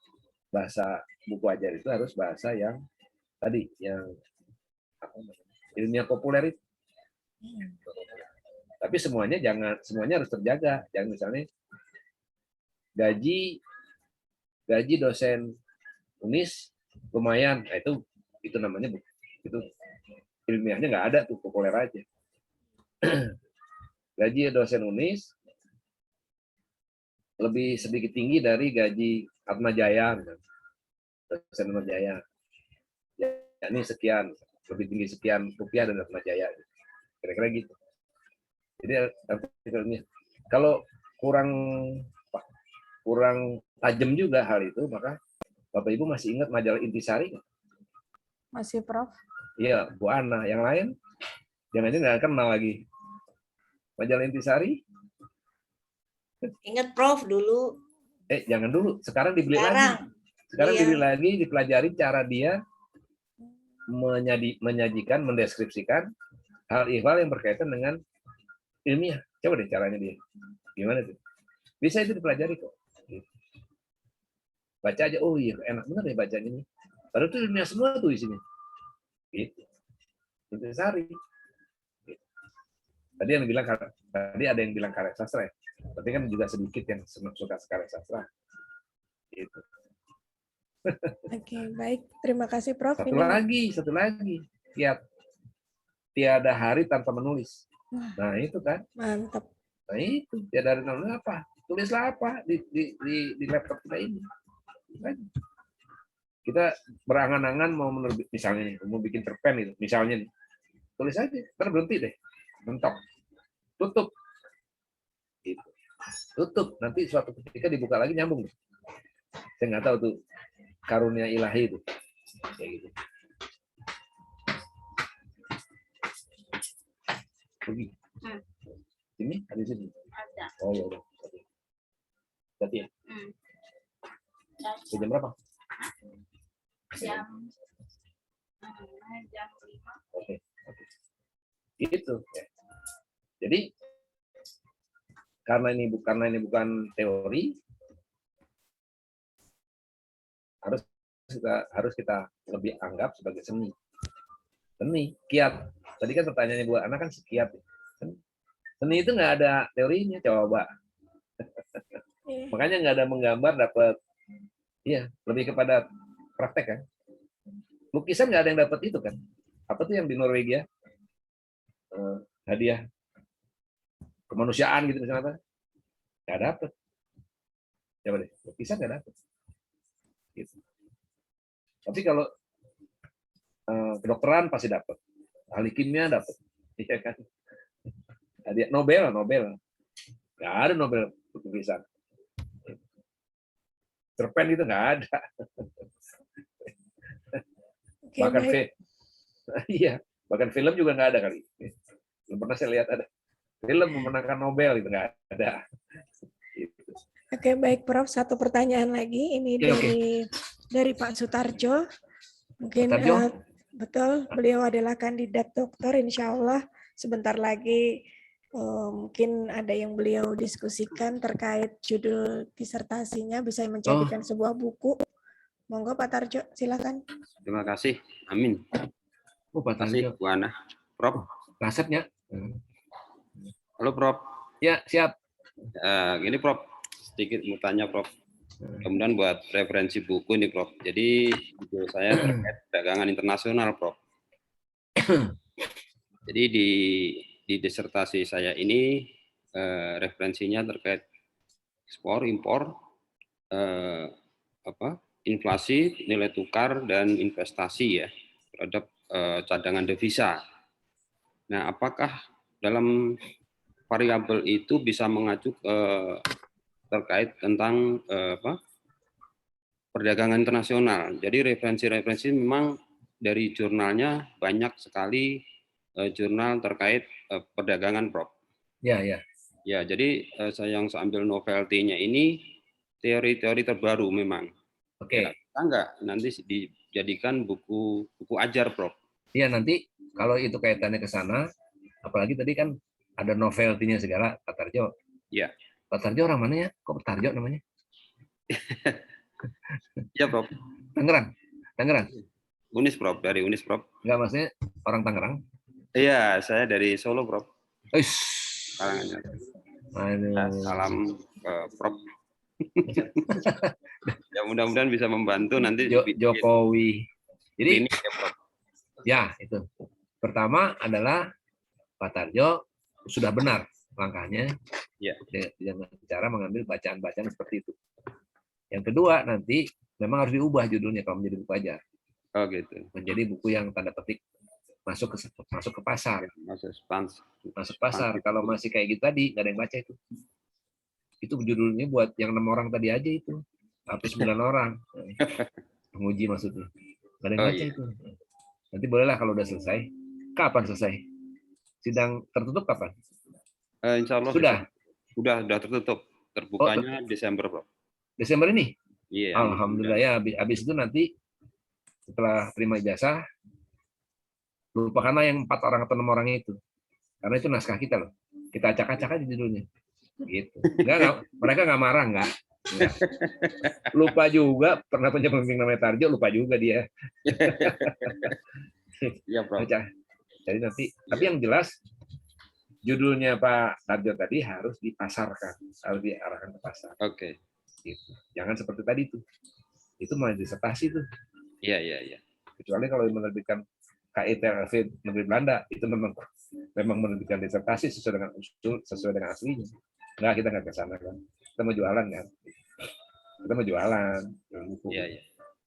bahasa buku ajar itu harus bahasa yang tadi yang ilmiah populer itu. Tapi semuanya harus terjaga. Jangan misalnya gaji dosen UNIS lumayan, nah itu namanya itu ilmiahnya nggak ada tuh, populer aja. Gaji dosen UNIS lebih sedikit tinggi dari gaji Atmajaya, dosen Atmajaya. Ya, ini sekian, lebih tinggi sekian rupiah dari Atmajaya. Kira-kira gitu. Jadi artikelnya kalau kurang tajam juga hal itu, maka Bapak Ibu masih ingat majalah Intisari? Masih Prof? Iya, Bu Ana. Yang lain jangan-jangan nggak kenal lagi. Majalah Intisari? Ingat Prof dulu. Jangan dulu. Sekarang dibeli lagi. Sekarang dibeli lagi, dipelajari cara dia menyajikan, mendeskripsikan hal ihwal yang berkaitan dengan ilmiah. Coba deh caranya dia. Gimana tuh? Bisa itu dipelajari kok. Baca aja, oh iya enak bener ya baca ini. Padahal itu ilmiah semua tuh isinya. Gitu. Intisari. Gitu. Tadi ada yang bilang karya sastra ya. Tapi kan juga sedikit yang suka karya sastra. Gitu. Oke, baik. Terima kasih Prof. Satu lagi. Tiada hari tanpa menulis. Nah, itu kan. Mantap. Nah, itu. Tiada hari tanpa menulis apa? Tulislah apa di laptop kita ini. Kita berangan-angan mau menerbit, misalnya nih, mau bikin cerpen itu, misalnya nih, tulis aja, ntar berhenti deh, mentok, tutup, gitu. Tutup, nanti suatu ketika dibuka lagi nyambung. Saya nggak tahu tuh karunia ilahi itu, kayak gitu. Pergi. Ini ada sini. Ada. Oh ya udah. Berarti ya. Jam berapa? Jam 5. Oke. Itu. Jadi karena ini bukan teori, harus kita lebih anggap sebagai seni. Seni, kiat. Tadi kan pertanyaannya Bu Ana kan kiat. Seni itu nggak ada teorinya, coba. Makanya nggak ada menggambar dapat. Iya, lebih kepada praktek kan. Lukisan nggak ada yang dapat itu kan. Apa tuh yang di Norwegia? Hadiah kemanusiaan gitu misalnya. Nggak dapat. Coba deh, lukisan nggak dapat. Gitu. Tapi kalau kedokteran pasti dapat. Ahli kimia dapat. Iya kan? Hadiah Nobel. Nggak ada Nobel lukisan. Cerpen itu nggak ada. Bahkan film juga nggak ada kali. Belum pernah saya lihat ada film memenangkan Nobel itu nggak ada. Oke, baik Prof. Satu pertanyaan lagi ini dari Pak Sutarjo. Mungkin betul beliau adalah kandidat dokter, insya Allah sebentar lagi Mungkin ada yang beliau diskusikan terkait judul disertasinya, bisa menjadikan sebuah buku. Monggo Pak Tarjo, silakan. Terima kasih. Amin. Pak Tarjo. Bu Ana. Prof. Kasetnya. Halo Prof. Ya, siap. Gini Prof, sedikit mau tanya Prof. Kemudian buat referensi buku ini Prof. Jadi judul saya terkait perdagangan internasional Prof. Jadi di disertasi saya ini referensinya terkait ekspor, impor, inflasi, nilai tukar dan investasi ya terhadap cadangan devisa. Nah, apakah dalam variabel itu bisa mengacu terkait tentang perdagangan internasional. Jadi referensi-referensi memang dari jurnalnya banyak sekali jurnal terkait perdagangan, Prof. Ya, ya. Ya, jadi saya yang ambil novelty-nya ini teori-teori terbaru memang. Oke. Ya, kita enggak nanti dijadikan buku ajar, Prof. Iya, nanti kalau itu kaitannya ke sana, apalagi tadi kan ada novelty-nya segala, Pak Tarjo. Iya. Pak Tarjo orang mana ya? Kok Pak Tarjo namanya? Iya, Prof. Tangerang. Tangerang. Unis, Prof. Dari Unis, Prof. Enggak, maksudnya orang Tangerang? Iya, saya dari Solo, Prof. Aduh. Salam Prof. Ya, mudah-mudahan bisa membantu nanti Jokowi. Jadi ini ya, Prof. Ya, itu. Pertama adalah Pak Tarjo sudah benar langkahnya. Ya. Dengan cara mengambil bacaan-bacaan seperti itu. Yang kedua, nanti memang harus diubah judulnya kalau menjadi buku ajar. Oh, gitu. Menjadi buku yang tanda petik masuk ke pasar. Masuk pasar. Kalau masih kayak gitu tadi, nggak ada yang baca itu. Itu judulnya buat yang 6 orang tadi aja itu. Sampai 9 orang. Penguji maksudnya. Nggak ada yang baca itu. Nanti bolehlah kalau udah selesai. Kapan selesai? Sidang tertutup kapan? Insya Allah sudah tertutup. Terbukanya Desember, Prof. Desember ini? Iya. Alhamdulillah ya. Habis itu nanti setelah terima ijazah, lupakanlah yang 4 orang atau 6 orang itu. Karena itu naskah kita loh. Kita acak-acak aja judulnya. Gitu. Mereka nggak marah, nggak. Lupa juga, pernah punya pembimbing namanya Tarjo, lupa juga dia. Iya, Prof. Jadi nanti, tapi yang jelas judulnya Pak Tarjo tadi harus dipasarkan, harus diarahkan ke pasar. Oke. Gitu. Jangan seperti tadi tuh. Itu malah disertasi tuh. Iya. Kecuali kalau menerbitkan KITLV Negeri Belanda, itu memang menerbitkan disertasi sesuai dengan usul, sesuai dengan aslinya. Enggak, kita nggak ke sana kan. Kita mau jualan kan. Kita mau jualan. Iya.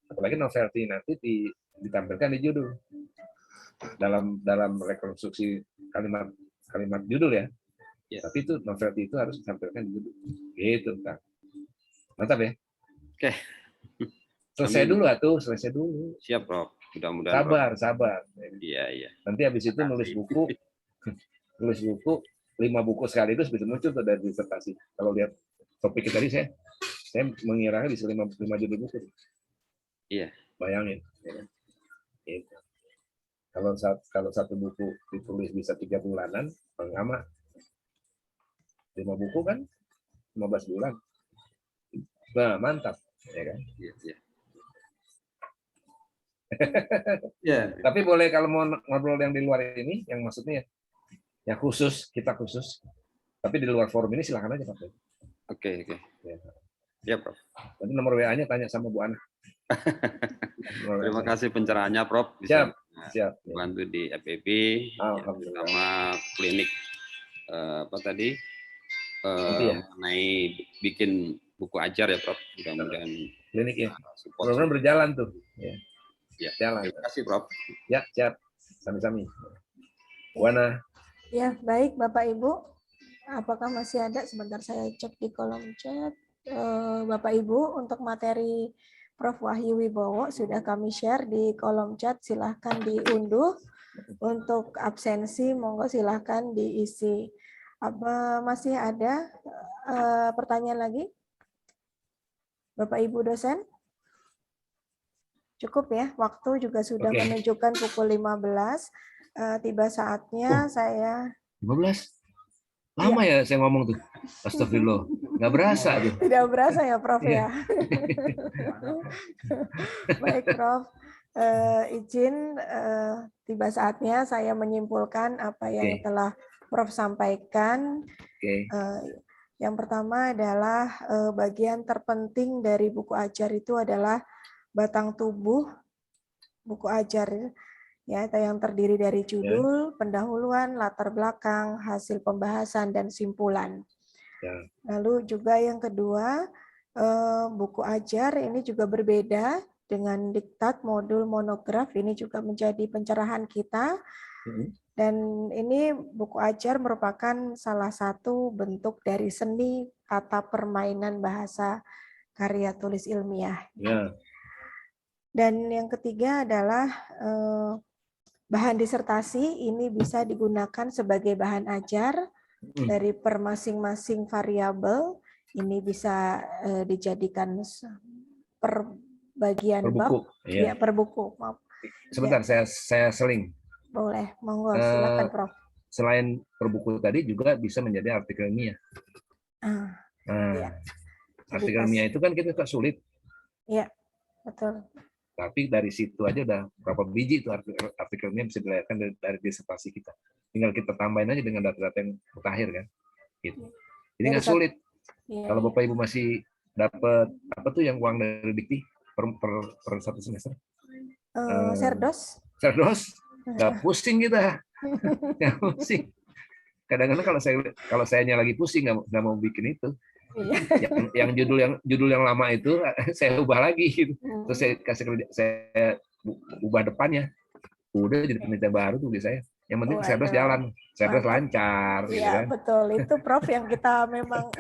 Apalagi novelty nanti ditampilkan di judul. Dalam rekonstruksi kalimat judul ya. Tapi itu novelty itu harus ditampilkan di judul. Gitu, Kang. Mantap ya? Oke. Selesai dulu atuh, selesai dulu. Siap, Prof. Mudah-mudahan. Sabar. Iya. Nanti habis itu nulis buku 5 buku sekaligus bisa muncul dari disertasi. Kalau lihat topik tadi saya mengiranya bisa 5 judul buku. Iya. Bayangin. Ya. Gitu. Kalau satu buku ditulis bisa 3 bulanan, lama. 5 buku kan 15 bulan. Nah, mantap, ya kan? Iya. Ya. Tapi boleh kalau mau ngobrol yang di luar ini, yang maksudnya yang khusus, kita khusus. Tapi di luar forum ini silakan aja, Pak. Oke. Ya. Ya, Prof. Nanti nomor WA-nya tanya sama Bu Ana. Terima kasih pencerahannya, Prof. Siap. Bantu di FEB sama klinik mengenai bikin buku ajar ya, Prof. Mudah-mudahan klinik ya. Program berjalan tuh. Ya. Jalan. Terima kasih, Prof. Ya, siap. Sami-sami. Bu Ana. Ya, baik Bapak Ibu. Apakah masih ada? Sebentar saya cek di kolom chat. Bapak Ibu, untuk materi Prof. Wahyu Wibowo sudah kami share di kolom chat. Silahkan diunduh. Untuk absensi, monggo silahkan diisi. Apa masih ada pertanyaan lagi? Bapak Ibu dosen? Cukup ya, waktu juga sudah menunjukkan pukul 15. Tiba saatnya saya 15. Lama ya saya ngomong tuh. Astagfirullah. Nggak berasa tuh. Tidak berasa ya Prof ya. Baik Prof. Izin tiba saatnya saya menyimpulkan apa yang telah Prof sampaikan. Yang pertama adalah bagian terpenting dari buku ajar itu adalah batang tubuh buku ajar ya, yang terdiri dari judul, pendahuluan, latar belakang, hasil pembahasan dan simpulan. Lalu juga yang kedua, buku ajar ini juga berbeda dengan diktat modul monograf, ini juga menjadi pencerahan kita. Dan ini buku ajar merupakan salah satu bentuk dari seni tata permainan bahasa karya tulis ilmiah. Dan yang ketiga adalah bahan disertasi, ini bisa digunakan sebagai bahan ajar dari per masing-masing variabel. Ini bisa dijadikan per bagian bab, ya per buku. Maaf. Sebentar, saya seling. Boleh, monggo, silakan Prof. Selain per buku tadi juga bisa menjadi artikel ilmiah. Artikel ilmiah itu kan kita sulit. Iya, betul. Tapi dari situ aja udah berapa biji itu artikel ilmiah bisa dilahirkan dari disertasi kita. Tinggal kita tambahin aja dengan data-data yang mutakhir kan. Gitu. Jadi nggak sulit. Kalau Bapak Ibu masih dapat apa tuh yang uang dari Dikti per satu semester? Serdos. Nggak pusing kita, nggak pusing. Kadang-kadang kalau saya lagi pusing nggak mau bikin itu. Yang judul yang lama itu saya ubah lagi, gitu. Terus saya ubah depannya. Udah jadi penelitian baru tuh saya. Yang penting serdos jalan, serdos lancar. Iya, gitu kan. Betul. Itu Prof yang kita memang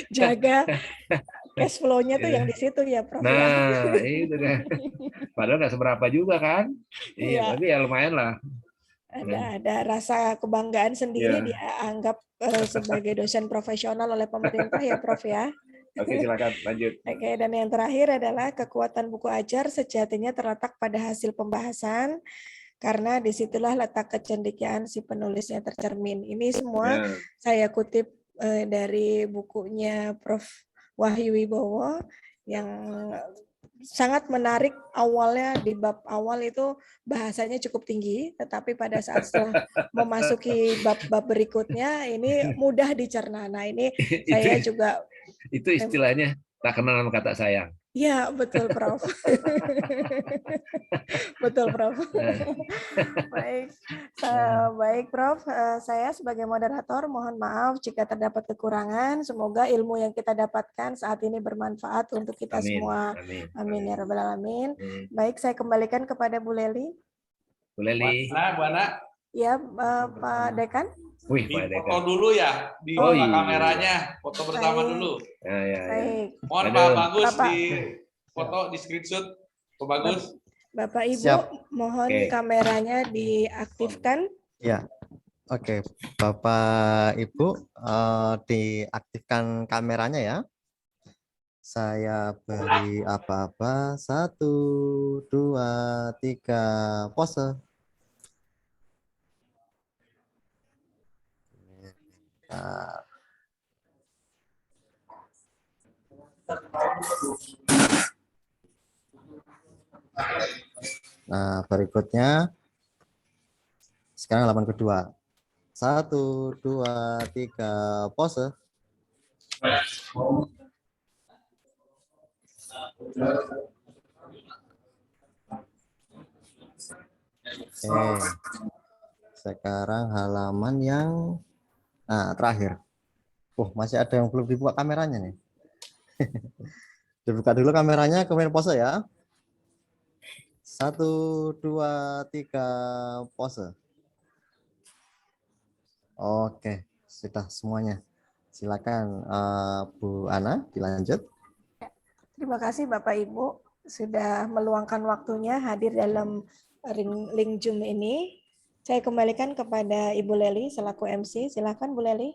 jaga cash flow-nya tuh yang di situ ya Prof. Nah, itu kan. Padahal nggak seberapa juga kan. Iya, tapi ya lumayan lah. Ada rasa kebanggaan sendiri dianggap sebagai dosen profesional oleh pemerintah ya Prof ya. Oke, silakan lanjut. Oke, dan yang terakhir adalah kekuatan buku ajar sejatinya terletak pada hasil pembahasan, karena disitulah letak kecendekiaan si penulisnya tercermin. Ini semua saya kutip dari bukunya Prof. Wahyu Wibowo yang sangat menarik. Awalnya di bab awal itu bahasanya cukup tinggi, tetapi pada saat setelah memasuki bab-bab berikutnya ini mudah dicerna. Nah ini saya juga itu istilahnya tak kenal sama kata sayang. Ya, betul Prof. Betul Prof. Baik Prof. Saya sebagai moderator mohon maaf jika terdapat kekurangan. Semoga ilmu yang kita dapatkan saat ini bermanfaat untuk kita semua. Amin ya rabbal alamin. Baik, saya kembalikan kepada Bu Leli. Bu Leli. Bu Ana. Ya, Pak Dekan. Wih, foto dulu ya di kameranya, foto bersama dulu. Baik. Mohon Pak Bagus di foto di screenshot, Pak Bagus. Bapak Ibu, mohon kameranya diaktifkan. Ya, oke, Bapak Ibu diaktifkan kameranya ya. Saya beri apa-apa 1, 2, 3, pose. Nah, berikutnya sekarang halaman kedua. 1, 2, 3, pose. Oke. Sekarang halaman yang terakhir. Masih ada yang belum dibuka kameranya nih. Dibuka dulu kameranya, kemudian pose ya. 1, 2, 3, pose. Oke, sudah semuanya. Silakan Bu Ana dilanjut. Terima kasih Bapak Ibu sudah meluangkan waktunya hadir dalam link Zoom ini. Saya kembalikan kepada Ibu Leli selaku MC. Silakan Bu Leli.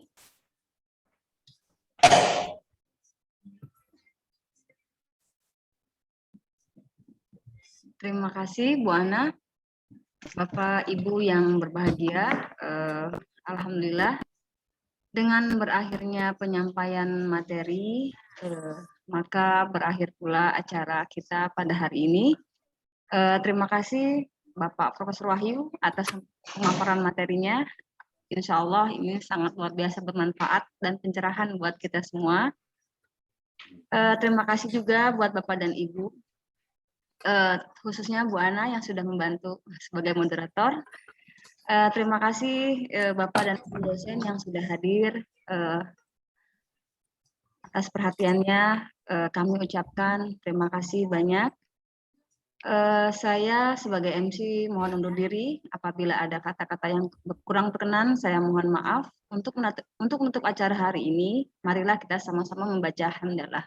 Terima kasih Bu Ana. Bapak Ibu yang berbahagia, alhamdulillah Dengan berakhirnya penyampaian materi, maka berakhir pula acara kita pada hari ini. Terima kasih Bapak Profesor Wahyu atas pemaparan materinya. Insya Allah ini sangat luar biasa bermanfaat dan pencerahan buat kita semua. Terima kasih juga buat Bapak dan Ibu, khususnya Bu Ana yang sudah membantu sebagai moderator. Terima kasih Bapak dan Ibu dosen yang sudah hadir. Atas perhatiannya kami ucapkan terima kasih banyak. Saya sebagai MC mohon undur diri. Apabila ada kata-kata yang kurang berkenan, saya mohon maaf. Untuk menutup acara hari ini, marilah kita sama-sama membaca hamdalah.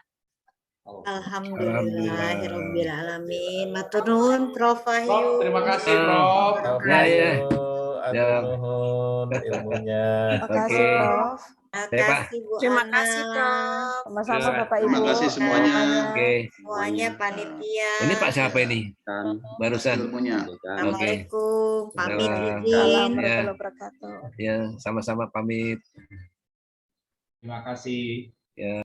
Alhamdulillahirabbil alamin. Matur nuwun Prof Wahyu. Terima kasih Prof. Ya. Nuhun ilmunya. Terima kasih Prof. Terima kasih Bu Terima Ana. kasih Prof. Sama-sama Ya. Bapak Ibu. Terima kasih semuanya. Oke. Semuanya panitia. Ini Pak siapa ini? Barusan. Assalamualaikum. Pamit izin. Assalamualaikum Ya. warahmatullahi wabarakatuh. Ya, sama-sama pamit. Terima kasih. Ya.